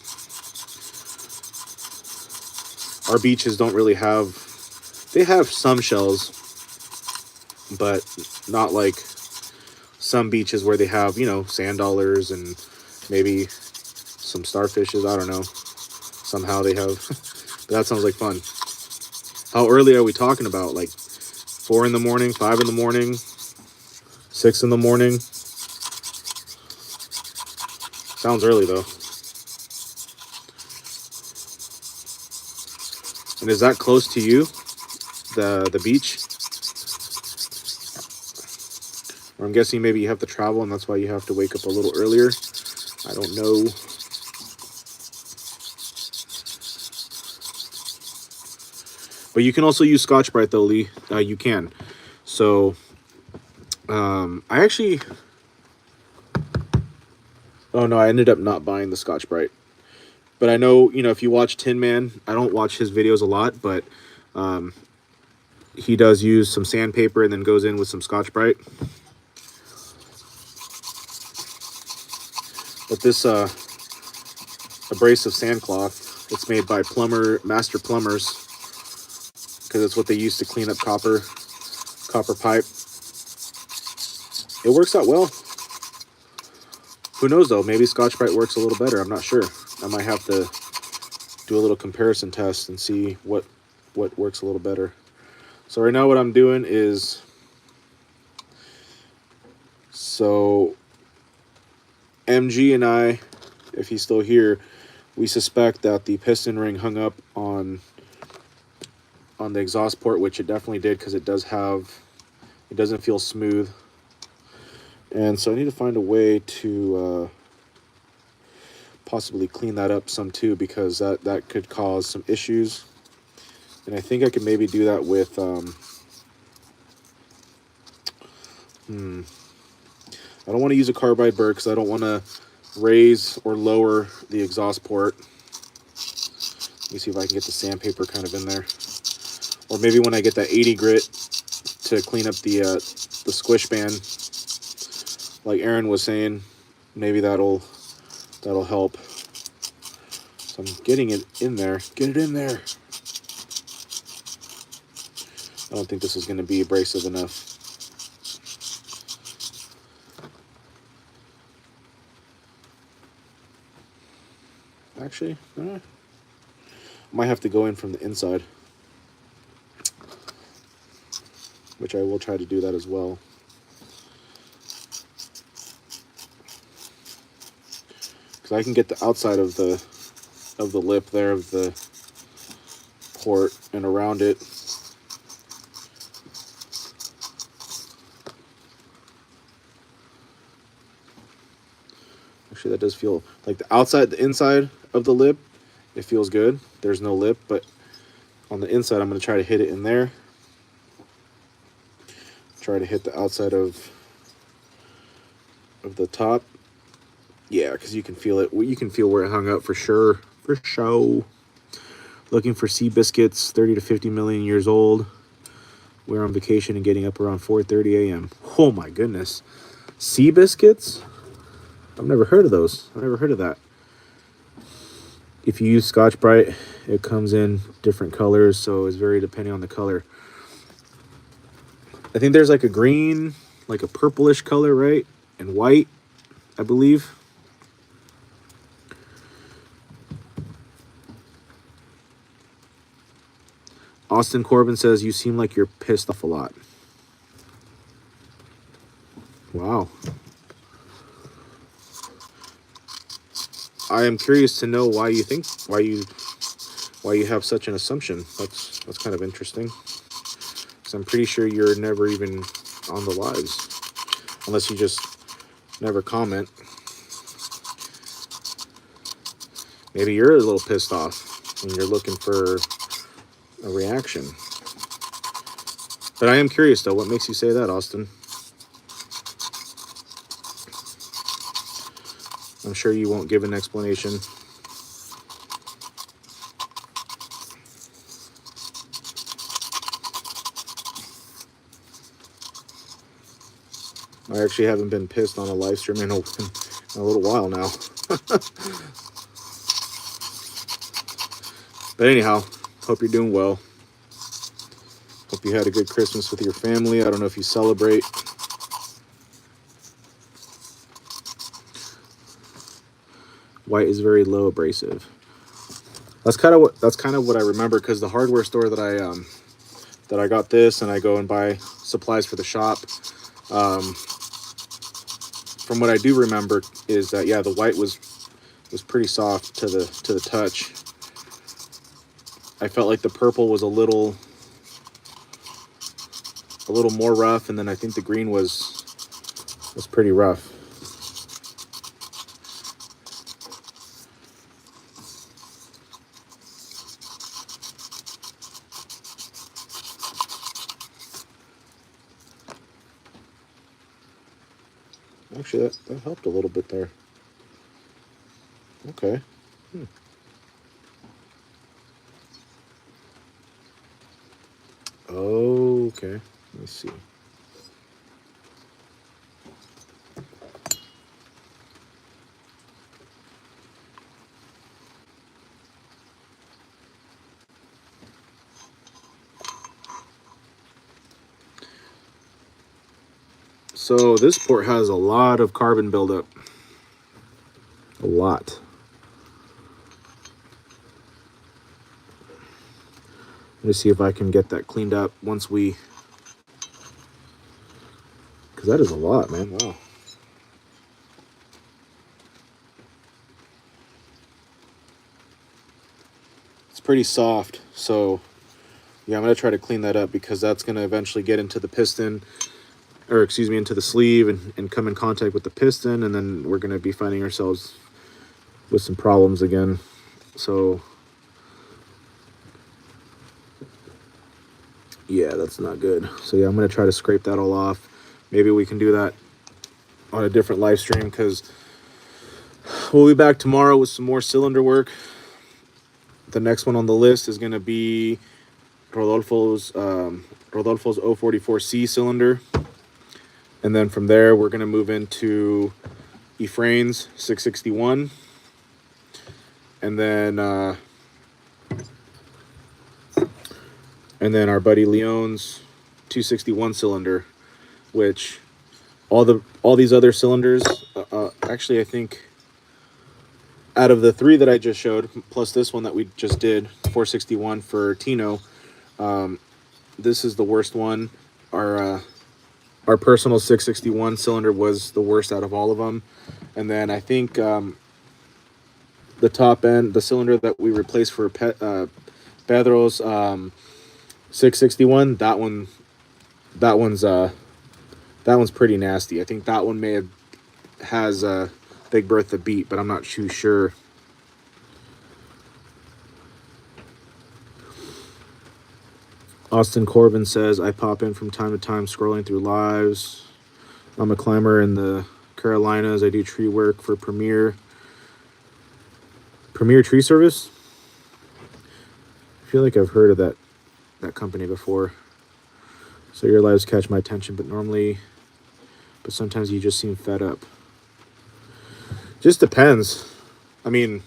Our beaches don't really they have some shells, but not like some beaches where they have, sand dollars and maybe some starfishes. I don't know. Somehow they have. But that sounds like fun. How early are we talking about? Like 4 in the morning, 5 in the morning, 6 in the morning? Sounds early though. And is that close to you, the beach? Or I'm guessing maybe you have to travel and that's why you have to wake up a little earlier. I don't know. But you can also use Scotch-Brite though, Lee. You can. So I actually, oh no, I ended up not buying the Scotch-Brite. But I know, if you watch Tin Man, I don't watch his videos a lot, but he does use some sandpaper and then goes in with some Scotch-Brite. But this abrasive sandcloth, it's made by master plumbers, because it's what they use to clean up copper pipe. It works out well. Who knows though? Maybe Scotch-Brite works a little better. I'm not sure. I might have to do a little comparison test and see what works a little better. So right now what I'm doing is, so MG and I, if he's still here, we suspect that the piston ring hung up on the exhaust port, which it definitely did, because it doesn't feel smooth. And so I need to find a way to possibly clean that up some too, because that could cause some issues. And I think I could maybe do that with I don't want to use a carbide burr because I don't want to raise or lower the exhaust port. Let me see if I can get the sandpaper kind of in there. Or maybe when I get that 80 grit to clean up the squish band, like Aaron was saying, maybe that'll help. So I'm getting it in there. Get it in there. I don't think this is going to be abrasive enough. Actually, might have to go in from the inside, which I will try to do that as well. Because I can get the outside of the lip there of the port and around it. Actually, that does feel like the inside of the lip, it feels good. There's no lip, but on the inside, I'm going to try to hit it in there. Try to hit the outside of the top. Yeah, because you can feel it. You can feel where it hung up for sure. For show. Looking for sea biscuits, 30 to 50 million years old. We're on vacation and getting up around 4:30 a.m. Oh my goodness. Sea biscuits? I've never heard of those. I've never heard of that. If you use Scotch-Brite, it comes in different colors, so it's very depending on the color. I think there's like a green, like a purplish color, right? And white, I believe. Austin Corbin says, you seem like you're pissed off a lot. Wow. I am curious to know why you have such an assumption. That's kind of interesting. Because I'm pretty sure you're never even on the lives, unless you just never comment. Maybe you're a little pissed off and you're looking for a reaction. But I am curious though, what makes you say that, Austin? I'm sure you won't give an explanation. I actually haven't been pissed on a live stream in a little while now. But anyhow, hope you're doing well. Hope you had a good Christmas with your family. I don't know if you celebrate. White is very low abrasive. That's kind of what I remember, because the hardware store that I got this, and I go and buy supplies for the shop. From what I do remember is that, yeah, the white was pretty soft to the touch. I felt like the purple was a little more rough, and then I think the green was pretty rough. Actually, that helped a little bit there. Okay. Okay. Let me see. So this port has a lot of carbon buildup. A lot. Let me see if I can get that cleaned up once we, because that is a lot, man. Wow. It's pretty soft, so yeah, I'm gonna try to clean that up because that's gonna eventually get into the piston, or excuse me, into the sleeve and come in contact with the piston, and then we're gonna be finding ourselves with some problems again. So yeah, that's not good. So yeah, I'm gonna try to scrape that all off. Maybe we can do that on a different live stream, because we'll be back tomorrow with some more cylinder work. The next one on the list is gonna be Rodolfo's 044C cylinder, and then from there we're gonna move into Ephraim's 661, and then our buddy Leon's 261 cylinder, which all these other cylinders, actually I think out of the 3 that I just showed, plus this one that we just did, 461 for Tino, this is the worst one. Our personal 661 cylinder was the worst out of all of them. And then I think the top end, the cylinder that we replaced for Pedro's 661, that one's pretty nasty. I think that one has Big Bertha beat, but I'm not too sure. Austin Corbin says, I pop in from time to time scrolling through lives. I'm a climber in the Carolinas. I do tree work for Premier Tree Service. I feel like I've heard of that company before. So your lives catch my attention, but sometimes you just seem fed up. Just depends. I mean,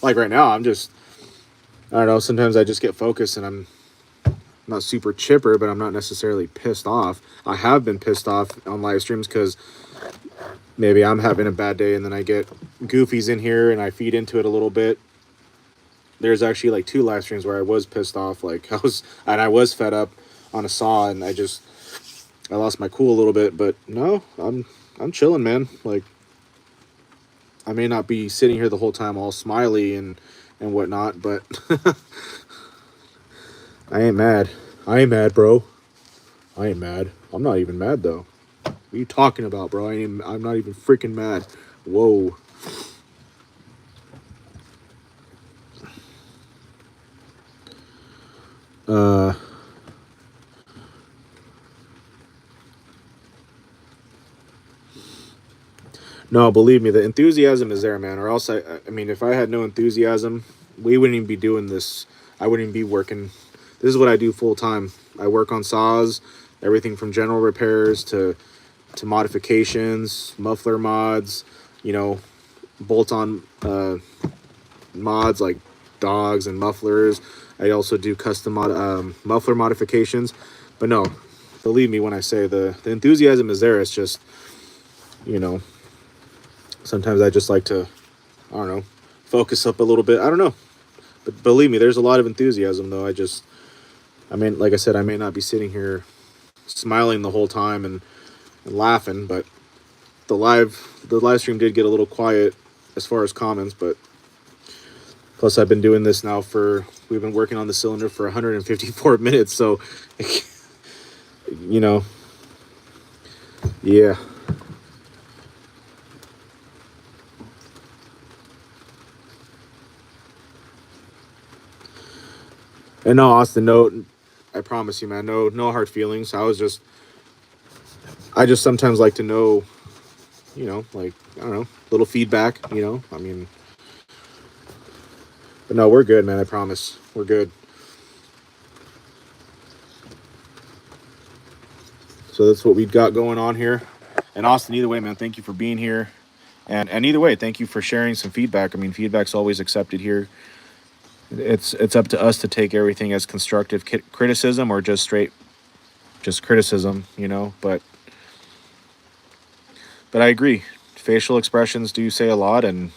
like right now, I don't know, sometimes I just get focused and I'm not super chipper, but I'm not necessarily pissed off. I have been pissed off on live streams because maybe I'm having a bad day and then I get goofies in here and I feed into it a little bit. There's actually like 2 live streams where I was pissed off, like I was fed up on a saw, and I lost my cool a little bit. But no, I'm chilling, man. Like, I may not be sitting here the whole time all smiley and whatnot, but I ain't mad. I ain't mad, bro. I ain't mad. I'm not even mad though. What are you talking about, bro? I'm not even freaking mad. Whoa. No, believe me, the enthusiasm is there, man. Or else, I mean, if I had no enthusiasm, we wouldn't even be doing this. I wouldn't even be working. This is what I do full time. I work on saws, everything from general repairs to modifications, muffler mods, bolt-on mods like dogs and mufflers. I also do custom muffler modifications. But no, believe me when I say the enthusiasm is there. It's just, sometimes I just like to, I don't know, focus up a little bit. I don't know. But believe me, there's a lot of enthusiasm, though. Like I said, I may not be sitting here smiling the whole time and laughing, but the live stream did get a little quiet as far as comments. But plus, I've been doing this now we've been working on the cylinder for 154 minutes. So, yeah. And no, Austin, no, I promise you, man, no hard feelings. I just sometimes like to know, like, I don't know, little feedback, but no, we're good, man. I promise. We're good. So that's what we've got going on here. And Austin, either way, man, thank you for being here. And either way, thank you for sharing some feedback. I mean, feedback's always accepted here. It's up to us to take everything as constructive criticism or just criticism, but I agree. Facial expressions do say a lot, and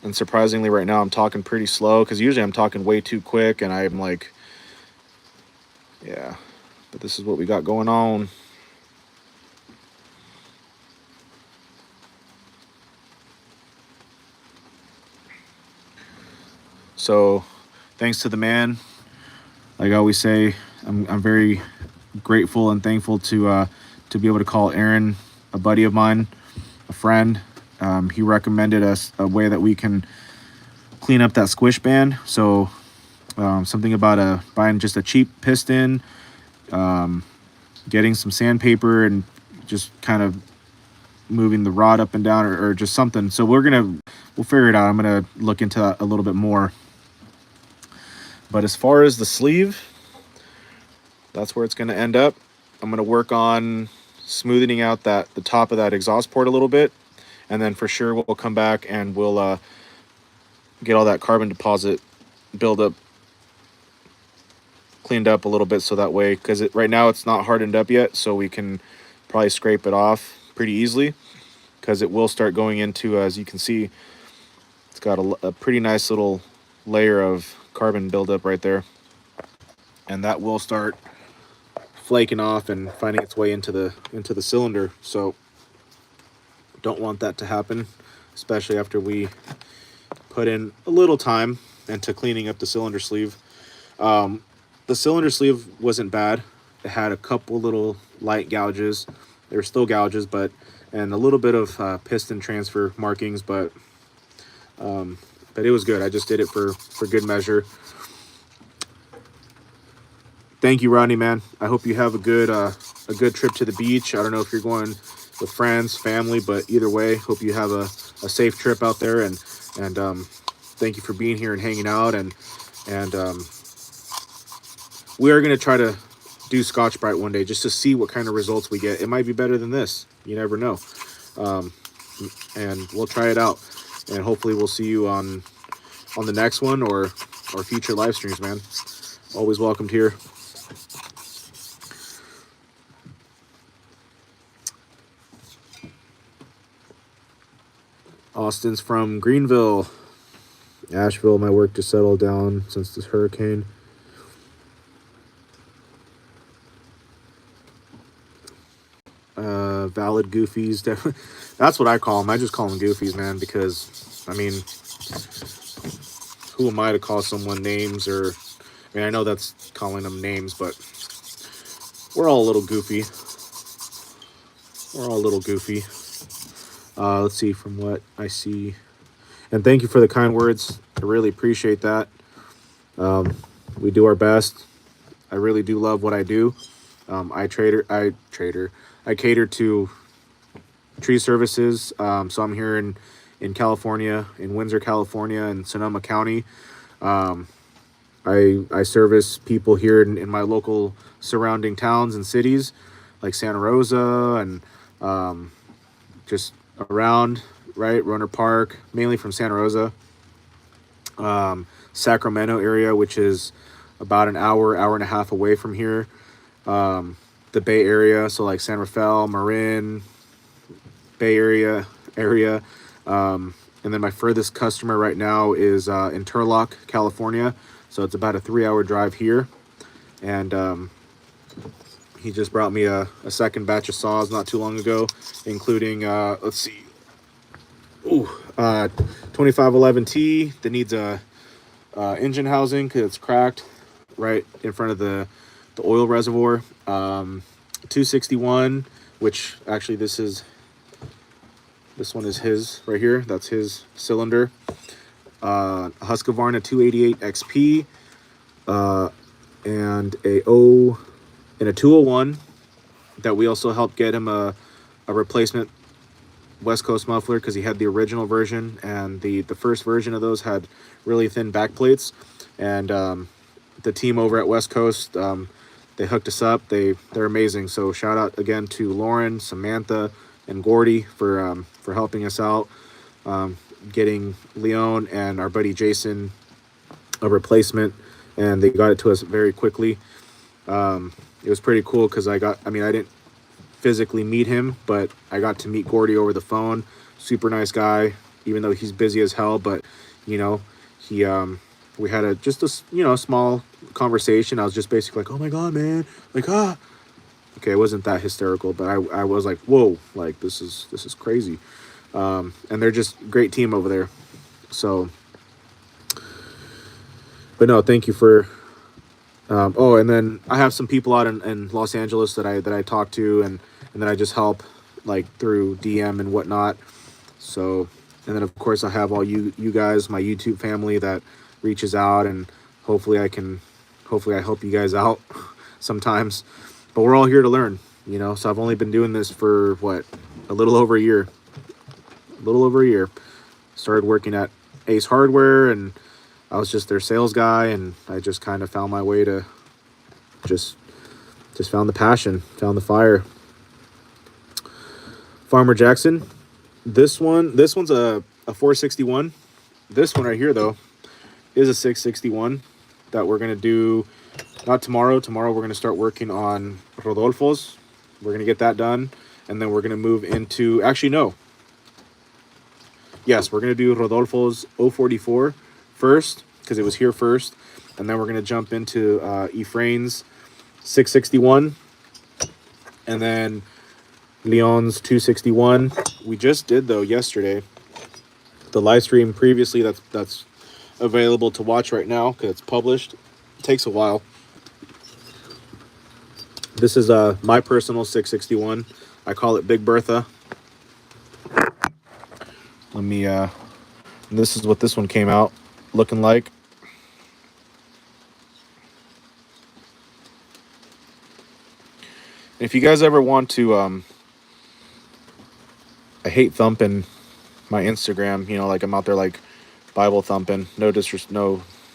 And surprisingly, right now I'm talking pretty slow because usually I'm talking way too quick, and I'm like, yeah. But this is what we got going on. So, thanks to the man. Like I always say, I'm very grateful and thankful to be able to call Aaron a buddy of mine, a friend. He recommended us a way that we can clean up that squish band. So something about buying just a cheap piston, getting some sandpaper, and just kind of moving the rod up and down, or just something. So we'll figure it out. I'm gonna look into that a little bit more. But as far as the sleeve, that's where it's gonna end up. I'm gonna work on smoothing out the top of that exhaust port a little bit, and then for sure we'll come back and we'll get all that carbon deposit buildup cleaned up a little bit, so that way, because right now it's not hardened up yet, so we can probably scrape it off pretty easily, because it will start going into, as you can see, it's got a pretty nice little layer of carbon buildup right there, and that will start flaking off and finding its way into the cylinder. So don't want that to happen, especially after we put in a little time into cleaning up the cylinder sleeve. The cylinder sleeve wasn't bad. It had a couple little light gouges. They were still gouges, and a little bit of piston transfer markings, but it was good. I just did it for good measure. Thank you, Rodney, man. I hope you have a good trip to the beach. I don't know if you're going with friends, family, but either way, hope you have a safe trip out there. And thank you for being here and hanging out. And we are going to try to do Scotch-Brite one day just to see what kind of results we get. It might be better than this. You never know. And we'll try it out. And hopefully we'll see you on the next one or future live streams, man. Always welcomed here. Austin's from Greenville. Asheville, my work to settle down since this hurricane. Valid goofies, definitely. That's what I call them. I just call them goofies, man, because, I mean, who am I to call someone names? Or, I mean, I know that's calling them names, but we're all a little goofy. We're all a little goofy. Let's see, from what I see. And thank you for the kind words. I really appreciate that. We do our best. I really do love what I do. I cater to tree services. So I'm here in California, in Windsor, California, and Sonoma County. I service people here in my local surrounding towns and cities, like Santa Rosa and just around, right? Roner Park, mainly from Santa Rosa. Sacramento area, which is about an hour and a half away from here. The Bay Area, so like San Rafael, Marin, Bay Area. And then my furthest customer right now is in Turlock, California. So it's about a 3-hour drive here. And he just brought me a second batch of saws not too long ago, including, let's see, 2511T that needs a engine housing because it's cracked right in front of the oil reservoir. 261, which actually this one is his right here. That's his cylinder. Husqvarna 288 XP, and a 201 that we also helped get him a replacement West Coast muffler because he had the original version, and the first version of those had really thin back plates. And the team over at West Coast, they hooked us up. They're amazing. So shout out again to Lauren, Samantha, and Gordy for helping us out, getting Leon and our buddy Jason a replacement, and they got it to us very quickly. It was pretty cool because I didn't physically meet him, but I got to meet Gordy over the phone. Super nice guy, even though he's busy as hell. But you know, he we had a small conversation. I was just basically like, oh my god, man, like okay, it wasn't that hysterical, but I was like, whoa, like this is crazy. And they're just great team over there. So, but no, thank you for. Oh, and then I have some people out in Los Angeles that I talk to, and then I just help like through DM and whatnot. So, and then of course I have all you guys, my YouTube family that reaches out, and hopefully I help you guys out sometimes. But we're all here to learn, you know. So I've only been doing this for what, a little over a year. Started working at Ace Hardware, and I was just their sales guy, and I just kind of found my way to just found the passion, found the fire. Farmer Jackson, this one's a 461. This one right here though is a 661 that we're gonna do not tomorrow. Tomorrow we're gonna start working on Rodolfo's. We're gonna get that done, and then we're gonna move into, actually no. Yes, we're gonna do Rodolfo's 044 first, because it was here first, and then we're gonna jump into Ephraim's 661, and then Leon's 261. We just did though yesterday the live stream previously that's available to watch right now because it's published. It takes a while. This is my personal 661. I call it Big Bertha. Let me this is what this one came out looking like. If you guys ever want to I hate thumping my Instagram, you know, like I'm out there like Bible thumping. No,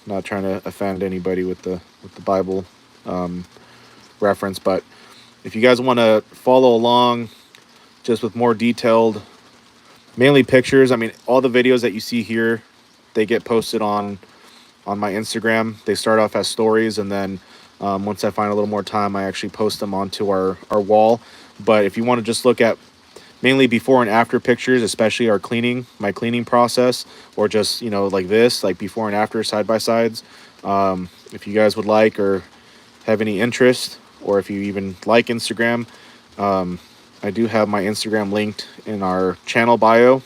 not trying to offend anybody with the Bible reference, but if you guys want to follow along just with more detailed, mainly pictures, I mean, all the videos that you see here, they get posted on my Instagram. They start off as stories, and then once I find a little more time, I actually post them onto our wall. But if you want to just look at mainly before and after pictures, especially my cleaning process, or just, you know, like this, like before and after side by sides, if you guys would like or have any interest, or if you even like Instagram, I do have my Instagram linked in our channel bio,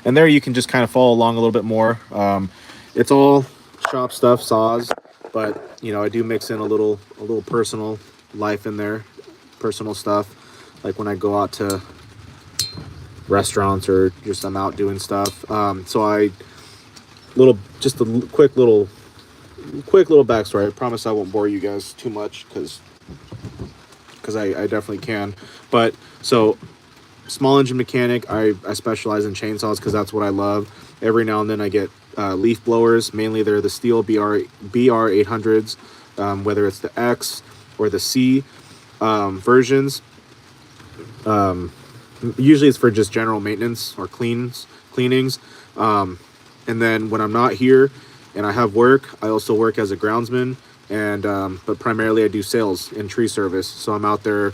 and there you can just kind of follow along a little bit more. It's all shop stuff, saws, but you know, I do mix in a little personal life in there, personal stuff, like when I go out to restaurants or just I'm out doing stuff. So just a quick little backstory. I promise I won't bore you guys too much because I definitely can. But so, small engine mechanic, I specialize in chainsaws because that's what I love. Every now and then I get leaf blowers. Mainly they're the steel BR 800s, whether it's the X or the C versions. Usually it's for just general maintenance or cleanings. And then when I'm not here and I have work, I also work as a groundsman, and but primarily I do sales and tree service. So I'm out there.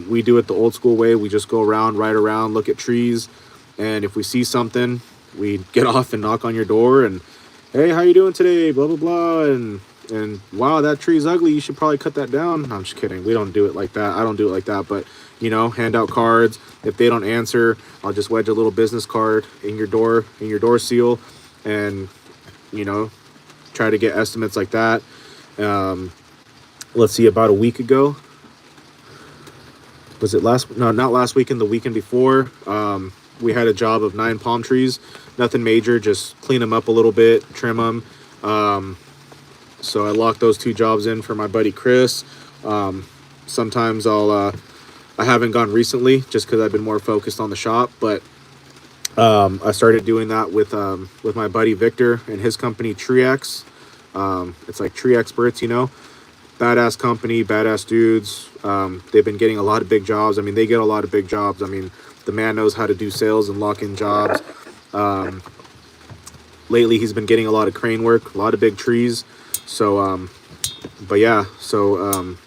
We do it the old school way. We just go around, ride around, look at trees, and if we see something, we get off and knock on your door and, hey, how you doing today? Blah blah blah, and wow, that tree's ugly. You should probably cut that down. No, I'm just kidding. We don't do it like that. I don't do it like that. But you know, hand out cards. If they don't answer, I'll just wedge a little business card in your door seal, and you know, try to get estimates like that. Let's see, about a week ago, was it not last weekend, the weekend before, we had a job of 9 palm trees. Nothing major, just clean them up a little bit, trim them. So I locked those 2 jobs in for my buddy Chris. Sometimes I haven't gone recently just because I've been more focused on the shop, but I started doing that with my buddy Victor and his company TreeX. It's like Tree Experts, you know, badass company, badass dudes. They've been getting a lot of big jobs. I mean, they get a lot of big jobs. I mean, the man knows how to do sales and lock in jobs. Lately he's been getting a lot of crane work, a lot of big trees. So but yeah, so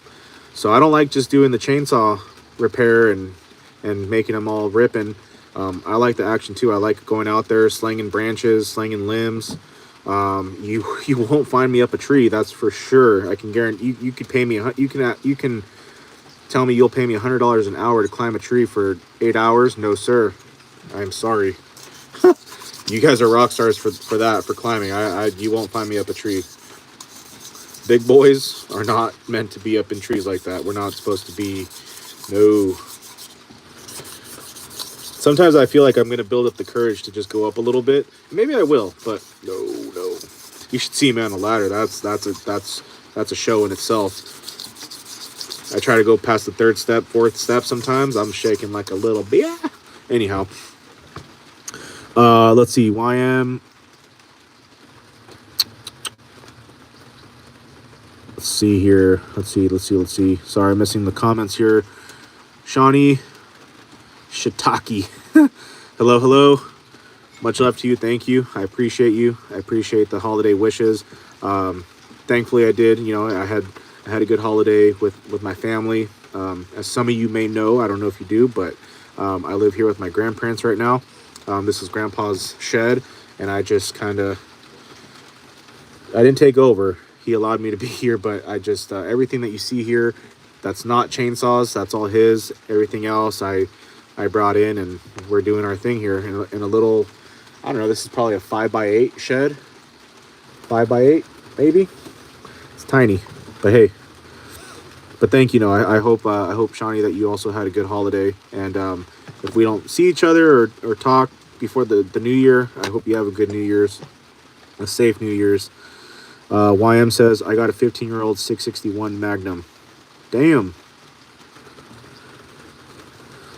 I don't like just doing the chainsaw repair and making them all ripping. I like the action too. I like going out there, slinging branches, slinging limbs. You won't find me up a tree, that's for sure. I can guarantee you. You could pay me. You can tell me you'll pay me $100 an hour to climb a tree for 8 hours. No, sir. I'm sorry. You guys are rock stars for that, for climbing. You won't find me up a tree. Big boys are not meant to be up in trees like that. We're not supposed to be. No. Sometimes I feel like I'm going to build up the courage to just go up a little bit. Maybe I will, but no. You should see me on the ladder. That's a show in itself. I try to go past the third step, fourth step sometimes. I'm shaking like a little bit. Anyhow. Let's see. YM. Let's see here. Let's see. Sorry, I'm missing the comments here. Shawnee Shiitake. Hello. Much love to you. Thank you. I appreciate you. I appreciate the holiday wishes. Thankfully, I did. I had a good holiday with my family. As some of you may know, I don't know if you do, but I live here with my grandparents right now. This is Grandpa's shed, and I just I didn't take over. He allowed me to be here, but I just, everything that you see here, that's not chainsaws, that's all his. Everything else I brought in, and we're doing our thing here in a little, I don't know, this is probably a 5x8 shed. 5x8, maybe? It's tiny, but hey. But thank you. I hope, Shawnee, that you also had a good holiday. And if we don't see each other or talk before the new year, I hope you have a good New Year's, a safe New Year's. YM says, I got a 15-year-old 661 Magnum. Damn.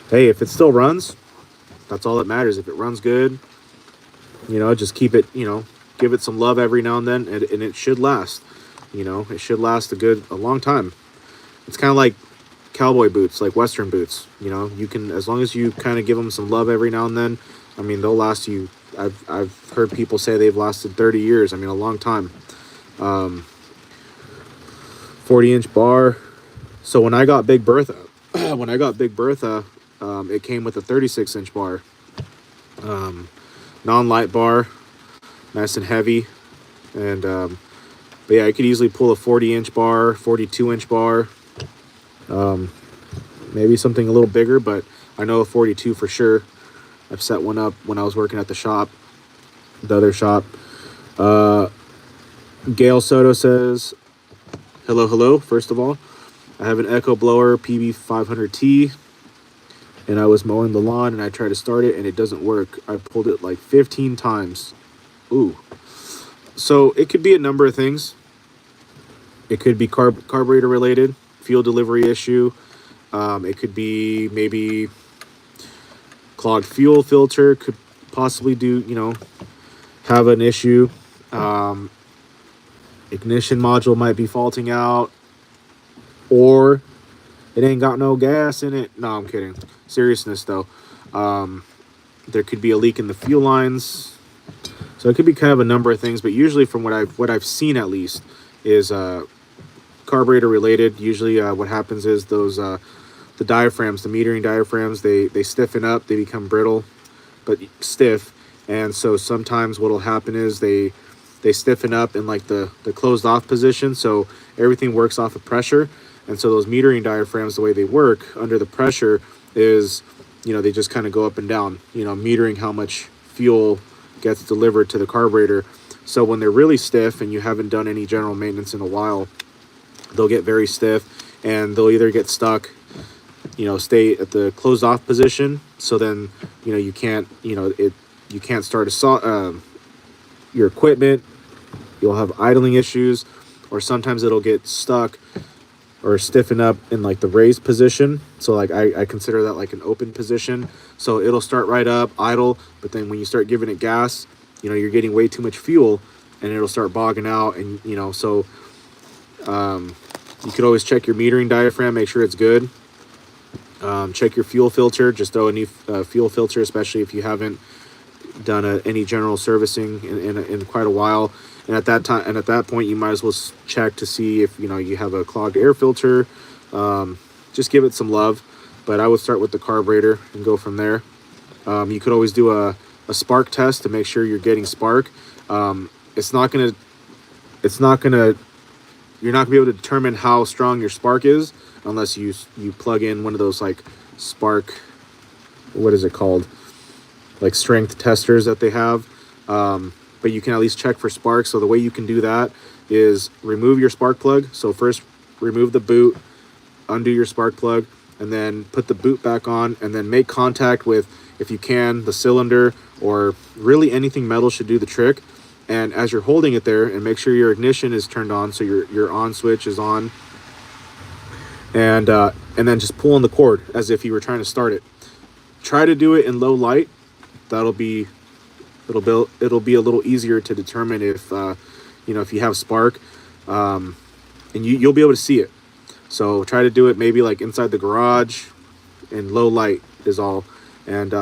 Hey, if it still runs, that's all that matters. If it runs good, just keep it, give it some love every now and then, and it should last. It should last a long time. It's kind of like cowboy boots, like Western boots. You can, as long as you kind of give them some love every now and then, I mean, they'll last you. I've heard people say they've lasted 30 years. I mean, a long time. 40-inch bar. So when I got Big Bertha, it came with a 36-inch bar. Non-light bar, nice and heavy. And but yeah, I could easily pull a 40-inch bar, 42-inch bar. Maybe something a little bigger, but I know a 42 for sure. I've set one up when I was working at the other shop. Gail Soto says, hello. First of all, I have an Echo Blower PB500T, and I was mowing the lawn, and I tried to start it, and it doesn't work. I pulled it like 15 times. Ooh. So it could be a number of things. It could be carburetor related, fuel delivery issue. It could be maybe clogged fuel filter could possibly have an issue. Ignition module might be faulting out, or it ain't got no gas in it. No, I'm kidding. Seriousness though, there could be a leak in the fuel lines. So it could be kind of a number of things, but usually from what I've seen at least is carburetor related. Usually what happens is those the diaphragms, the metering diaphragms, they stiffen up, they become brittle but stiff, and so sometimes what'll happen is they stiffen up in like the closed off position, so everything works off of pressure. And so those metering diaphragms, the way they work under the pressure is, they just kind of go up and down, metering how much fuel gets delivered to the carburetor. So when they're really stiff and you haven't done any general maintenance in a while, they'll get very stiff, and they'll either get stuck, stay at the closed off position. So then, you can't start your equipment. You'll have idling issues, or sometimes it'll get stuck or stiffen up in like the raised position. So like I consider that like an open position. So it'll start right up, idle, but then when you start giving it gas, you're getting way too much fuel, and it'll start bogging out. And so you could always check your metering diaphragm, make sure it's good. Check your fuel filter. Just throw a new fuel filter, especially if you haven't done any general servicing in quite a while. And at that point, you might as well check to see if you have a clogged air filter. Just give it some love, but I would start with the carburetor and go from there. You could always do a spark test to make sure you're getting spark. It's not gonna you're not gonna be able to determine how strong your spark is unless you plug in one of those like spark, what is it called, like strength testers that they have. But you can at least check for spark. So the way you can do that is remove your spark plug. So first remove the boot, undo your spark plug, and then put the boot back on, and then make contact with, if you can, the cylinder, or really anything metal should do the trick. And as you're holding it there, and make sure your ignition is turned on, so your on switch is on, and then just pull on the cord as if you were trying to start it. Try to do it in low light. It'll be a little easier to determine if if you have spark, and you'll be able to see it. So try to do it maybe like inside the garage in low light is all. And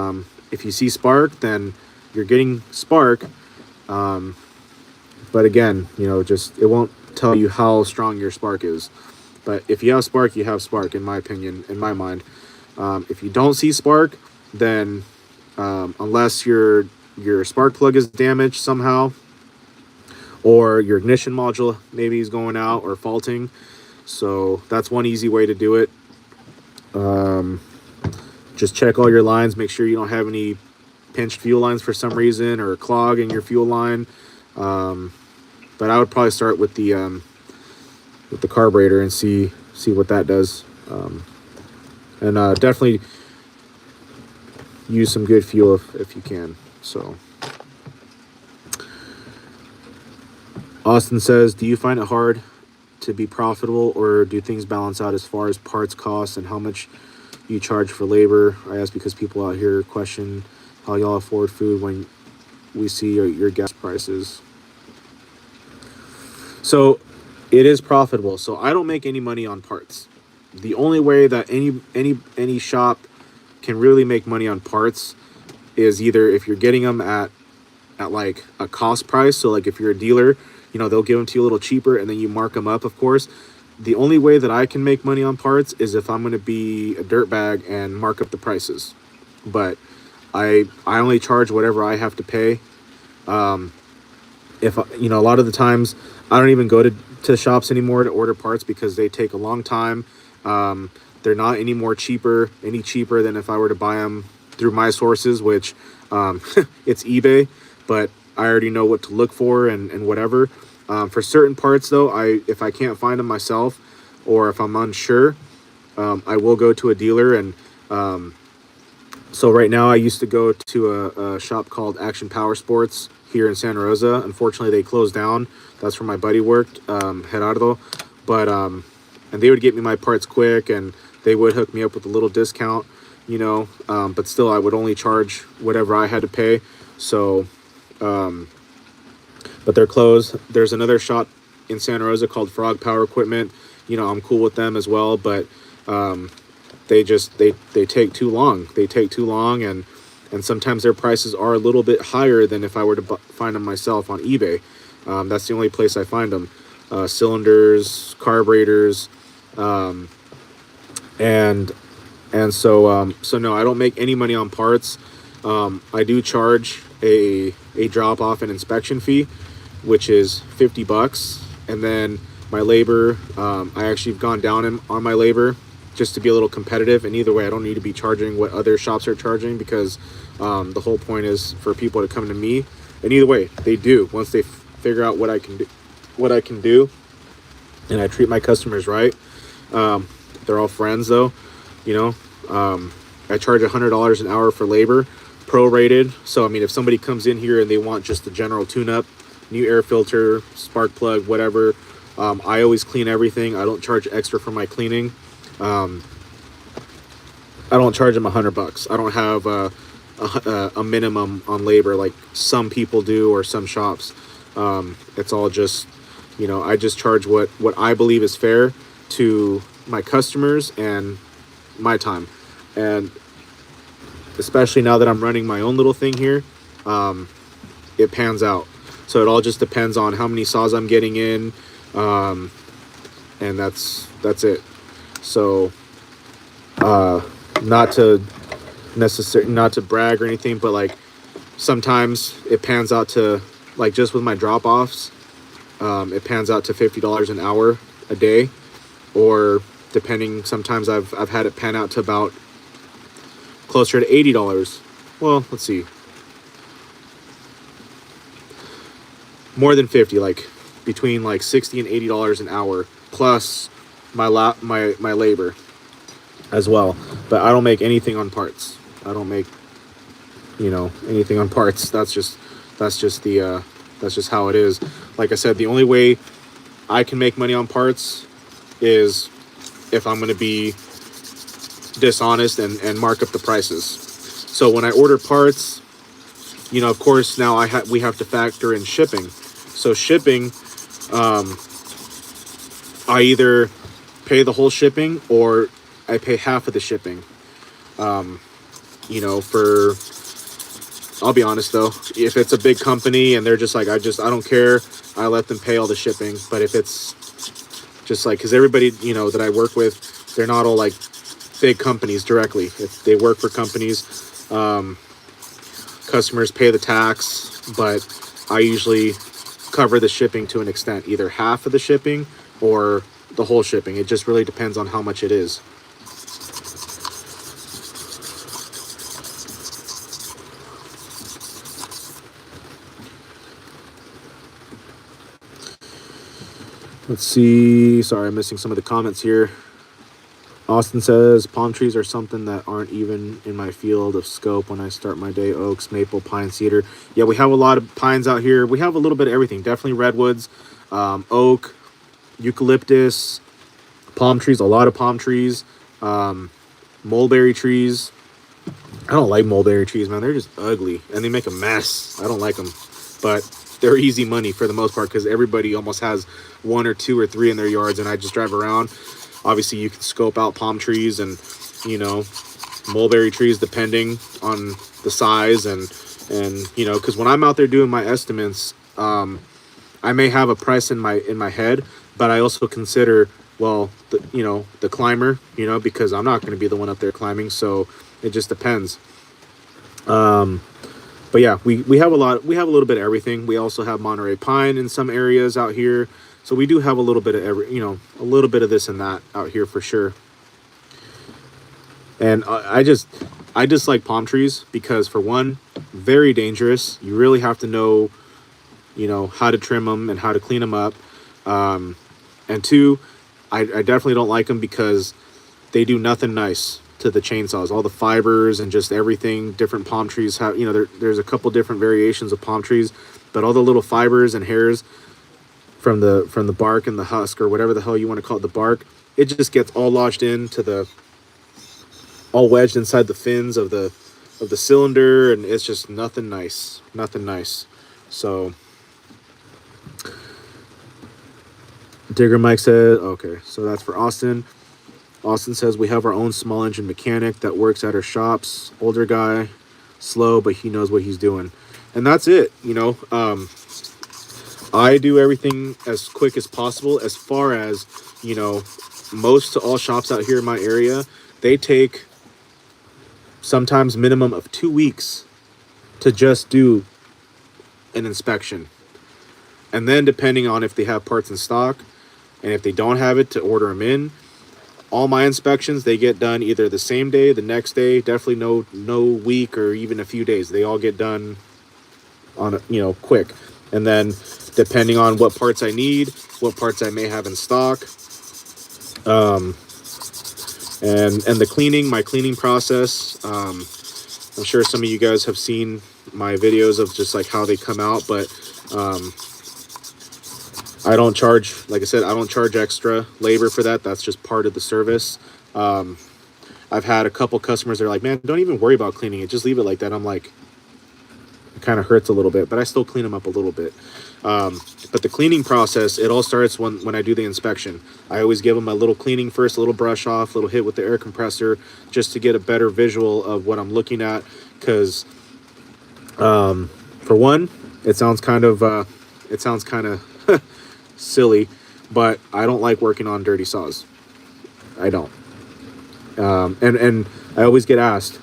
if you see spark, then you're getting spark. But again, just, it won't tell you how strong your spark is. But if you have spark, you have spark, in my opinion, in my mind. If you don't see spark, then unless your spark plug is damaged somehow, or your ignition module maybe is going out or faulting. So that's one easy way to do it. Just check all your lines, make sure you don't have any pinched fuel lines for some reason, or a clog in your fuel line. But I would probably start with the carburetor and see what that does. And definitely use some good fuel if you can. So Austin says, do you find it hard to be profitable, or do things balance out as far as parts costs and how much you charge for labor? I ask because people out here question how y'all afford food when we see your gas prices. So it is profitable. So I don't make any money on parts. The only way that any shop can really make money on parts is either if you're getting them at like a cost price. So like if you're a dealer, they'll give them to you a little cheaper, and then you mark them up, of course. The only way that I can make money on parts is if I'm going to be a dirtbag and mark up the prices. But I only charge whatever I have to pay. If a lot of the times I don't even go to shops anymore to order parts because they take a long time. They're not any cheaper than if I were to buy them through my sources, which it's eBay, but I already know what to look for and whatever. For certain parts though, if I can't find them myself, or if I'm unsure, I will go to a dealer. And so right now I used to go to a shop called Action Power Sports here in Santa Rosa. Unfortunately, they closed down. That's where my buddy worked, Gerardo. But and they would get me my parts quick, and they would hook me up with a little discount, but still I would only charge whatever I had to pay. So but they're closed. There's another shop in Santa Rosa called Frog Power Equipment. I'm cool with them as well, but they take too long. They take too long, and sometimes their prices are a little bit higher than if I were to find them myself on eBay. That's the only place I find them. Cylinders, carburetors, and so no, I don't make any money on parts. I do charge a drop off and inspection fee, which is $50, and then my labor, I actually have gone down on my labor just to be a little competitive. And either way, I don't need to be charging what other shops are charging, because the whole point is for people to come to me. And either way, they do once they figure out what I can do, and I treat my customers right. They're all friends though, I charge $100 an hour for labor, prorated. So I mean, if somebody comes in here and they want just the general tune-up, new air filter, spark plug, whatever, I always clean everything. I don't charge extra for my cleaning. I don't charge them $100. I don't have a minimum on labor like some people do, or some shops. It's all just, I just charge what I believe is fair to my customers and my time. And especially now that I'm running my own little thing here, it pans out. So it all just depends on how many saws I'm getting in, and that's it. So not to necessary, not to brag or anything, but like sometimes it pans out to, like just with my drop offs, it pans out to $50 an hour a day, or depending, sometimes I've had it pan out to about closer to $80. Well, let's see, more than 50, like between like 60 and $80 an hour, plus my labor as well. But I don't make anything on parts. I don't make, anything on parts. That's just how it is. Like I said, the only way I can make money on parts is if I'm going to be dishonest and mark up the prices. So when I order parts, of course now we have to factor in shipping. So shipping, I either pay the whole shipping or I pay half of the shipping. For, I'll be honest though, if it's a big company and they're just like, I don't care, I let them pay all the shipping. But if it's just like, because everybody, that I work with, they're not all like big companies directly. If they work for companies, customers pay the tax, but I usually cover the shipping to an extent, either half of the shipping or the whole shipping. It just really depends on how much it is. Let's see. Sorry, I'm missing some of the comments here. Austin says, palm trees are something that aren't even in my field of scope when I start my day. Oaks, maple, pine, cedar. Yeah, we have a lot of pines out here. We have a little bit of everything. Definitely redwoods, oak, eucalyptus, palm trees, a lot of palm trees, mulberry trees. I don't like mulberry trees, man. They're just ugly and they make a mess. I don't like them, but they're easy money for the most part because everybody almost has 1 or 2 or 3 in their yards, and I just drive around. Obviously, you can scope out palm trees and, mulberry trees depending on the size and because when I'm out there doing my estimates, I may have a price in my head, but I also consider, well, the climber, because I'm not going to be the one up there climbing, so it just depends. But yeah, we have a little bit of everything. We also have Monterey pine in some areas out here. So we do have a little bit of a little bit of this and that out here for sure. And I dislike palm trees because, for one, very dangerous. You really have to know, how to trim them and how to clean them up. And two, I definitely don't like them because they do nothing nice to the chainsaws. All the fibers and just everything. Different palm trees have, there's a couple different variations of palm trees, but all the little fibers and hairs from the bark and the husk, or whatever the hell you want to call it, the bark, it just gets all lodged into all wedged inside the fins of the cylinder, and it's just nothing nice. So Digger Mike said, okay, so that's for Austin. Austin says, we have our own small engine mechanic that works at our shops. Older guy, slow, but he knows what he's doing. And that's it, I do everything as quick as possible. As far as, most to all shops out here in my area, they take sometimes minimum of 2 weeks to just do an inspection. And then depending on if they have parts in stock, and if they don't have it, to order them in. All my inspections, they get done either the same day, the next day, definitely no week or even a few days. They all get done on quick. And then depending on what parts I need, what parts I may have in stock, and the cleaning, my cleaning process, I'm sure some of you guys have seen my videos of just like how they come out, but I don't charge, like I said, I don't charge extra labor for that. That's just part of the service. I've had a couple customers that are like, man, don't even worry about cleaning it, just leave it like that. I'm like, it kind of hurts a little bit, but I still clean them up a little bit. But the cleaning process, it all starts when I do the inspection. I always give them a little cleaning first, a little brush off, a little hit with the air compressor, just to get a better visual of what I'm looking at. Because for one, it sounds kind of silly, but I don't like working on dirty saws. I don't. And I always get asked,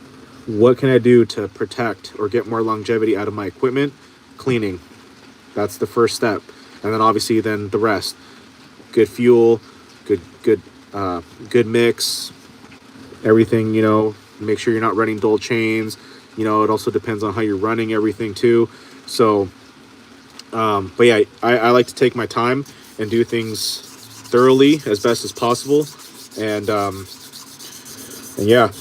What can I do to protect or get more longevity out of my equipment? Cleaning. That's the first step. And then obviously then the rest. Good fuel, good mix, everything, make sure you're not running dull chains. It also depends on how you're running everything too. So, but yeah, I like to take my time and do things thoroughly as best as possible. And yeah,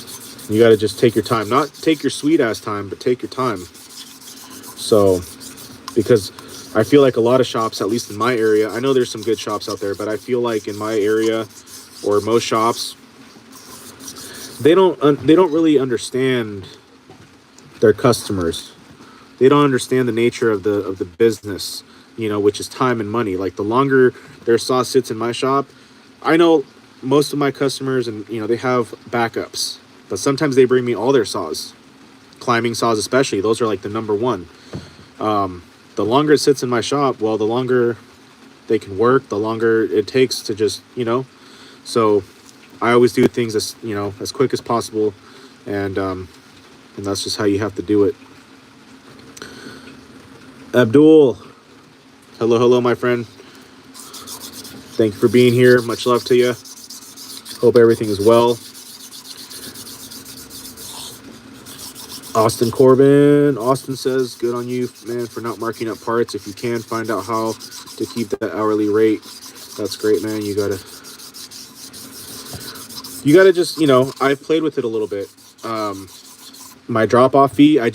you got to just take your time, not take your sweet ass time, but take your time. So, because I feel like a lot of shops, at least in my area, I know there's some good shops out there, but I feel like in my area or most shops, they don't really understand their customers. They don't understand the nature of the business, which is time and money. Like the longer their saw sits in my shop, I know most of my customers, and they have backups, but sometimes they bring me all their saws, climbing saws especially. Those are like the number one. The longer it sits in my shop, well, the longer they can work, the longer it takes to just, So I always do things as quick as possible, and that's just how you have to do it. Abdul, hello, my friend. Thank you for being here. Much love to you. Hope everything is well. Austin Corbin. Austin says, good on you, man, for not marking up parts. If you can, find out how to keep that hourly rate. That's great, man. You gotta just, I've played with it a little bit. My drop-off fee, I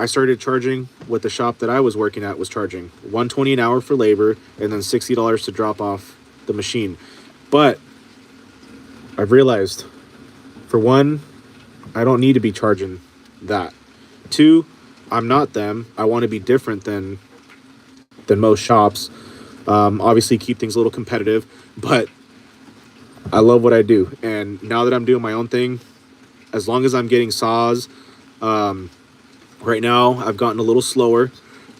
started charging what the shop that I was working at was charging. $120 an hour for labor, and then $60 to drop off the machine. But I've realized, for one, I don't need to be charging that. Two, I'm not them. I want to be different than most shops. Obviously keep things a little competitive, but I love what I do. And now that I'm doing my own thing, as long as I'm getting saws, right now I've gotten a little slower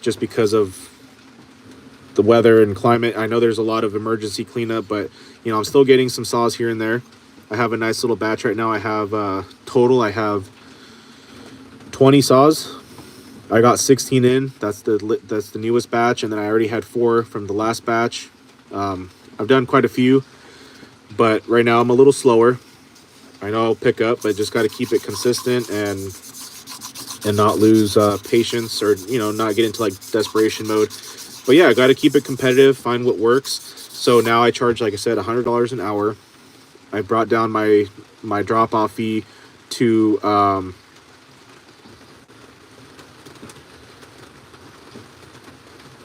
just because of the weather and climate. I know there's a lot of emergency cleanup, but I'm still getting some saws here and there. I have a nice little batch right now. I have total, I have 20 saws. I got 16 in. That's the newest batch, and then I already had 4 from the last batch. I've done quite a few, but right now I'm a little slower. I know I'll pick up, but just got to keep it consistent and not lose patience, or not get into like desperation mode. But yeah, I got to keep it competitive, find what works. So now I charge, like I said, $100 an hour. I brought down my drop-off fee to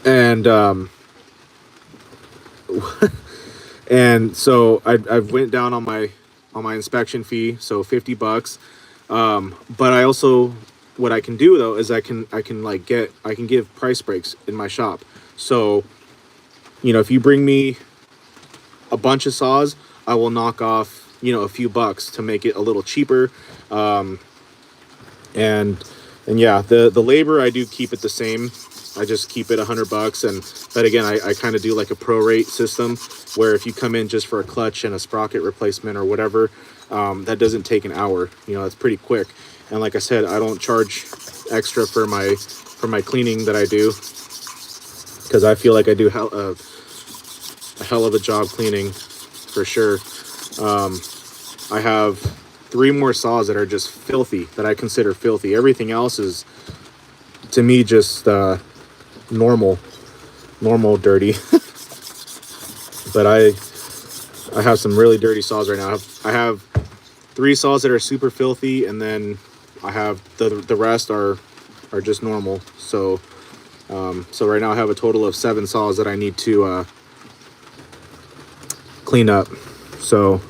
and so I've went down on my inspection fee, so $50. But I also, what I can do though is I can give price breaks in my shop. So if you bring me a bunch of saws, I will knock off a few bucks to make it a little cheaper. And yeah, the labor, I do keep it the same. I just keep it $100. But again, I kind of do like a prorate system where if you come in just for a clutch and a sprocket replacement or whatever, that doesn't take an hour. It's pretty quick. And like I said, I don't charge extra for my cleaning that I do, because I feel like I do a hell of a job cleaning for sure. I have 3 more saws that are just filthy, that I consider filthy. Everything else is, to me, just normal dirty. But I have some really dirty saws right now. I have 3 saws that are super filthy, and then I have the rest are just normal. So right now I have a total of 7 saws that I need to clean up. So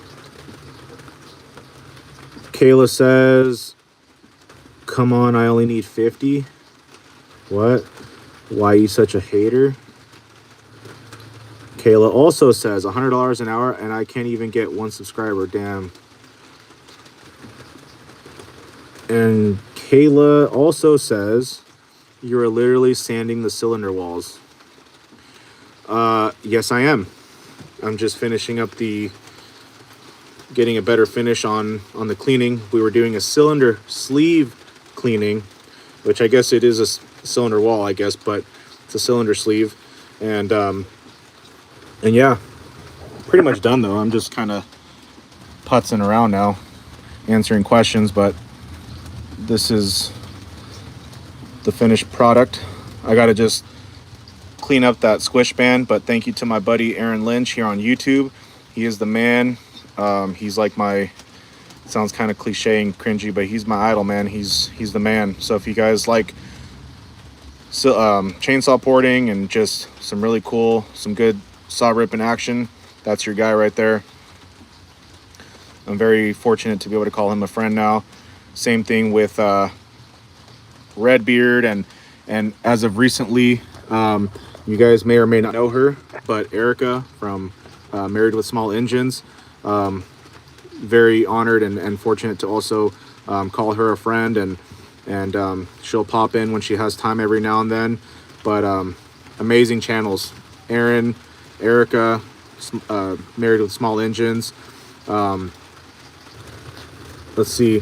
Kayla says, come on, I only need 50. What? Why are you such a hater? Kayla also says $100 an hour, and I can't even get 1 subscriber. Damn. And Kayla also says, you're literally sanding the cylinder walls. Yes, I am. I'm just finishing up getting a better finish on the cleaning. We were doing a cylinder sleeve cleaning, which I guess it is a cylinder wall, I guess, but it's a cylinder sleeve. And yeah, pretty much done though. I'm just kind of putzing around now, answering questions, but this is the finished product. I got to just clean up that squish band, but thank you to my buddy Aaron Lynch here on YouTube. He is the man. He's like my, sounds kind of cliche and cringy, but he's my idol, man. He's the man. So if you guys like chainsaw porting and just some really cool, some good saw ripping action, that's your guy right there. I'm very fortunate to be able to call him a friend now. Same thing with Redbeard, and as of recently, you guys may or may not know her, but Erica from Married with Small Engines. Very honored and fortunate to also call her a friend, and she'll pop in when she has time every now and then. But amazing channels. Aaron, Erica, Married with Small Engines. Let's see.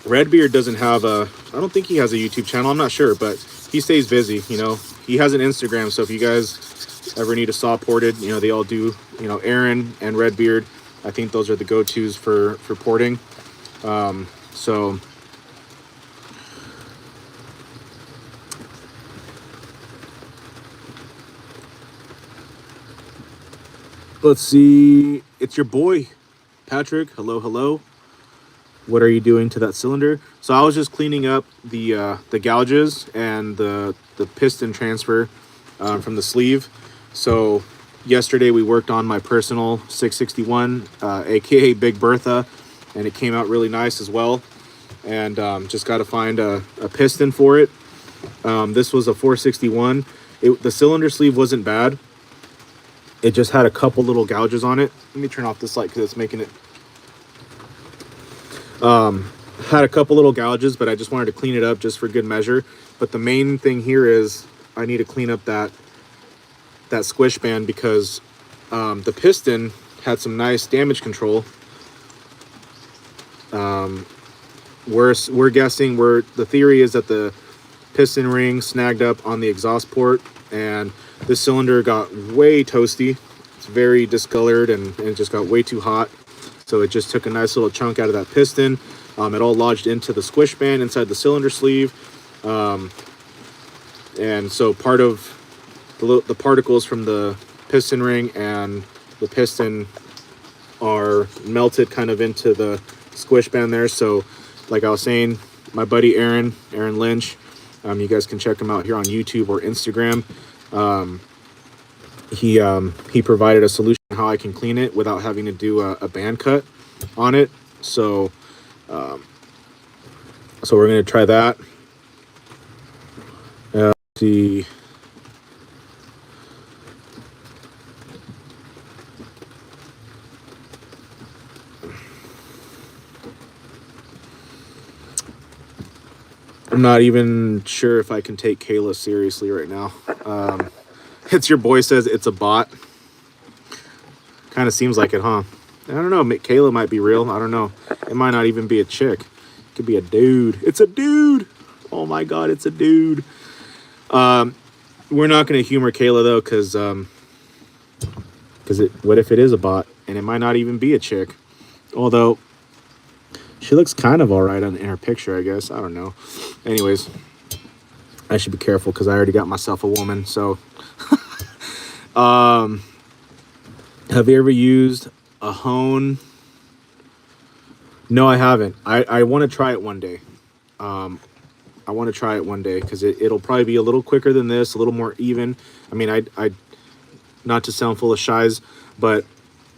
Redbeard doesn't have a, I don't think he has a YouTube channel. I'm not sure, but he stays busy. You know, he has an Instagram. So if you guys ever need a saw ported, you know, they all do. You know, Aaron and Redbeard, I think those are the go-tos for porting. So let's see. It's your boy, Patrick. Hello, hello. What are you doing to that cylinder? So I was just cleaning up the gouges and the piston transfer from the sleeve. So yesterday we worked on my personal 661, aka Big Bertha, and it came out really nice as well. And just got to find a piston for it. This was a 461. The cylinder sleeve wasn't bad. It just had a couple little gouges on it. Let me turn off this light because it's making it. Had a couple little gouges, but I just wanted to clean it up just for good measure. But the main thing here is I need to clean up that squish band, because the piston had some nice damage control. We're guessing, the theory is that the piston ring snagged up on the exhaust port, and this cylinder got way toasty. It's very discolored, and it just got way too hot. So it just took a nice little chunk out of that piston. It all lodged into the squish band inside the cylinder sleeve. And so part of the particles from the piston ring and the piston are melted kind of into the squish band there. So like I was saying, my buddy Aaron Lynch, you guys can check him out here on YouTube or Instagram. He provided a solution how I can clean it without having to do a band cut on it. So so we're going to try that. Let's see. I'm not even sure if I can take Kayla seriously right now. It's your boy says it's a bot. Kind of seems like it, huh? I don't know. Kayla might be real. I don't know. It might not even be a chick. It could be a dude. It's a dude. Oh my God, it's a dude. We're not going to humor Kayla though, because what if it is a bot and it might not even be a chick? Although she looks kind of all right in her picture, I guess. I don't know. Anyways, I should be careful because I already got myself a woman. So, have you ever used a hone? No, I haven't. I want to try it one day. I want to try it one day because it'll probably be a little quicker than this, a little more even. I mean, I not to sound full of shies, but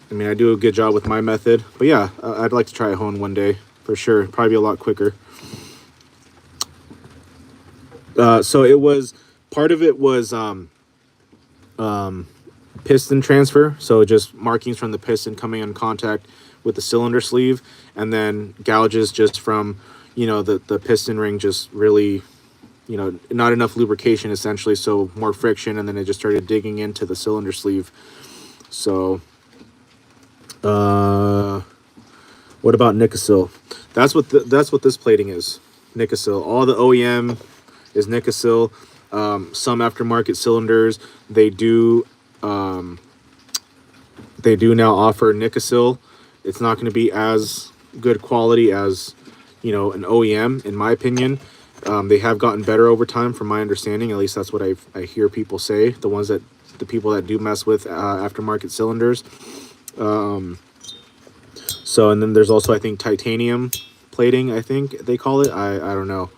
I mean, I do a good job with my method. But yeah, I'd like to try a hone one day for sure. Probably be a lot quicker. So it was, part of it was piston transfer. So just markings from the piston coming in contact with the cylinder sleeve, and then gouges just from, you know, the piston ring just really, you know, not enough lubrication essentially, so more friction, and then it just started digging into the cylinder sleeve. So What about Nicosil? That's what this plating is. Nicosil. All the OEM is Nicosil. Some aftermarket cylinders um, they do now offer Nicosil. It's not going to be as good quality as an OEM, in my opinion. They have gotten better over time, from my understanding. At least that's what I hear people say. The people that do mess with aftermarket cylinders. So, and then there's also, I think, titanium plating, I think they call it. I don't know.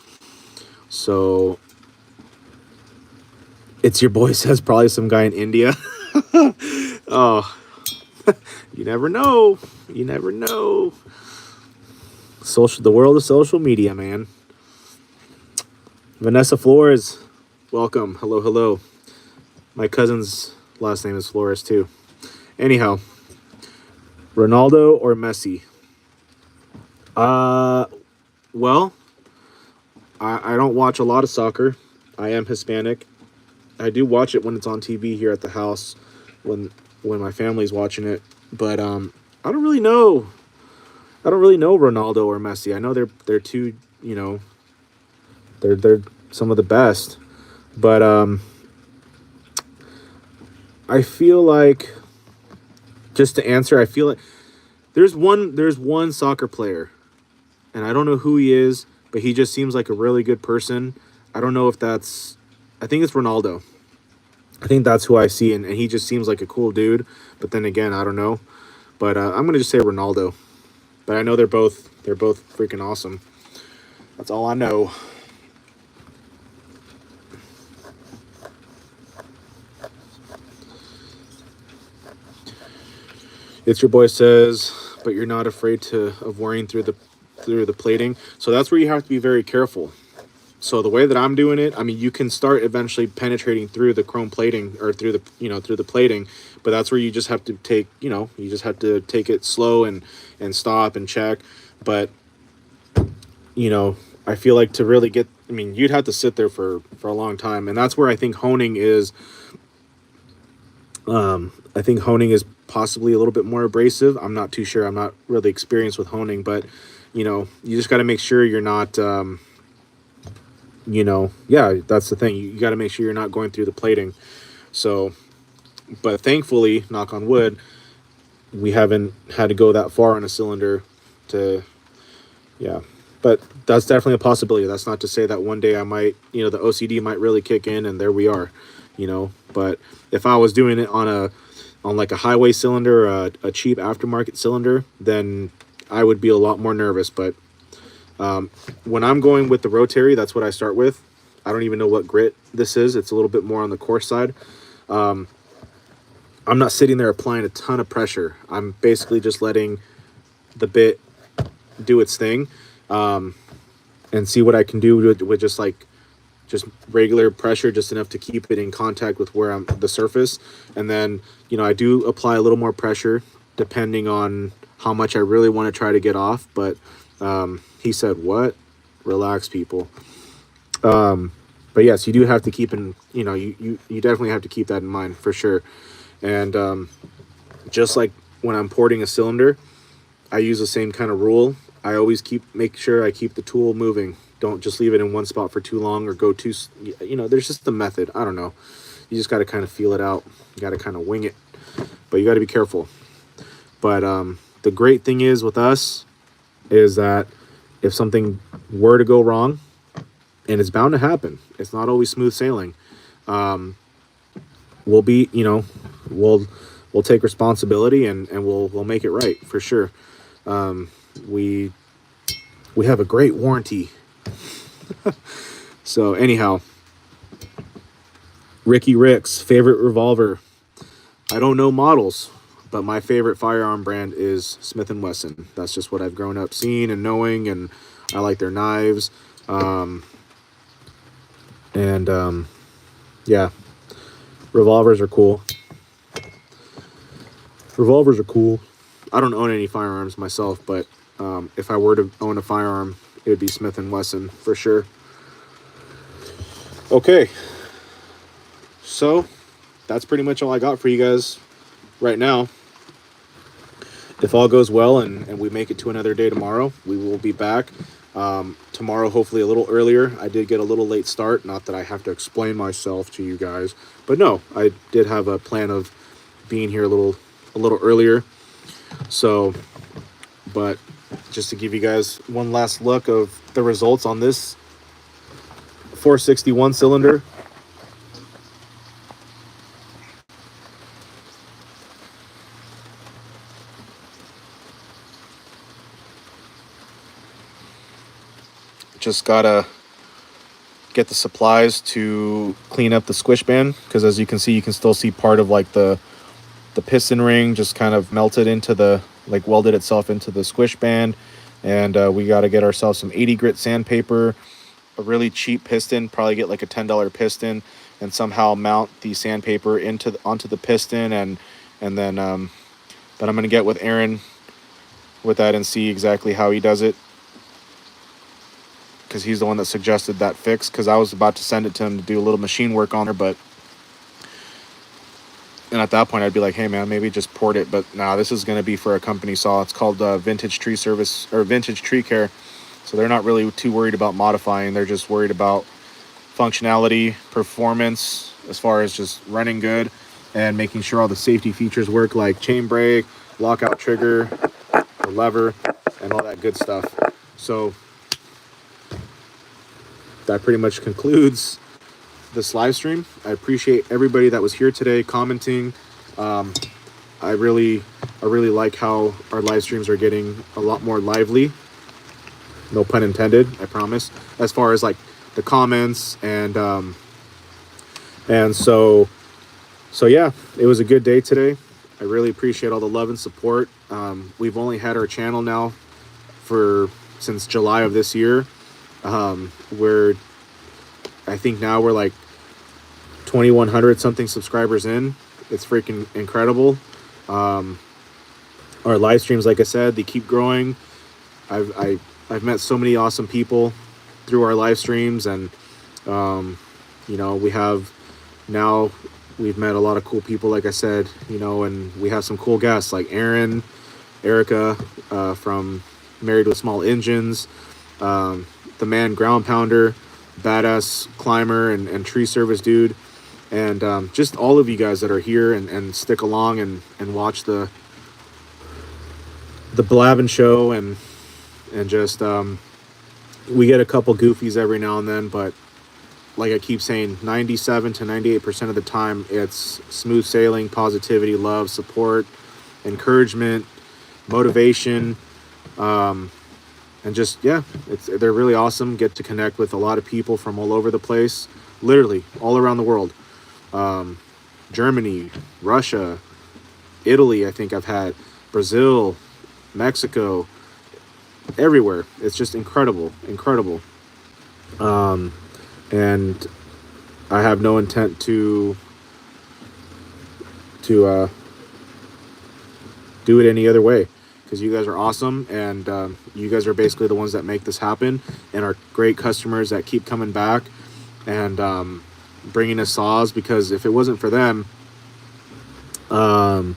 So, it's your boy says probably some guy in India. Oh, you never know. You never know. The world of social media, man. Vanessa Flores, welcome. Hello, hello. My cousin's last name is Flores too. Anyhow, Ronaldo or Messi? Well, I don't watch a lot of soccer. I am Hispanic. I do watch it when it's on TV here at the house, when my family's watching it. But I don't really know. I don't really know Ronaldo or Messi. I know they're two. They're some of the best. But I feel like, just to answer, I feel like there's one soccer player, and I don't know who he is, but he just seems like a really good person. I don't know if that's, I think it's Ronaldo. I think that's who I see, and he just seems like a cool dude. But then again, I don't know. But I'm gonna just say Ronaldo. But I know they're both freaking awesome. That's all I know. It's your boy says, but you're not afraid of worrying through the plating. So that's where you have to be very careful. So the way that I'm doing it, I mean, you can start eventually penetrating through the chrome plating, or through the plating, but that's where you just have to take it slow and stop and check. But I feel like to really get, I mean, you'd have to sit there for a long time, and that's where I think honing is. I think honing is possibly a little bit more abrasive. I'm not too sure. I'm not really experienced with honing, but you just got to make sure you're not. Yeah, that's the thing. You got to make sure you're not going through the plating. So, but thankfully, knock on wood, we haven't had to go that far on a cylinder to, yeah. But that's definitely a possibility. That's not to say that one day I might, the OCD might really kick in, and there we are, But if I was doing it on like a highway cylinder, a cheap aftermarket cylinder, then I would be a lot more nervous. But when I'm going with the rotary, that's what I start with. I don't even know what grit this is. It's a little bit more on the coarse side. I'm not sitting there applying a ton of pressure. I'm basically just letting the bit do its thing, and see what I can do with just regular pressure, just enough to keep it in contact with the surface. And then, I do apply a little more pressure depending on how much I really want to try to get off. But he said, what? Relax, people. But yes, you do have to keep you definitely have to keep that in mind for sure. And just like when I'm porting a cylinder, I use the same kind of rule. I always make sure I keep the tool moving. Don't just leave it in one spot for too long, or go too, there's just the method. I don't know. You just got to kind of feel it out. You got to kind of wing it, but you got to be careful. But the great thing is with us is that if something were to go wrong, and it's bound to happen, it's not always smooth sailing. We'll be, we'll take responsibility, and we'll make it right for sure. We have a great warranty. So anyhow, Ricky Rick's favorite revolver. I don't know models, but my favorite firearm brand is Smith & Wesson. That's just what I've grown up seeing and knowing, and I like their knives. Yeah, revolvers are cool. Revolvers are cool. I don't own any firearms myself, but if I were to own a firearm, it would be Smith & Wesson for sure. Okay, so that's pretty much all I got for you guys right now. if all goes well and we make it to another day tomorrow, we will be back. Tomorrow, hopefully a little earlier. I did get a little late start. Not that I have to explain myself to you guys, but no, I did have a plan of being here a little earlier. So, but just to give you guys one last look of the results on this 461 cylinder. Just gotta get the supplies to clean up the squish band, because as you can see, you can still see part of like the piston ring just kind of melted into the, like, welded itself into the squish band. And we got to get ourselves some 80 grit sandpaper, a really cheap piston, probably get like a $10 piston, and somehow mount the sandpaper onto the piston. And then I'm gonna get with Aaron with that and see exactly how he does it, because he's the one that suggested that fix, because I was about to send it to him to do a little machine work on her, and at that point I'd be like, hey man, maybe just port it. But nah, this is going to be for a company saw. It's called Vintage Tree Service, or Vintage Tree Care. So they're not really too worried about modifying. They're just worried about functionality, performance, as far as just running good and making sure all the safety features work, like chain brake, lockout trigger, the lever, and all that good stuff. So that pretty much concludes this live stream. I appreciate everybody that was here today commenting. I really like how our live streams are getting a lot more lively. No pun intended, I promise. As far as like the comments and so yeah, it was a good day today. I really appreciate all the love and support. We've only had our channel now since July of this year. I think now we're like 2,100 something subscribers in. It's freaking incredible. Our live streams, like I said, they keep growing. I've met so many awesome people through our live streams, and we've met a lot of cool people, like I said, and we have some cool guests like Aaron, Erica from Married with Small Engines, the man Ground Pounder, badass climber and tree service dude, and just all of you guys that are here and stick along and watch the Blavin show, and just we get a couple goofies every now and then, but like I keep saying, 97 to 98% of the time it's smooth sailing, positivity, love, support, encouragement, motivation, and just, yeah, they're really awesome. Get to connect with a lot of people from all over the place, literally all around the world. Germany, Russia, Italy, I think I've had, Brazil, Mexico, everywhere. It's just incredible. And I have no intent to do it any other way, because you guys are awesome, and you guys are basically the ones that make this happen, and are great customers that keep coming back and bringing us saws. Because if it wasn't for them, I'd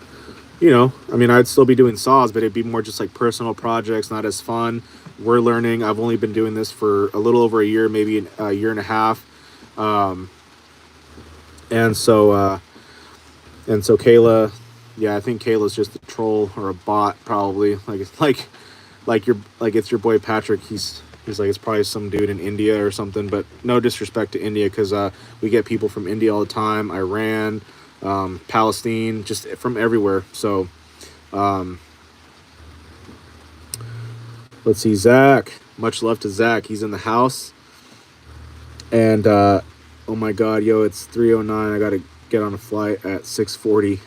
still be doing saws, but it'd be more just like personal projects, not as fun. We're learning. I've only been doing this for a little over a year, maybe a year and a half, and so Kayla. Yeah, I think Kayla's just a troll or a bot, probably. Like it's your boy Patrick. He's like, it's probably some dude in India or something. But no disrespect to India, because we get people from India all the time, Iran, Palestine, just from everywhere. So let's see, Zach. Much love to Zach. He's in the house. And oh my God, yo, it's 3:09. I gotta get on a flight at 6:40.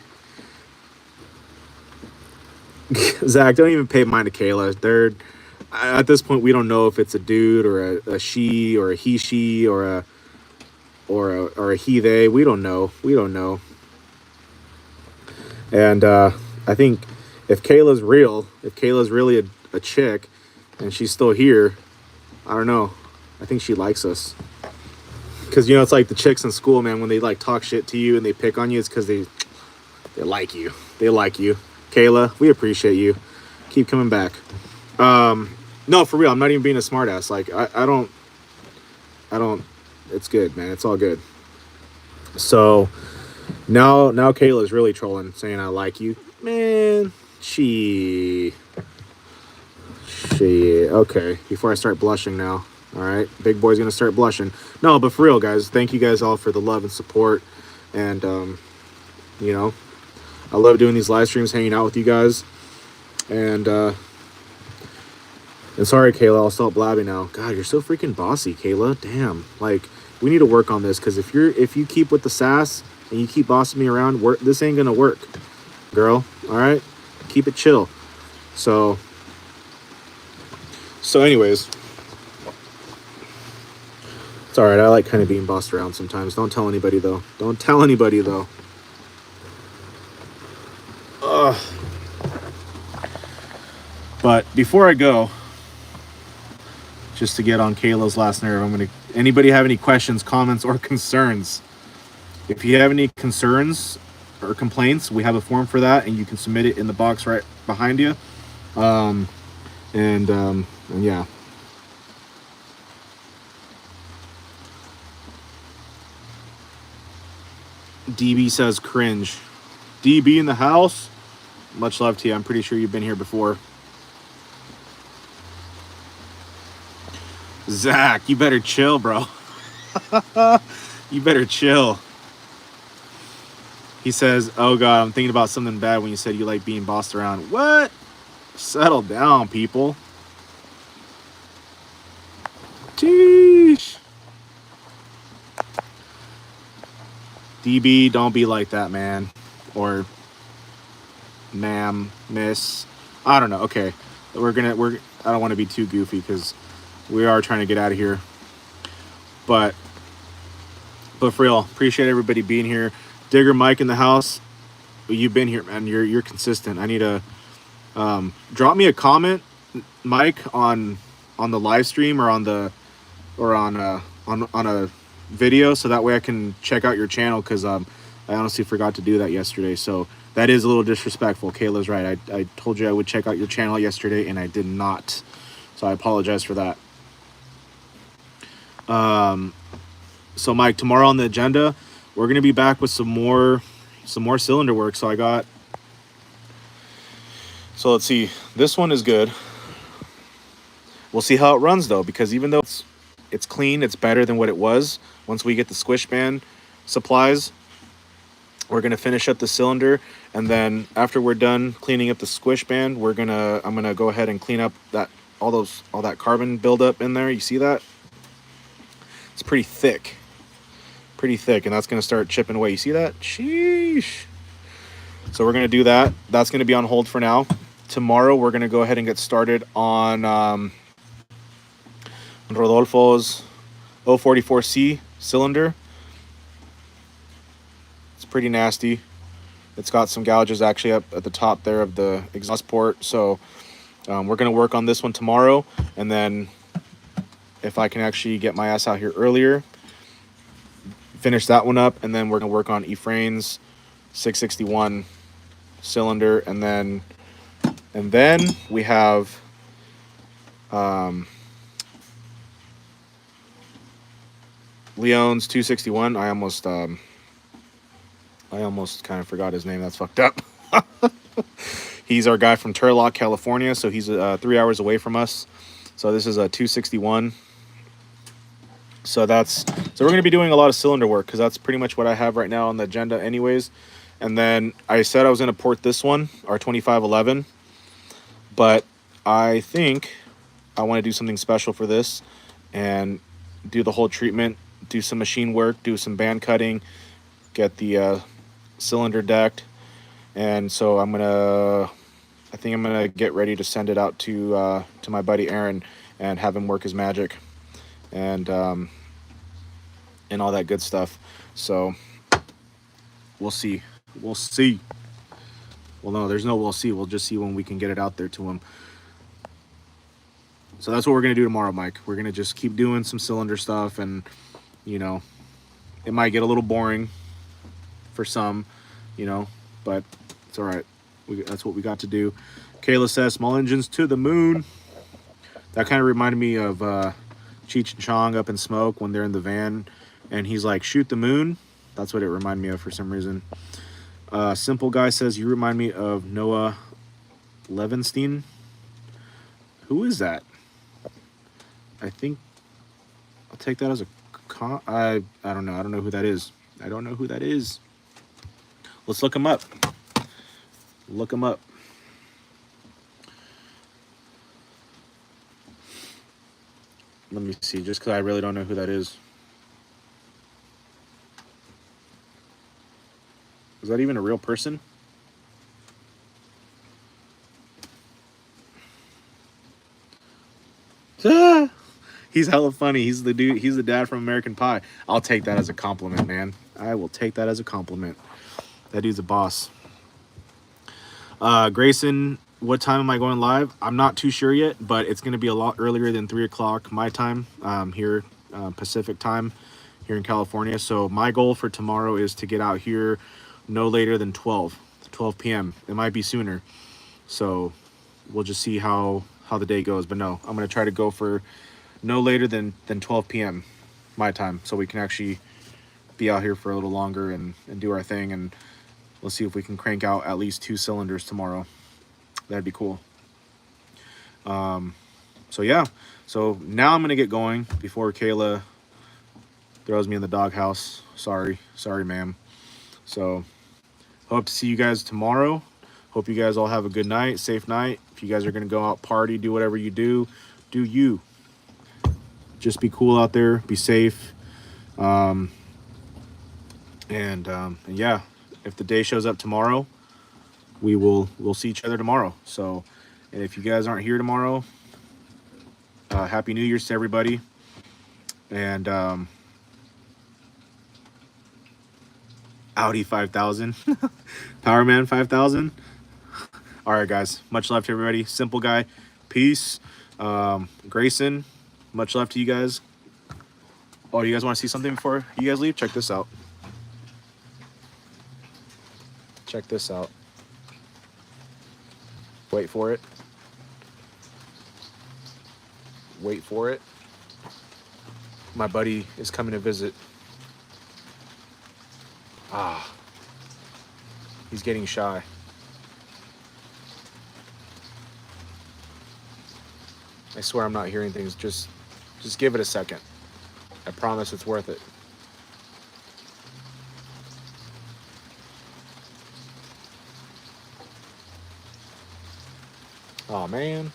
Zach, don't even pay mind to Kayla. At this point, we don't know if it's a dude or a she or a he she or a he they. We don't know. And I think if Kayla's really a chick and she's still here, I don't know. I think she likes us. Because, it's like the chicks in school, man, when they like talk shit to you and they pick on you, it's because they like you. They like you. Kayla, we appreciate you. Keep coming back. No, for real, I'm not even being a smartass. Like I don't. It's good, man. It's all good. So now Kayla's really trolling, saying I like you, man. She. Okay. Before I start blushing now. All right, big boy's gonna start blushing. No, but for real, guys, thank you guys all for the love and support, and you know, I love doing these live streams, hanging out with you guys, and sorry, Kayla, I'll stop blabbing now. God, you're so freaking bossy, Kayla. Damn, like we need to work on this because if you keep with the sass and you keep bossing me around, this ain't gonna work, girl. All right, keep it chill. So anyways. It's all right. I like kind of being bossed around sometimes. Don't tell anybody, though. Don't tell anybody, though. Ugh. But before I go, just to get on Kayla's last nerve, anybody have any questions, comments, or concerns? If you have any concerns or complaints, we have a form for that, and you can submit it in the box right behind you. And yeah. DB says cringe. DB in the house. Much love to you. I'm pretty sure you've been here before. Zach, you better chill, bro. You better chill. He says, oh God, I'm thinking about something bad when you said you like being bossed around. What? Settle down, people. Jeez. DB, don't be like that, man. Or ma'am, miss. I don't know. Okay. I don't want to be too goofy because we are trying to get out of here. But for real, appreciate everybody being here. Digger Mike in the house. You've been here, man. You're consistent. I need to drop me a comment, Mike, on the live stream or on a video, so that way I can check out your channel, because I honestly forgot to do that yesterday. So that is a little disrespectful. Kayla's right. I told you I would check out your channel yesterday and I did not, so I apologize for that. So Mike, tomorrow on the agenda, we're gonna be back with some more cylinder work. So let's see, this one is good. We'll see how it runs though, because even though it's clean, it's better than what it was. Once we get the squish band supplies, we're gonna finish up the cylinder, and then after we're done cleaning up the squish band, I'm gonna go ahead and clean up all that carbon buildup in there. You see that? It's pretty thick, and that's gonna start chipping away. You see that? Sheesh. So we're gonna do that. That's gonna be on hold for now. Tomorrow we're gonna go ahead and get started on Rodolfo's 044C cylinder. It's pretty nasty. It's got some gouges actually up at the top there of the exhaust port. So we're going to work on this one tomorrow. And then if I can actually get my ass out here earlier, finish that one up. And then we're going to work on Ephraim's 661 cylinder. And then we have Leon's 261. I almost kind of forgot his name. That's fucked up. He's our guy from Turlock, California. So he's 3 hours away from us. So this is a 261. So we're going to be doing a lot of cylinder work, because that's pretty much what I have right now on the agenda anyways. And then I said I was going to port this one, our 2511. But I think I want to do something special for this and do the whole treatment, do some machine work, do some band cutting, get the cylinder decked. And so I think I'm gonna get ready to send it out to my buddy Aaron and have him work his magic and all that good stuff. So we'll see. Well, no, there's no we'll see. We'll just see when we can get it out there to him. So that's what we're going to do tomorrow, Mike. We're going to just keep doing some cylinder stuff, and, it might get a little boring for some, but it's all right. That's what we got to do. Kayla says small engines to the moon. That kind of reminded me of Cheech and Chong up in Smoke when they're in the van and he's like, shoot the moon. That's what it reminded me of for some reason. Simple Guy says, you remind me of Noah Levenstein. Who is that? I think I'll take that as a I don't know. I don't know who that is. I don't know who that is. Let's look him up. Look him up. Let me see, just because I really don't know who that is. Is that even a real person? Ah, he's hella funny. He's the dude. He's the dad from American Pie. I'll take that as a compliment, man. I will take that as a compliment. That dude's a boss. Grayson, what time am I going live? I'm not too sure yet, but it's going to be a lot earlier than 3 o'clock my time here, Pacific time here in California. So my goal for tomorrow is to get out here no later than 12 p.m. It might be sooner. So we'll just see how the day goes. But no, I'm going to try to go for no later than 12 p.m. my time, so we can actually be out here for a little longer and do our thing. And let's see if we can crank out at least 2 cylinders tomorrow. That'd be cool. So yeah, so now I'm gonna get going before Kayla throws me in the doghouse. Sorry ma'am. So hope to see you guys tomorrow. Hope you guys all have a good night, safe night. If you guys are gonna go out, party, do whatever you do you. Just be cool out there, be safe. And yeah, if the day shows up tomorrow, we'll see each other tomorrow. So, and if you guys aren't here tomorrow, happy New Year's to everybody. And Audi 5000, Powerman 5000. All right, guys, much love to everybody. Simple Guy, peace. Grayson, much love to you guys. Oh, you guys want to see something before you guys leave? Check this out. Check this out. Wait for it. Wait for it. My buddy is coming to visit. Ah. He's getting shy. I swear I'm not hearing things. Just give it a second. I promise it's worth it. Oh man.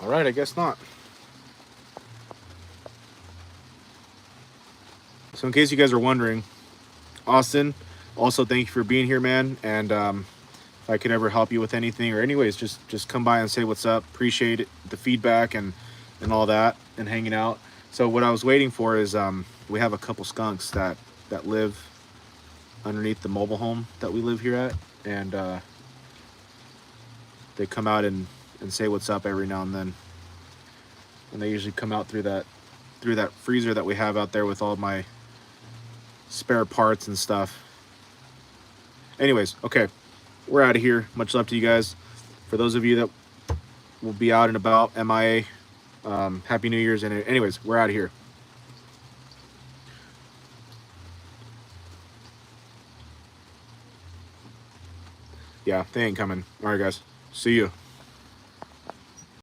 All right, I guess not. So in case you guys are wondering, Austin, also thank you for being here, man. And if I could ever help you with anything, or anyways, just come by and say what's up. Appreciate it, the feedback and all that, and hanging out. So what I was waiting for is we have a couple skunks that live underneath the mobile home that we live here at, and they come out and say what's up every now and then. And they usually come out through that freezer that we have out there with all my spare parts and stuff. Anyways, okay, we're out of here. Much love to you guys. For those of you that will be out and about, MIA, Happy New Year's. And anyways, we're out of here. Yeah, they ain't coming. All right, guys. See you.